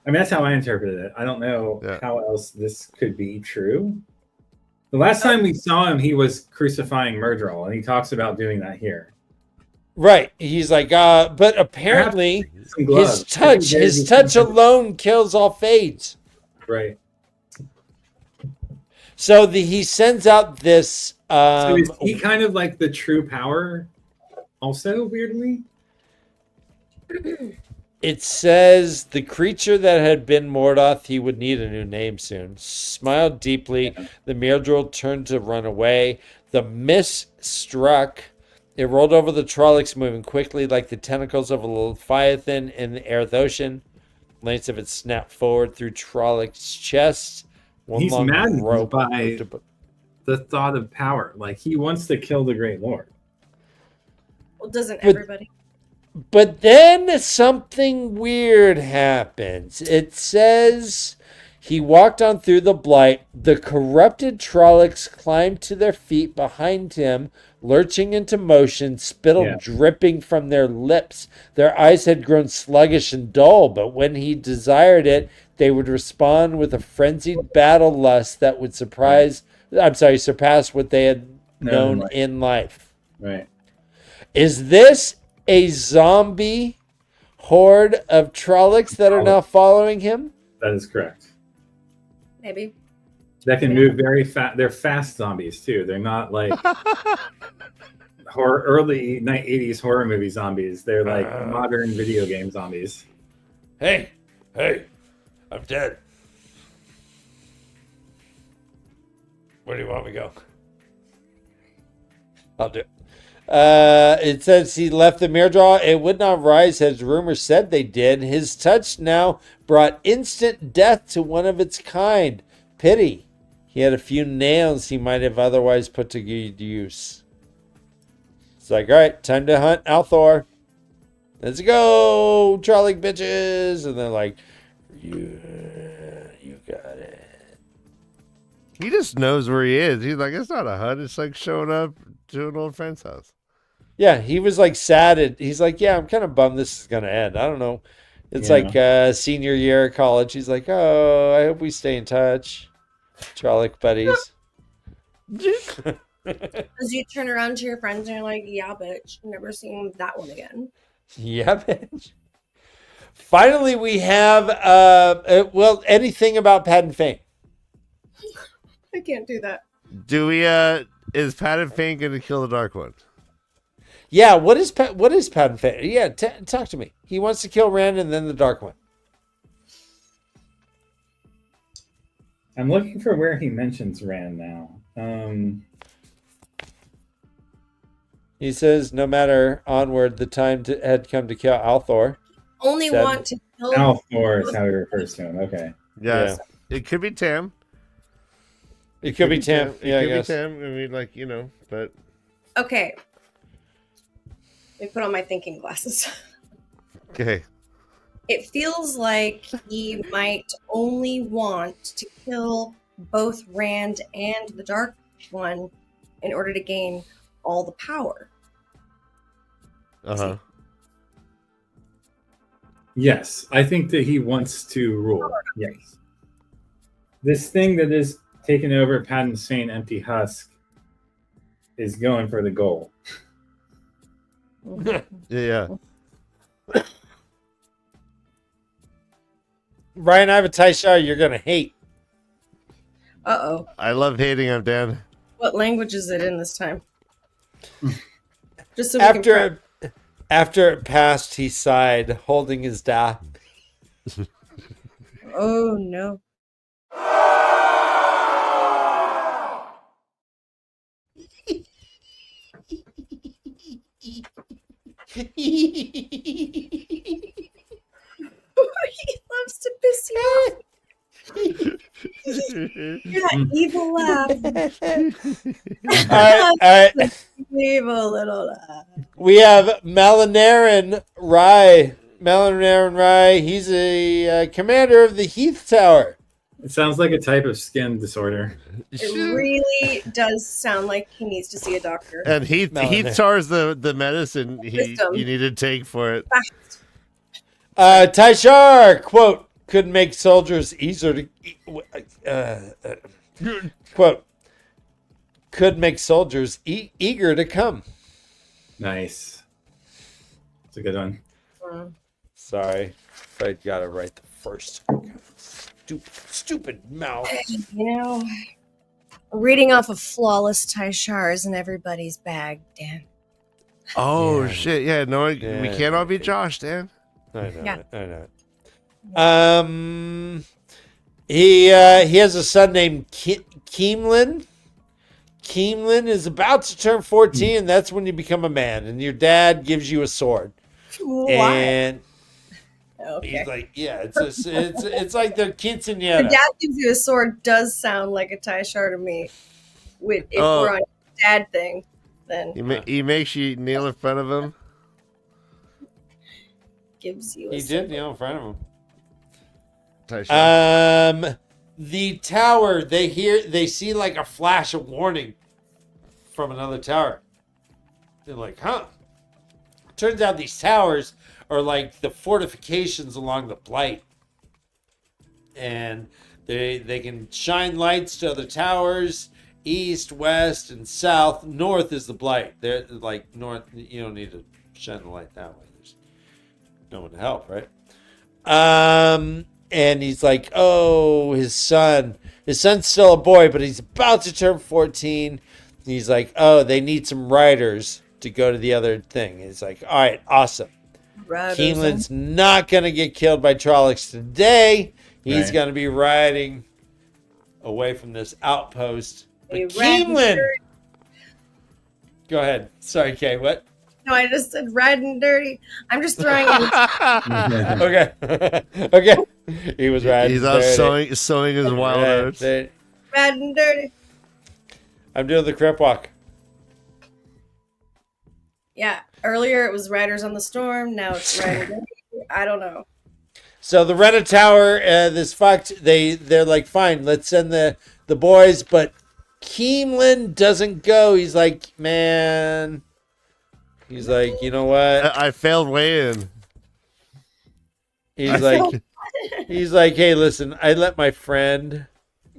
I mean, that's how I interpreted it. I don't know how else this could be true. The last time we saw him, he was crucifying Murdral, and he talks about doing that here. Right. He's like, but apparently Some gloves. his touch alone kills all fades. Right. So he sends out this. So is he kind of like the true power also, weirdly? It says the creature that had been Mordoth, he would need a new name soon, smiled deeply. The Myrdril turned to run away. The mist struck. It rolled over the Trollocs, moving quickly like the tentacles of a leviathan in the air of the ocean. Lengths of it snapped forward through Trolloc's chest. One He's long maddened rope by moved ab- the thought of power. Like, he wants to kill the Great Lord. Well, doesn't But- everybody? But then something weird happens. It says he walked on through the blight. The corrupted Trollocs climbed to their feet behind him, lurching into motion, spittle dripping from their lips. Their eyes had grown sluggish and dull, but when he desired it, they would respond with a frenzied battle lust that would surpass what they had known in life. Right. Is this a zombie horde of Trollocs that are now following him? That is correct. Maybe. That can move very fast. They're fast zombies too. They're not like early 80s horror movie zombies. They're like modern video game zombies. Hey, I'm dead. Where do you want me to go? I'll do it. It says he left the Myrdril. It would not rise as rumors said they did. His touch now brought instant death to one of its kind. Pity. He had a few nails he might have otherwise put to good use. It's like, all right, time to hunt Althor. Let's go, Trolloc bitches. And they're like, you got it. He just knows where he is. He's like, it's not a hunt. It's like showing up to an old friend's house. Yeah, he was like sad. He's like, yeah, I'm kind of bummed this is going to end. I don't know. It's like senior year of college. He's like, oh, I hope we stay in touch. Trolloc buddies. As you turn around to your friends and you're like, yeah, bitch, never seen that one again. Yeah, bitch. Finally, we have, anything about Pat and Fane. I can't do that. Do we, is Pat and Fane going to kill the Dark One? Yeah, what is Pat and Fane? Yeah, talk to me. He wants to kill Rand and then the Dark One. I'm looking for where he mentions Rand now. He says, no matter onward, the time had come to kill Althor. Only want to kill Althor is how he refers to him. Okay. Yeah. It could be Tam. It could be Tam. Yeah, I guess. It could be Tam. I mean, like, you know, but... Okay. Let me put on my thinking glasses. Okay. It feels like he might only want to kill both Rand and the Dark One in order to gain all the power. Uh-huh. Yes, I think that he wants to rule. Yes. This thing that is taking over Pat Fane Empty Husk is going for the goal. Yeah. Ryan, I have a Taishar you're going to hate. Uh-oh. I love hating him, Dan. What language is it in this time? Just so we can After it passed, he sighed, holding his da. Oh, no. He loves to piss you off. You're that evil laugh. All right. Evil little laugh. We have Malinaran Rye. Malinaran Rye, he's a commander of the Heath Tower. It sounds like a type of skin disorder. It really does sound like he needs to see a doctor. And Heath Tar's the medicine Wisdom. you need to take for it. Taishar, quote, could make soldiers easier to... quote, could make soldiers eager to come. Nice. It's a good one. Sorry. I got it right the first time. Stupid mouth. You know, reading off of flawless Taishar isn't everybody's bag, Dan. Oh, Yeah. shit. Yeah, no, we Yeah. can't all be Josh, Dan. I know Yeah. it. I know it. He has a son named Keemlin. Keemlin is about to turn 14, and that's when you become a man. And your dad gives you a sword. Why? And Okay. he's like, yeah, it's like the Your quinceanera. dad gives you a sword does sound like a tie shard to me. If Oh. we're on dad thing, then He makes you kneel in front of him. gives you a He sword. did kneel in front of him. Taisha. The tower, they see like a flash of warning from another tower. They're like, huh? Turns out these towers are like the fortifications along the Blight. And they can shine lights to other towers, east, west, and south. North is the Blight. They're like north, you don't need to shine the light that way. There's no one to help, right? And he's like, oh, his son's still a boy, but he's about to turn 14. He's like, oh, they need some riders to go to the other thing. He's like, all right, awesome. Keeneland's not going to get killed by Trollocs today. He's Right. going to be riding away from this outpost. Hey, But red and Keeneland! dirty. Go ahead. Sorry, Kay, what? No, I just said red and dirty. I'm just throwing in. Okay. Okay. He was riding. He's out dirty. sowing his wild Red, oats. dirty. Red and dirty. I'm doing the crip walk. Yeah. Earlier it was Riders on the Storm. Now it's red and dirty. I don't know. So the Rena Tower, this fucked. They're like, fine, let's send the boys, but Keeneland doesn't go. He's like, man. He's like, you know what? I failed way in. He's like, hey, listen, I let my friend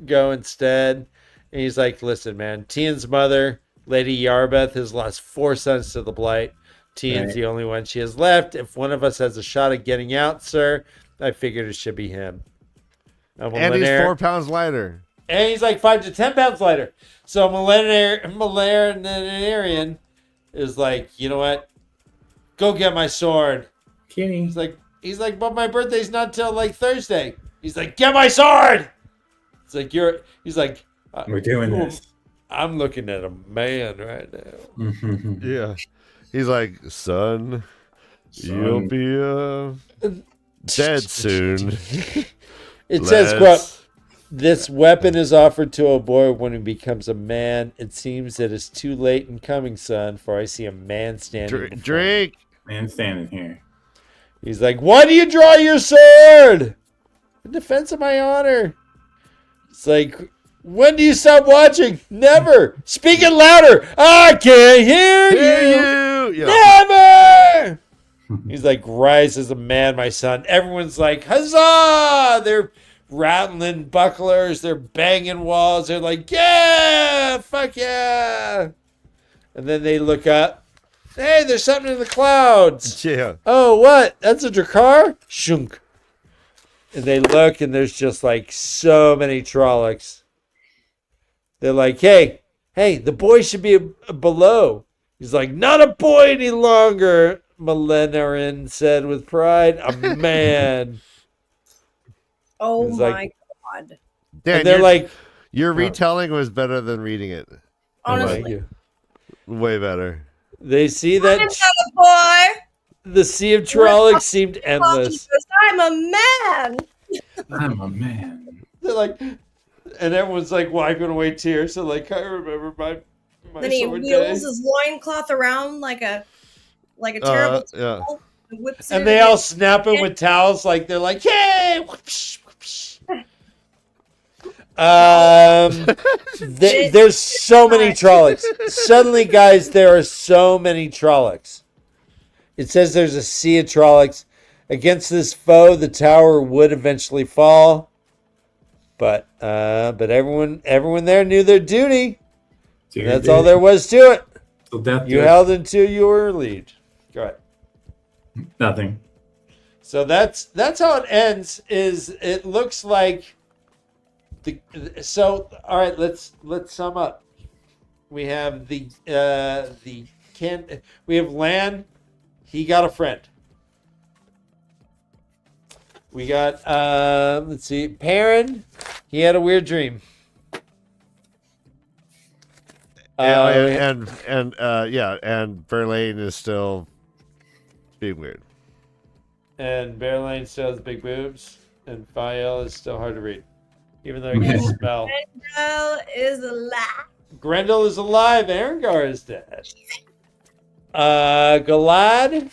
go instead. And he's like, listen, man, Tian's mother, Lady Yarbeth, has lost 4 sons to the Blight. Tian's Right. the only one she has left. If one of us has a shot at getting out, sir, I figured it should be him. And he's 4 pounds lighter. And he's like 5 to 10 pounds lighter. So Millenarian is like, you know what? Go get my sword. Kenny. He's like, but my birthday's not till like Thursday. He's like, get my sword. It's like he's like, We're doing this. I'm looking at a man right now. Yeah. He's like, son, you'll be dead soon. It says, quote, this weapon is offered to a boy when he becomes a man. It seems that it's too late in coming, son, for I see a man standing. before me." Drink. Man standing here. He's like, why do you draw your sword? In defense of my honor. It's like, when do you stop watching? Never. Speak it louder. I can't hear you. Yeah. Never. He's like, rise as a man, my son. Everyone's like, huzzah. They're rattling bucklers. They're banging walls. They're like, yeah, fuck yeah. And then they look up. Hey, there's something in the clouds. Yeah. Oh, what? That's a Drakkar? Shunk. And they look, and there's just like so many Trollocs. They're like, hey, the boy should be below. He's like, not a boy any longer, Melenarin said with pride. A man. Oh It's my like- god. Dan, And they're like, your retelling was better than reading it. Honestly. you. Way better. They see I'm that not a boy. the sea of Trollocs seemed endless. I'm a man. I'm a man. They're like, and everyone's like wiping away tears. So like, I remember my Then he sword wheels days. his loincloth around like a terrible Yeah. tool and whips it And they in all his- snap it with towels, like they're like, "Yay!" Whoopsh, whoopsh. There's so many Trollocs. Suddenly, guys, there are so many Trollocs. It says there's a sea of Trollocs. Against this foe, the tower would eventually fall. But everyone there knew their duty. And that's all there was to it. So death You to it. held until you were relieved. Go ahead. Nothing. So that's how it ends. Is it looks like all right, let's sum up. We have we have Lan, he got a friend. We got let's see, Perrin. He had a weird dream. And Verlaine is still being weird. And Bearlane still has big boobs, and Fael is still hard to read, even though he can smell. Grendel is alive. Grendel is alive. Arengar is dead. Galad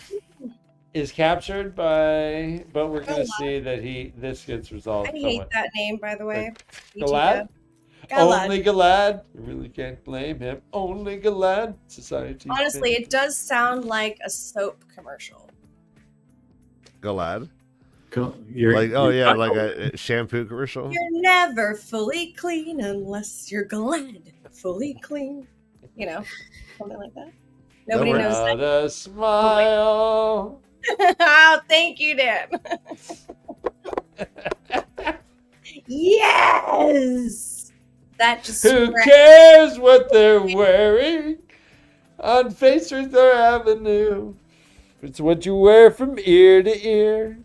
is captured by, but we're gonna see that this gets resolved. I hate somewhat. that name, by the way. Galad? Galad. Only Galad. You really can't blame him. Only Galad. Society. Honestly, it does sound like a soap commercial. Galad? Cool. Like a shampoo commercial? You're never fully clean unless you're glad fully clean. You know, something like that. Nobody knows that. A smile. Oh, thank you, Dan. Yes! That just Who cares what they're wearing on Face Third Avenue? It's what you wear from ear to ear.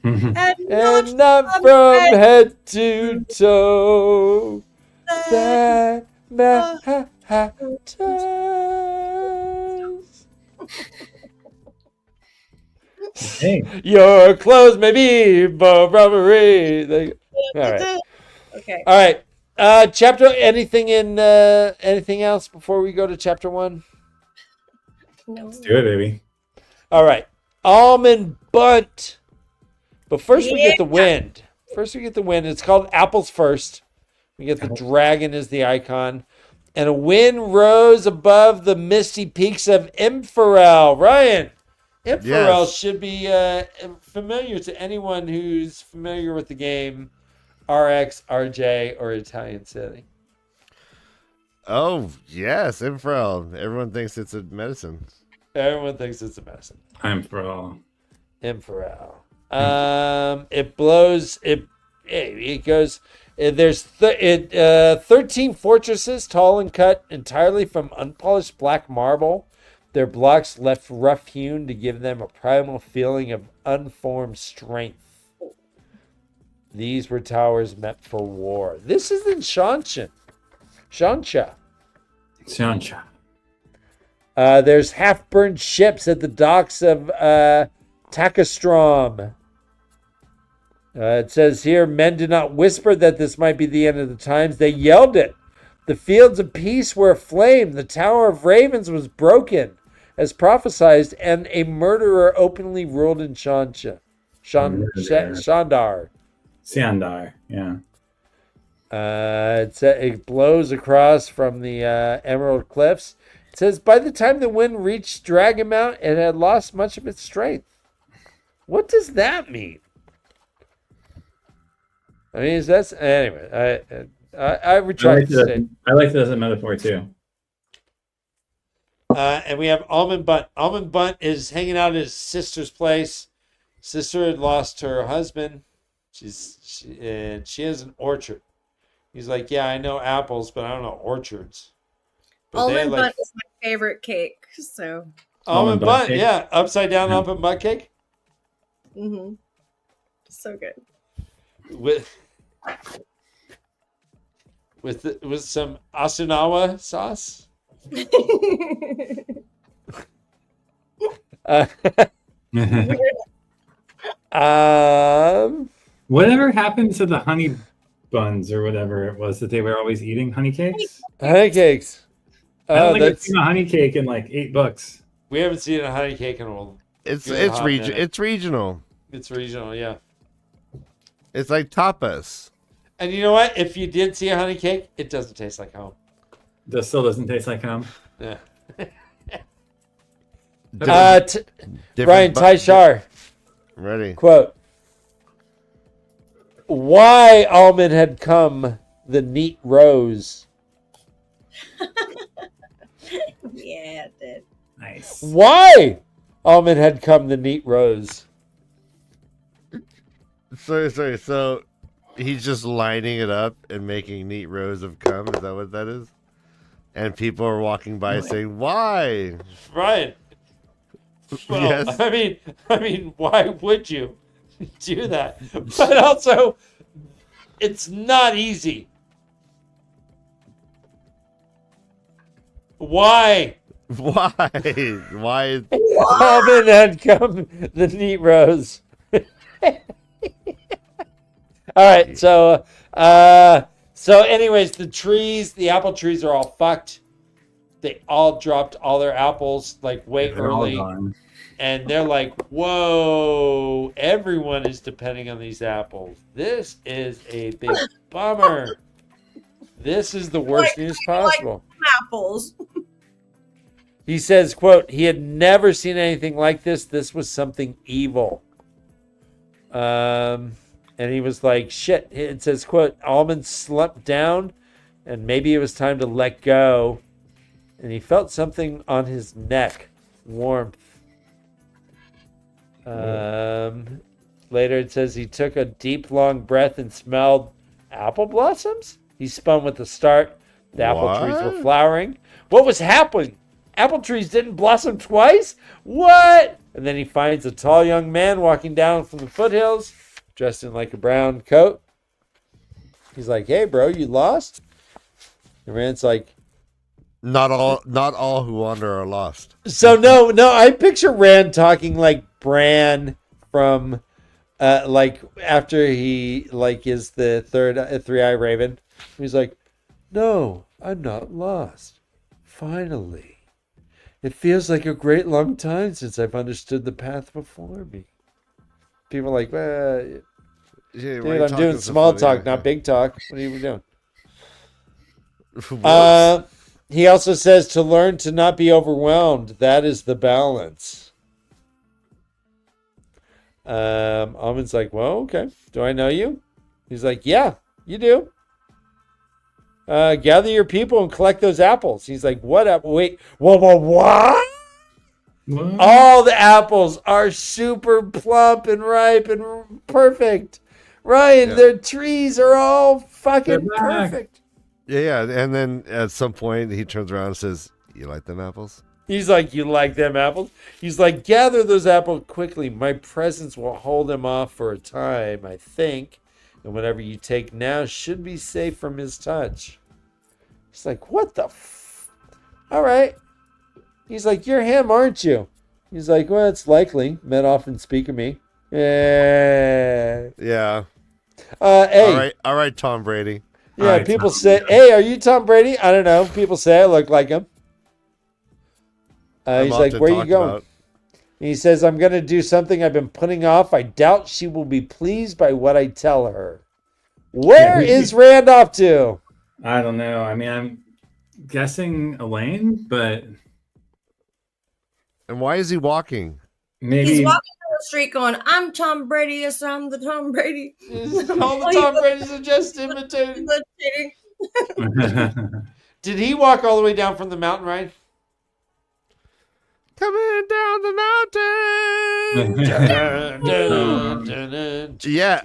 And not from head to toe. That matters. Hey. Your clothes may be robbery. All right. Okay. All right. Chapter. Anything else before we go to chapter 1? No. Let's do it, baby. All right. Almond Bunt. But first we get the wind. It's called Apples First. We get the dragon as the icon. And a wind rose above the misty peaks of Impharel. Ryan, Impharel should be familiar to anyone who's familiar with the game RX, RJ, or Italian City. Oh, yes, Impharel. Everyone thinks it's a medicine. Everyone thinks it's a medicine. I'm for all. Impharel. It blows. It goes. There's 13 fortresses, tall and cut entirely from unpolished black marble. Their blocks left rough-hewn to give them a primal feeling of unformed strength. These were towers meant for war. This is in Shansha. Sancha. There's half-burned ships at the docks of Takastrom. It says here, men did not whisper that this might be the end of the times. They yelled it. The fields of peace were aflame. The Tower of Ravens was broken, as prophesied, and a murderer openly ruled in Shandar. Sandar, yeah. It blows across from the Emerald Cliffs. It says, by the time the wind reached Dragon Mount, it had lost much of its strength. What does that mean? I mean, anyway. I retract the statement. I like that as a metaphor too. And we have Almond Bunt. Almond Bunt is hanging out at his sister's place. Sister had lost her husband. She has an orchard. He's like, yeah, I know apples, but I don't know orchards. But Almond Bunt is my favorite cake. So Almond Bunt, cake. yeah, upside down almond butt cake. So good. With some Asinawa sauce. Whatever happened to the honey buns or whatever it was that they were always eating? Honey cakes? Honey cakes. I don't think I've seen a honey cake in like $8. We haven't seen a honey cake in a while. It's regional. It's regional, yeah. It's like tapas. And you know what? If you did see a honey cake, it doesn't taste like home. That still doesn't taste like home. Yeah. Different Ryan Taishar. Ready. Quote. Why Almond had come the neat rose. Yeah, it did. Nice. Why Almond had come the neat rose. Sorry. So he's just lining it up and making neat rows of cum. Is that what that is? And people are walking by saying, "Why?" Ryan. Well, Yes. I mean, why would you? do that. But also, it's not easy. Why? Why? Why? Almond had come the neat rose. All right, so anyways, the apple trees are all fucked. They all dropped all their apples like way They're all early. gone. And they're like, whoa, everyone is depending on these apples. This is a big bummer. This is the worst news possible. Apples. He says, quote, he had never seen anything like this. This was something evil. And he was like, shit. It says, quote, Almond slumped down and maybe it was time to let go. And he felt something on his neck, warmth. Later it says he took a deep, long breath and smelled apple blossoms. He spun with the start. The apple trees were flowering. What was happening? Apple trees didn't blossom twice? What? And then he finds a tall young man walking down from the foothills, dressed in like a brown coat. He's like, hey, bro, you lost? The man's like, Not all who wander are lost. so no, I picture Rand talking like Bran from like after he like is the third three-eye raven. He's like, no, I'm not lost. Finally. It feels like a great long time since I've understood the path before me. People are like, well, Yeah, dude, I'm doing small talk, not big talk. What are you doing? He also says to learn to not be overwhelmed. That is the balance. Almond's like, well, okay. Do I know you? He's like, yeah, you do. Gather your people and collect those apples. He's like, what apple? Wait, what? What? All the apples are super plump and ripe and perfect. Ryan, Yeah. their trees are all fucking They're back. perfect. Yeah, and then at some point he turns around and says, "You like them apples?" He's like, you like them apples? He's like, gather those apples quickly. My presence will hold them off for a time, I think. And whatever you take now should be safe from his touch. He's like, what the all right. He's like, you're him, aren't you? He's like, well, it's likely. Men often speak of me. Yeah. Yeah. Hey. All right, Tom Brady. Yeah, All right, people Tom. say, hey, are you Tom Brady? I don't know. People say I look like him. I'm He's like, often where are you talked going? about. And he says, I'm going to do something I've been putting off. I doubt she will be pleased by what I tell her. Where is Rand off to? I don't know. I mean, I'm guessing Elaine, but And why is he walking? maybe He's walking down the street going, I'm Tom Brady. Yes, I'm the Tom Brady. All the Tom Brady's are just imitating. Imitating. Did he walk all the way down from the mountain, right? Coming down the mountain. Yeah.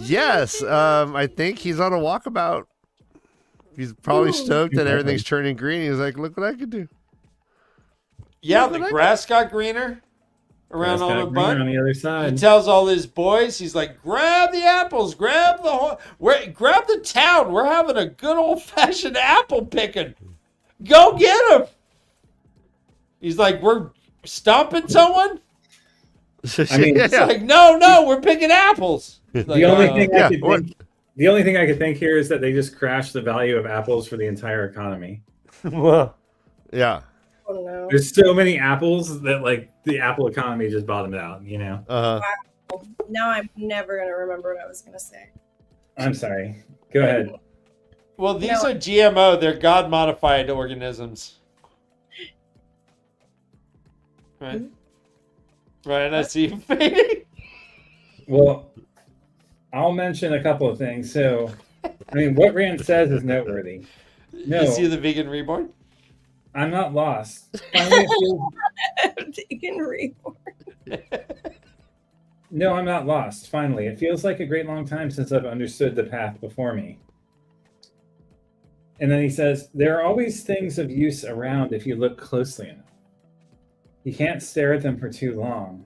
Yes. I think he's on a walkabout. He's probably stoked that everything's turning green. He's like, look what I can do. Yeah, the grass got greener around all the on bun. the other He side. tells all his boys, he's like, grab the apples, grab the town. We're having a good old-fashioned apple picking. Go get them. He's like, we're stomping someone? I mean, It's like, no, we're picking apples. It's like, the only "Oh." thing yeah, I could what- think, the only thing I could think here is that they just crashed the value of apples for the entire economy. Well, Yeah. Oh, no. There's so many apples that like the apple economy just bottomed out. You know. Now I'm never going to remember what I was going to say. I'm sorry. Go ahead. well, these No. are GMO. They're God-modified organisms. Right? Right, I see you fading. Well, I'll mention a couple of things. So, I mean, what Rand says is noteworthy. No, You see the vegan reborn? I'm not lost. Finally, it feels- Taken reborn. No, I'm not lost. Finally, it feels like a great long time since I've understood the path before me. And then he says, there are always things of use around if you look closely enough. You can't stare at them for too long.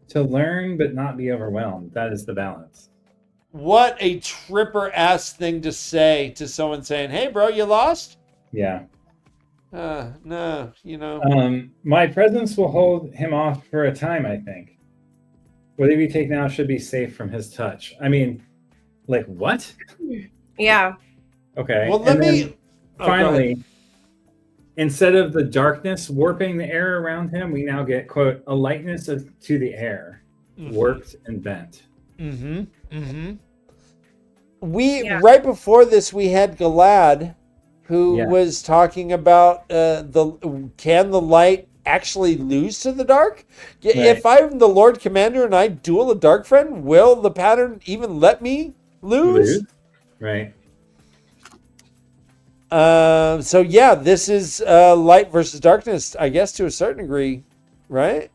To learn but not be overwhelmed. That is the balance. What a tripper ass thing to say to someone saying, "Hey, bro, you lost?" Yeah. No, you know. My presence will hold him off for a time, I think. Whatever you take now should be safe from his touch. I mean, like, what? Yeah. Okay. Well, let me. Finally, instead of the darkness warping the air around him, we now get, quote, a lightness to the air, warped and bent. Right before this, we had Galad, who was talking about can the light actually lose to the dark? Right. If I'm the Lord Commander and I duel a dark friend, will the pattern even let me lose? Right. So yeah, this is light versus darkness, I guess, to a certain degree, right?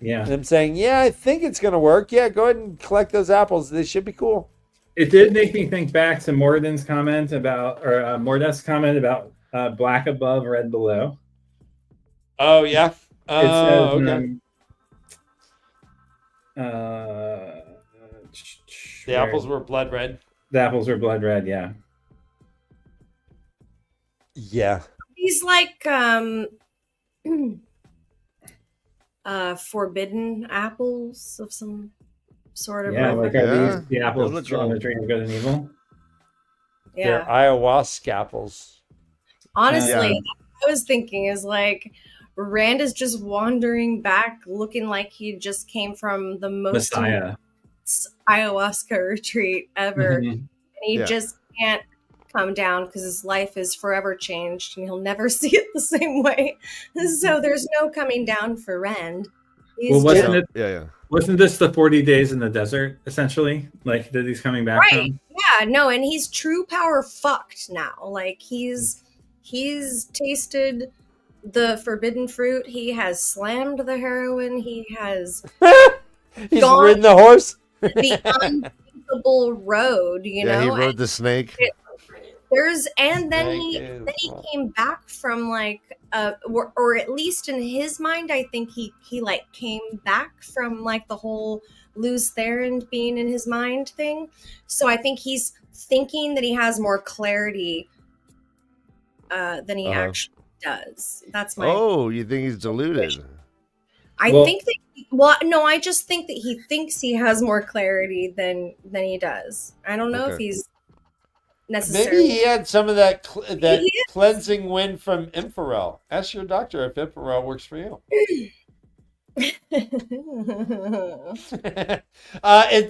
Yeah. And I'm saying, yeah, I think it's going to work. Yeah, go ahead and collect those apples. They should be cool. It did make me think back to Mordeth's comment about black above, red below. Oh yeah. It says, okay. The apples were blood red. The apples were blood red. Yeah. Yeah. He's like forbidden apples of some sort of like are these the apples on the tree of good and evil? Yeah. They're ayahuasca apples. Honestly, I was thinking is like Rand is just wandering back looking like he just came from the most Messiah ayahuasca retreat ever. And he just can't come down because his life is forever changed and he'll never see it the same way. So there's no coming down for Rand. Well, wasn't this the 40 days in the desert, essentially? Like that he's coming back from? Yeah, no, and he's true power fucked now. Like he's tasted the forbidden fruit. He has slammed the heroin. He has he's ridden the horse. The unthinkable road, you know. He rode the snake. Then he came back from like or at least in his mind, I think he like came back from like the whole lose Theron being in his mind thing. So I think he's thinking that he has more clarity than he actually does. That's my. Oh, you think he's deluded? I think that. I just think that he thinks he has more clarity than he does. I don't know if he's necessarily. Maybe he had some of that cleansing wind from Impharel. Ask your doctor if Impharel works for you. It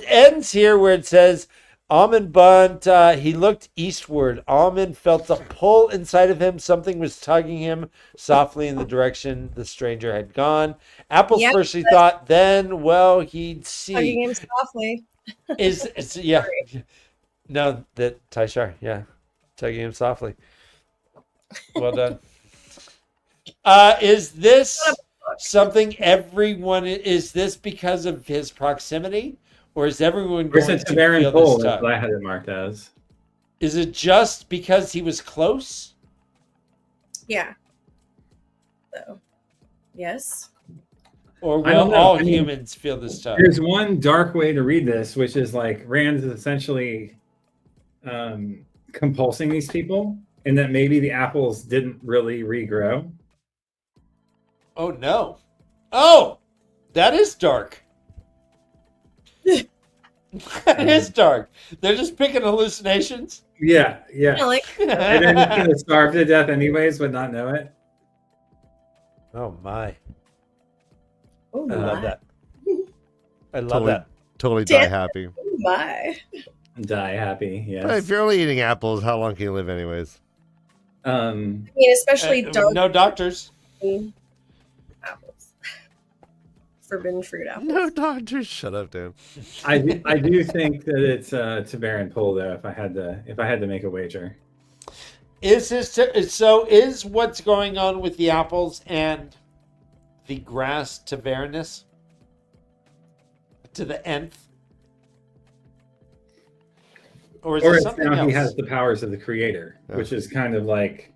ends here where it says, Almond Bunt, he looked eastward. Almond felt a pull inside of him. Something was tugging him softly in the direction the stranger had gone. Apples firstly thought, then, well, he'd see. Tugging him softly. No, that Taishar, tugging him softly. Well done. Is this something everyone? Is this because of his proximity, or is everyone going to feel this tug? I had it marked as. Is it just because he was close? Yeah. So, yes. Or will all humans feel this tug? There's one dark way to read this, which is like Rand is essentially compulsing these people, and that maybe the apples didn't really regrow. Oh no! Oh, that is dark. That is dark. They're just picking hallucinations. Yeah. Like, and they're just gonna starve to death anyways, but not know it. Oh my! Oh, I love that. I love that. Totally die happy. Oh my! Die happy. Yes. But if you're only eating apples, how long can you live, anyways? I mean, especially dark. No doctors. Apples. Forbidden fruit apples. No doctors. Shut up, Dan. I do think that it's Tabarin Pull though. If I had to make a wager, Is what's going on with the apples and the grass Tavernus to the nth? Or it's something now else? he has the powers of the creator, which is kind of like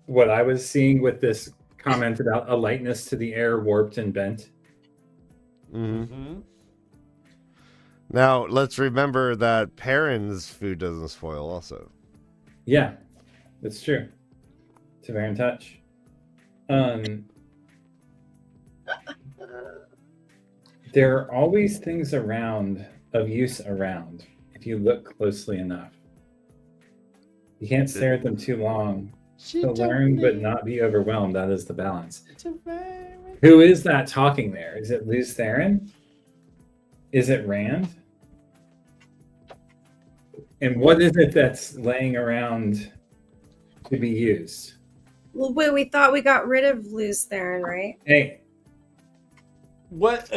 what I was seeing with this comment about a lightness to the air warped and bent. Mm-hmm. Now, let's remember that Perrin's food doesn't spoil also. Yeah, that's true. It's a very in touch. There are always things around of use around if you look closely enough. You can't stare at them too long. To learn but not be overwhelmed. That is the balance. Who is that talking there? Is it Luz Theron? Is it Rand? And what is it that's laying around to be used? Well, wait, we thought we got rid of Luz Theron, right? Hey, What?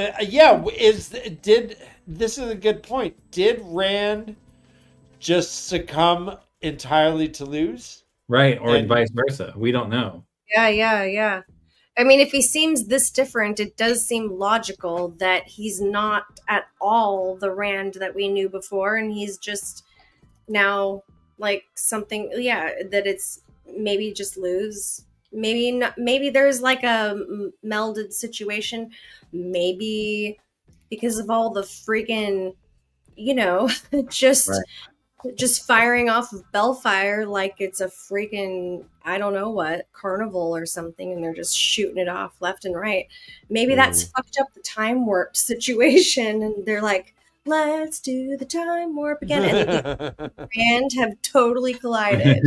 This is a good point. Did Rand just succumb entirely to Luz? right, or And- vice versa. We don't know. Yeah. I mean, if he seems this different, it does seem logical that he's not at all the Rand that we knew before, and he's just now like something. Yeah, that it's maybe just Luz. Maybe not, maybe there's like a melded situation. Maybe because of all the freaking, just. Right. Just firing off of Bellfire like it's a freaking, I don't know what, carnival or something, and they're just shooting it off left and right. Maybe that's fucked up the time warp situation, and they're like, let's do the time warp again. And the Rand have totally collided.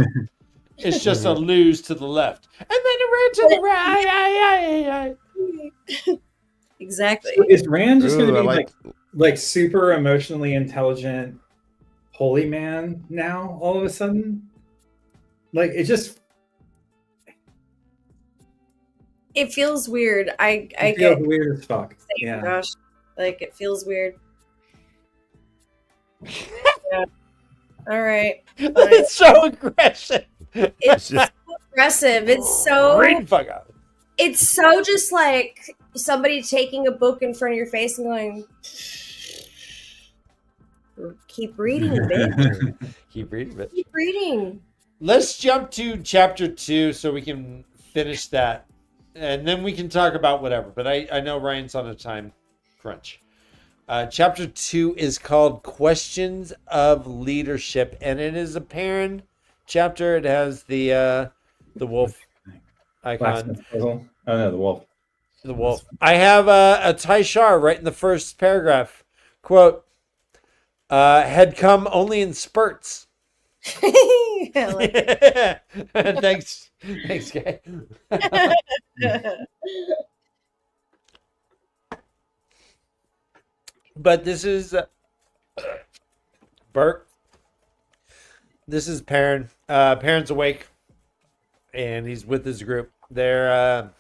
It's just a Luz to the left, and then it ran to the right. Exactly. So is Rand just going Ooh, to be I like super emotionally intelligent holy man now all of a sudden? Like it just It feels weird. I feels get weird as fuck. Yeah. gosh, like it feels weird. Yeah. All right. Fine. It's so aggressive. It's so aggressive. It's so Read the fuck out. it's so just like somebody taking a book in front of your face and going, keep reading, bitch. Keep reading it. Keep reading. Let's jump to chapter 2 so we can finish that, and then we can talk about whatever. But I know Ryan's on a time crunch. Chapter 2 is called Questions of Leadership, and it is a Perrin chapter. It has the wolf icon. Blacksmith puzzle. Oh no, the wolf. The wolf. I have a Taishar right in the first paragraph. Quote, had come only in spurts. Yeah, like- Thanks, guy. But this is Bert. This is Perrin. Perrin's awake, and he's with his group. They're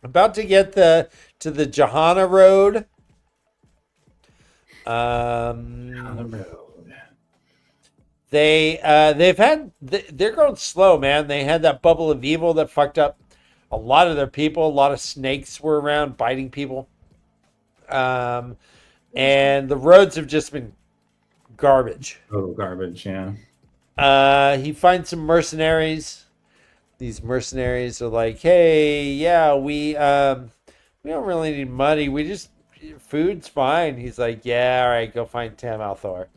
about to get to the Johanna Road. On the road. They're going slow, man. They had that bubble of evil that fucked up a lot of their people. A lot of snakes were around biting people. And the roads have just been garbage. Oh, garbage, yeah. He finds some mercenaries. These mercenaries are like, hey, yeah, we don't really need money. We just, food's fine. He's like, yeah, all right, go find Tam Althor.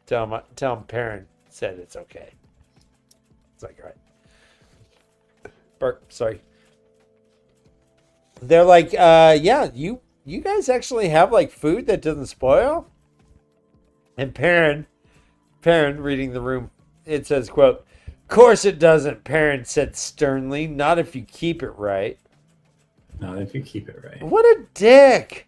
Tell him Perrin said it's okay. It's like, all right. Bert, sorry. They're like, yeah, you guys actually have like food that doesn't spoil? And Perrin reading the room, it says, quote, course it doesn't, Perrin said sternly, not if you keep it right. Not if you keep it right. What a dick.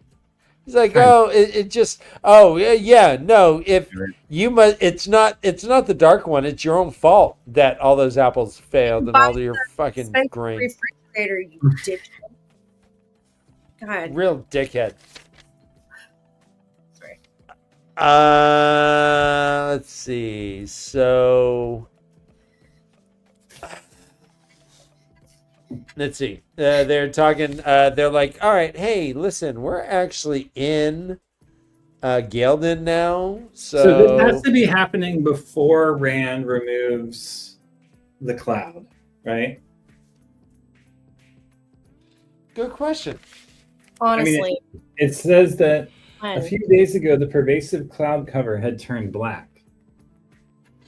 He's like, oh, it just, oh yeah, no, if you must, it's not the dark one, it's your own fault that all those apples failed and all of your fucking Expensive grain. refrigerator, you dickhead. God. Real dickhead. Sorry. Let's see. So let's see. They're talking. They're like, all right, hey, listen, we're actually in Galen now. So this has to be happening before Rand removes the cloud, right? Good question. Honestly, it says that a when? few days ago the pervasive cloud cover had turned black.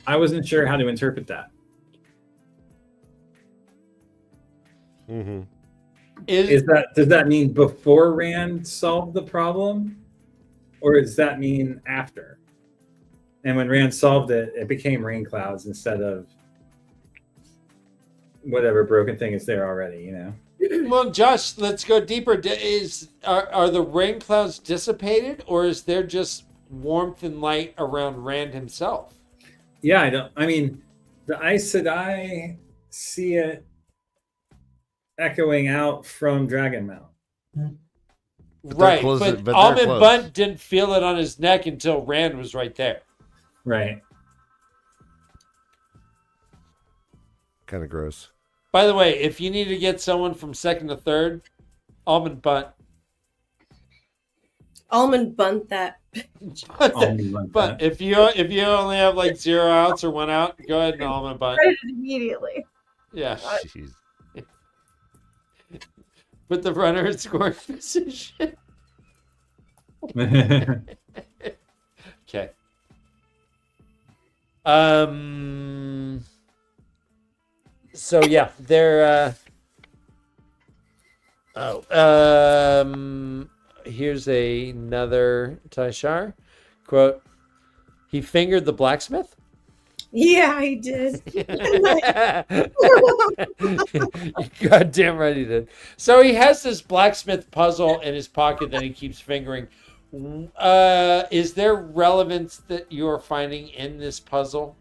I wasn't sure how to interpret that. Mm-hmm. Does that mean before Rand solved the problem, or does that mean after? And when Rand solved it, it became rain clouds instead of whatever broken thing is there already. Well, Josh, let's go deeper. Are the rain clouds dissipated, or is there just warmth and light around Rand himself? Yeah, the Aes Sedai see it echoing out from Dragon Mount. Right, close but it- but they're Almond close. Bunt didn't feel it on his neck until Rand was right there. Right. Kind of gross. By the way, if you need to get someone from second to third, Almond Bunt. Almond bunt that. But if you only have like 0 outs or 1 out, go ahead and Almond Bunt. Immediately. Yeah, Jeez. put the runner in scoring position. Okay. So yeah, they're. Here's another Taishar quote. He fingered the blacksmith. Yeah, he did. Goddamn right he did. So he has this blacksmith puzzle in his pocket that he keeps fingering. Is there relevance that you are finding in this puzzle?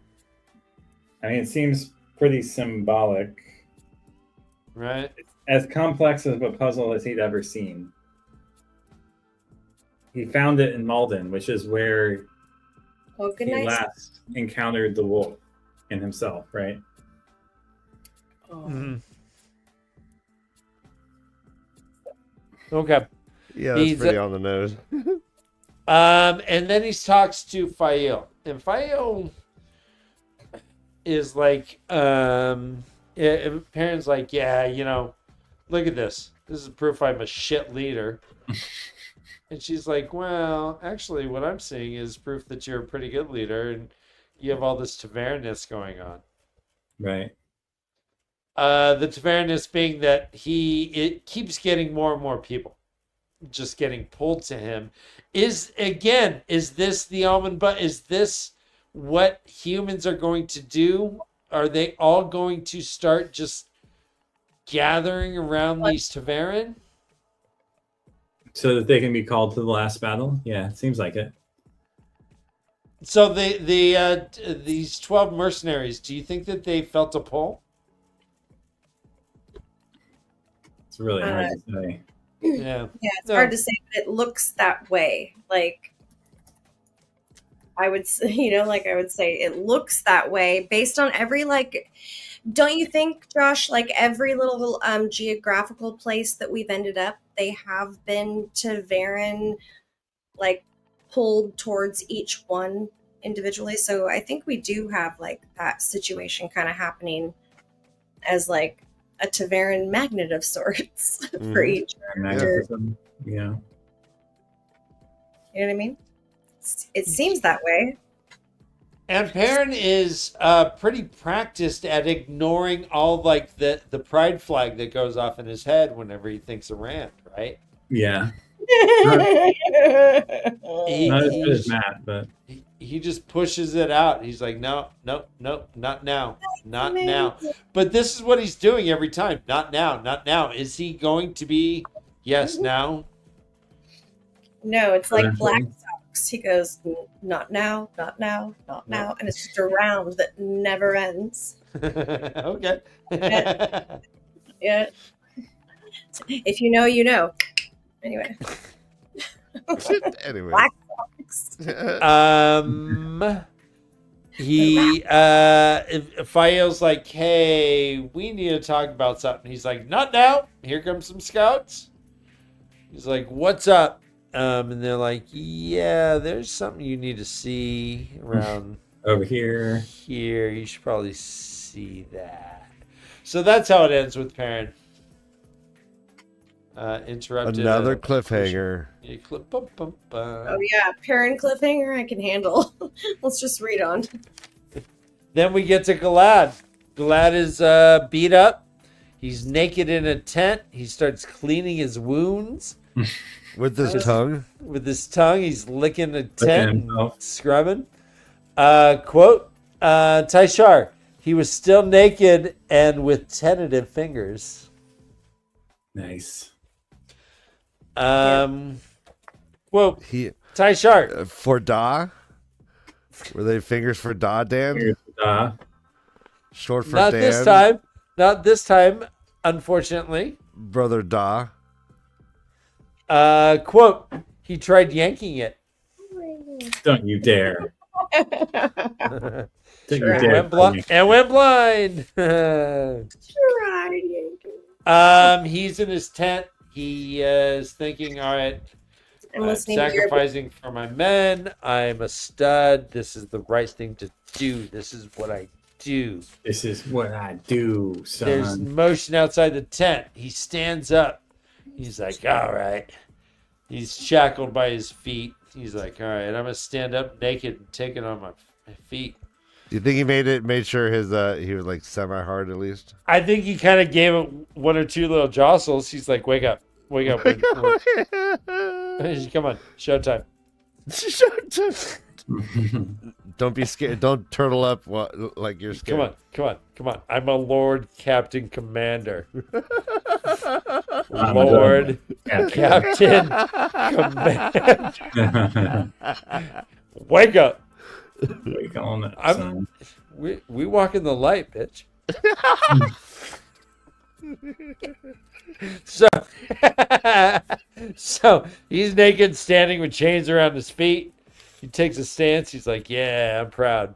It seems pretty symbolic. Right. As complex of a puzzle as he'd ever seen. He found it in Malden, which is where he last encountered the wolf in himself, right? Mm-hmm. Okay. Yeah, that's pretty on the nose. And then he talks to Fael, and Fael is like, Perrin's like, yeah, look at this. This is proof I'm a shit leader. And she's like, well, actually, what I'm seeing is proof that you're a pretty good leader, and you have all this Tavernus going on. Right. The Tavernus being that it keeps getting more and more people just getting pulled to him. Is this the almond butt? Is this what humans are going to do? Are they all going to start just gathering around these Taverin? So that they can be called to the last battle? Yeah, it seems like it. So these 12 mercenaries, do you think that they felt a pull? It's really hard to say. Yeah. Yeah, it's hard to say, but it looks that way. I would say it looks that way based on every don't you think, Josh, every little geographical place that we've ended up, they have been to Varen, pulled towards each one individually. So I think we do have that situation kind of happening as a Taveran magnet of sorts for each magnetism. Yeah. You know what I mean? It seems that way. And Perrin is pretty practiced at ignoring all the pride flag that goes off in his head whenever he thinks of Rand, right? Yeah. Not as good as Matt, but he just pushes it out. He's like, no, not now, not now. But this is what he's doing every time. Not now, not now. Is he going to be? Yes, now. No, it's like Black Socks. He goes, not now, not now, not now, and it's just a round that never ends. Okay. Yeah. If you know, you know. Anyway. Anyway. Black Socks. Fael's like, hey, we need to talk about something. He's like, not now. Here comes some scouts. He's like, what's up? And they're like, yeah, there's something you need to see around over here. Here, you should probably see that. So that's how it ends with Perrin. interrupted. Another cliffhanger. Oh yeah, parent cliffhanger I can handle. Let's just read on. Then we get to Galad. Galad is beat up. He's naked in a tent. He starts cleaning his wounds. With his tongue? With his tongue, he's licking the tent and scrubbing. Quote, Taishar, he was still naked and with tentative fingers. Nice. Quote, Taishar. For Da? Were they fingers for Da, Dan? Short for Not Dan? this time. Not this time, unfortunately. Brother Da. Quote, he tried yanking it. Don't you dare. Don't you dare. And went blind. He's in his tent. He is thinking, all right, I'm sacrificing for my men. I'm a stud. This is the right thing to do. This is what I do. This is what I do, son. There's motion outside the tent. He stands up. He's like, all right. He's shackled by his feet. He's like, all right, I'm going to stand up naked and take it on my feet. Do you think he made sure his he was like semi-hard at least? I think he kind of gave it one or two little jostles. He's like, wake up. Come on, showtime. Showtime. Don't be scared. Don't turtle up like you're scared. Come on. I'm a Lord Captain Commander. Lord Captain Commander. Wake up. Wake on up, son. We walk in the light, bitch. So he's naked, standing with chains around his feet. He takes a stance. He's like, "Yeah, I'm proud."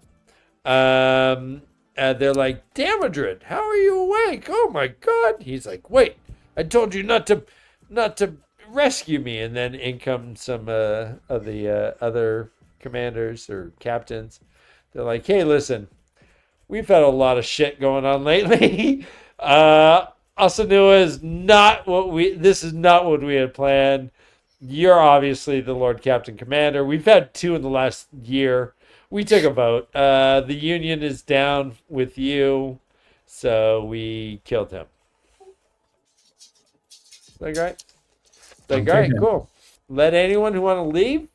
And they're like, "Damodred, how are you awake? Oh my God!" He's like, "Wait, I told you not to rescue me." And then in come some of the other commanders or captains. They're like, "Hey, listen, we've had a lot of shit going on lately. Asanua is not this is not what we had planned. You're obviously the Lord Captain Commander. We've had 2 in the last year. We took a vote. The Union is down with you, so we killed him." Like, right? Like, all right, cool. Let anyone who want to leave,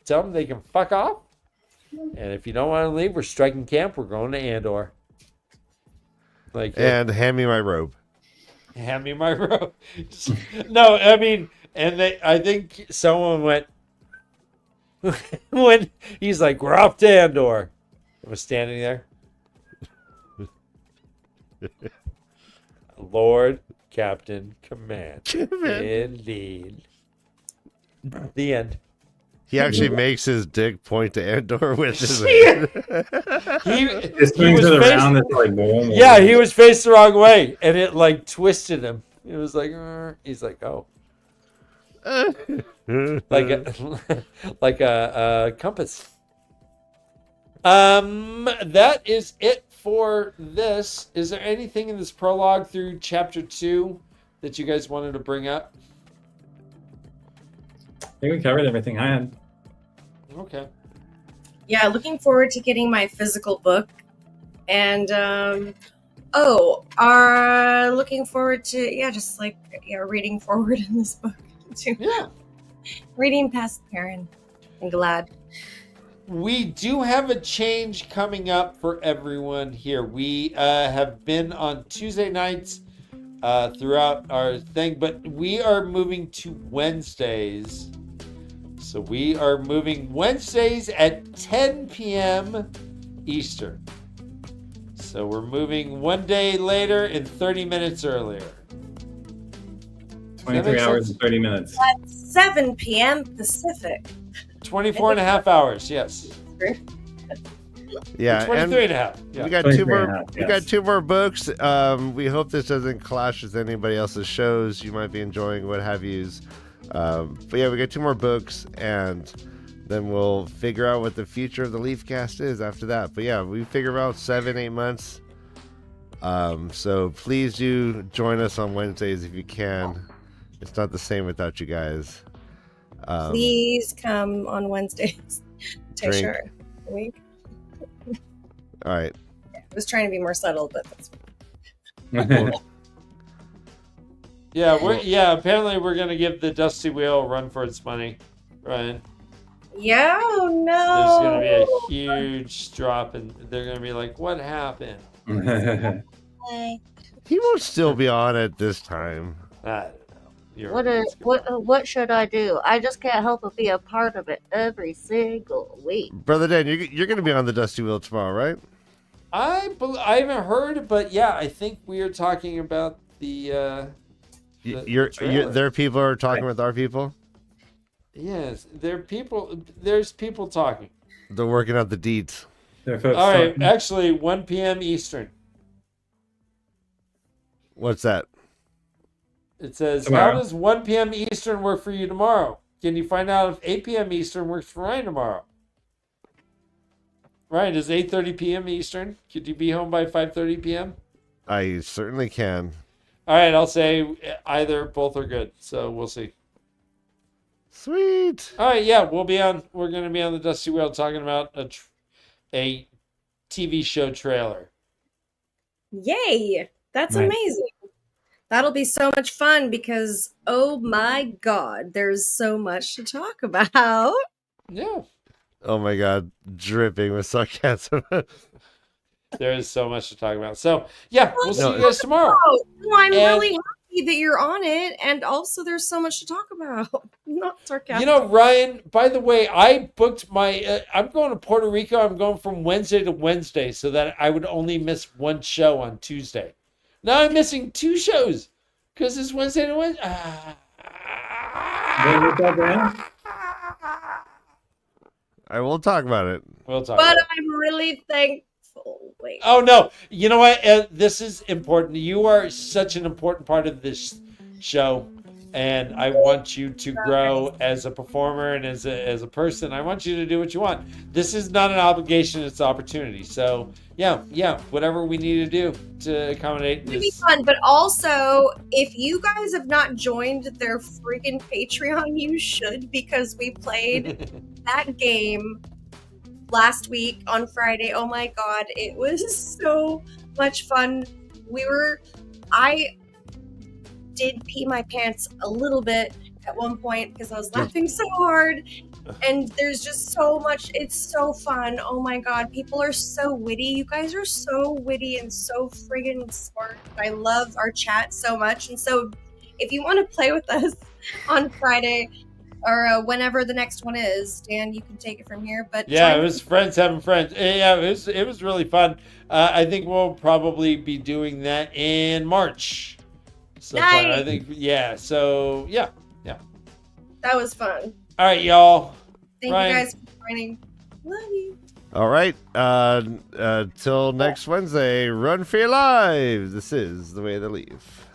tell them they can fuck off. And if you don't want to leave, we're striking camp. We're going to Andor. Like, and hand me my robe. Hand me my robe. No, I mean, and I think someone went when he's like, "We're off to Andor." I was standing there. Lord Captain Command. Indeed. The end. He actually makes his dick point to Andor with his hand. He was faced the wrong way, and it like twisted him. It was like, he's like, oh, like a compass. That is it for this. Is there anything in this prologue through chapter 2 that you guys wanted to bring up? I think we covered everything I had. Okay. Yeah, looking forward to getting my physical book. And looking forward to just reading forward in this book too. Yeah. Reading past Perrin and Glad. We do have a change coming up for everyone here. We have been on Tuesday nights throughout our thing, but we are moving to Wednesdays. So we are moving Wednesdays at 10 p.m. Eastern. So we're moving one day later and 30 minutes earlier. 23 hours and 30 minutes. At 7 p.m. Pacific. 24 and a half hours, yes. Yeah, 23 and a half. Yeah. We got 2 more. We got 2 more books. We hope this doesn't clash with anybody else's shows. You might be enjoying what have yous. But yeah, we got 2 more books, and then we'll figure out what the future of the Leafcast is after that. But yeah, we figure out 7-8 months. So please do join us on Wednesdays if you can. It's not the same without you guys. Please come on Wednesdays to Drink. sure. Wink. All right. I was trying to be more subtle, but that's Yeah, apparently we're gonna give the Dusty Wheel a run for its money, Ryan. yeah. Oh There's gonna be a no. huge drop, and they're gonna be like, "What happened?" He won't still be on at this time. I don't know. You're What right. is, what should I do? I just can't help but be a part of it every single week. Brother Dan, you're going to be on the Dusty Wheel tomorrow, right? I haven't heard, but yeah, I think we are talking about the. Their people are talking with our people? Yes, there's people talking. They're working out the deeds. All right, actually, 1 p.m. Eastern. What's that? It says, Tomorrow. how does 1 p.m. Eastern work for you tomorrow? Can you find out if 8 p.m. Eastern works for Ryan tomorrow? Ryan, is 8:30 p.m. Eastern? Could you be home by 5:30 p.m.? I certainly can. All right, I'll say either, both are good. So we'll see. Sweet. All right, yeah, we're going to be on the Dusty Wheel talking about a TV show trailer. Yay! That's Nice. amazing. That'll be so much fun because, oh my god, there's so much to talk about. Yeah, Oh my God, dripping with sarcasm. there is so much to talk about. So, yeah, we'll see No, you guys tomorrow. Oh, I'm And- really happy that you're on it, and also there's so much to talk about. Not sarcastic. You know, Ryan, by the way, I booked my I'm going to Puerto Rico. I'm going from Wednesday to Wednesday so that I would only miss one show on Tuesday. Now I'm missing 2 shows because it's Wednesday to Wednesday. When was that, Brian? I will talk about it. We'll talk But about it. I'm really thankful. Wait. Oh, no. You know what? This is important. You are such an important part of this show. And I want you to grow as a performer and as a person. I want you to do what you want. This is not an obligation, it's an opportunity. So, yeah, whatever we need to do to accommodate It'd be this. fun, but also if you guys have not joined their freaking Patreon, you should, because we played that game last week on Friday. Oh my god, it was so much fun. I did pee my pants a little bit at one point because I was laughing so hard. And there's just so much. It's so fun. Oh my god, people are so witty. You guys are so witty and so friggin' smart. I love our chat so much. And so if you want to play with us on Friday or whenever the next one is, Dan, you can take it from here. But Yeah, try- it was friends having friends. Yeah, it was really fun. I think we'll probably be doing that in March. So Nice. I think, yeah. So, yeah. that was fun. All right, y'all. Thank Ryan. you guys for joining. Love you. All right. Till next Wednesday, run for your lives. This is the way they leave.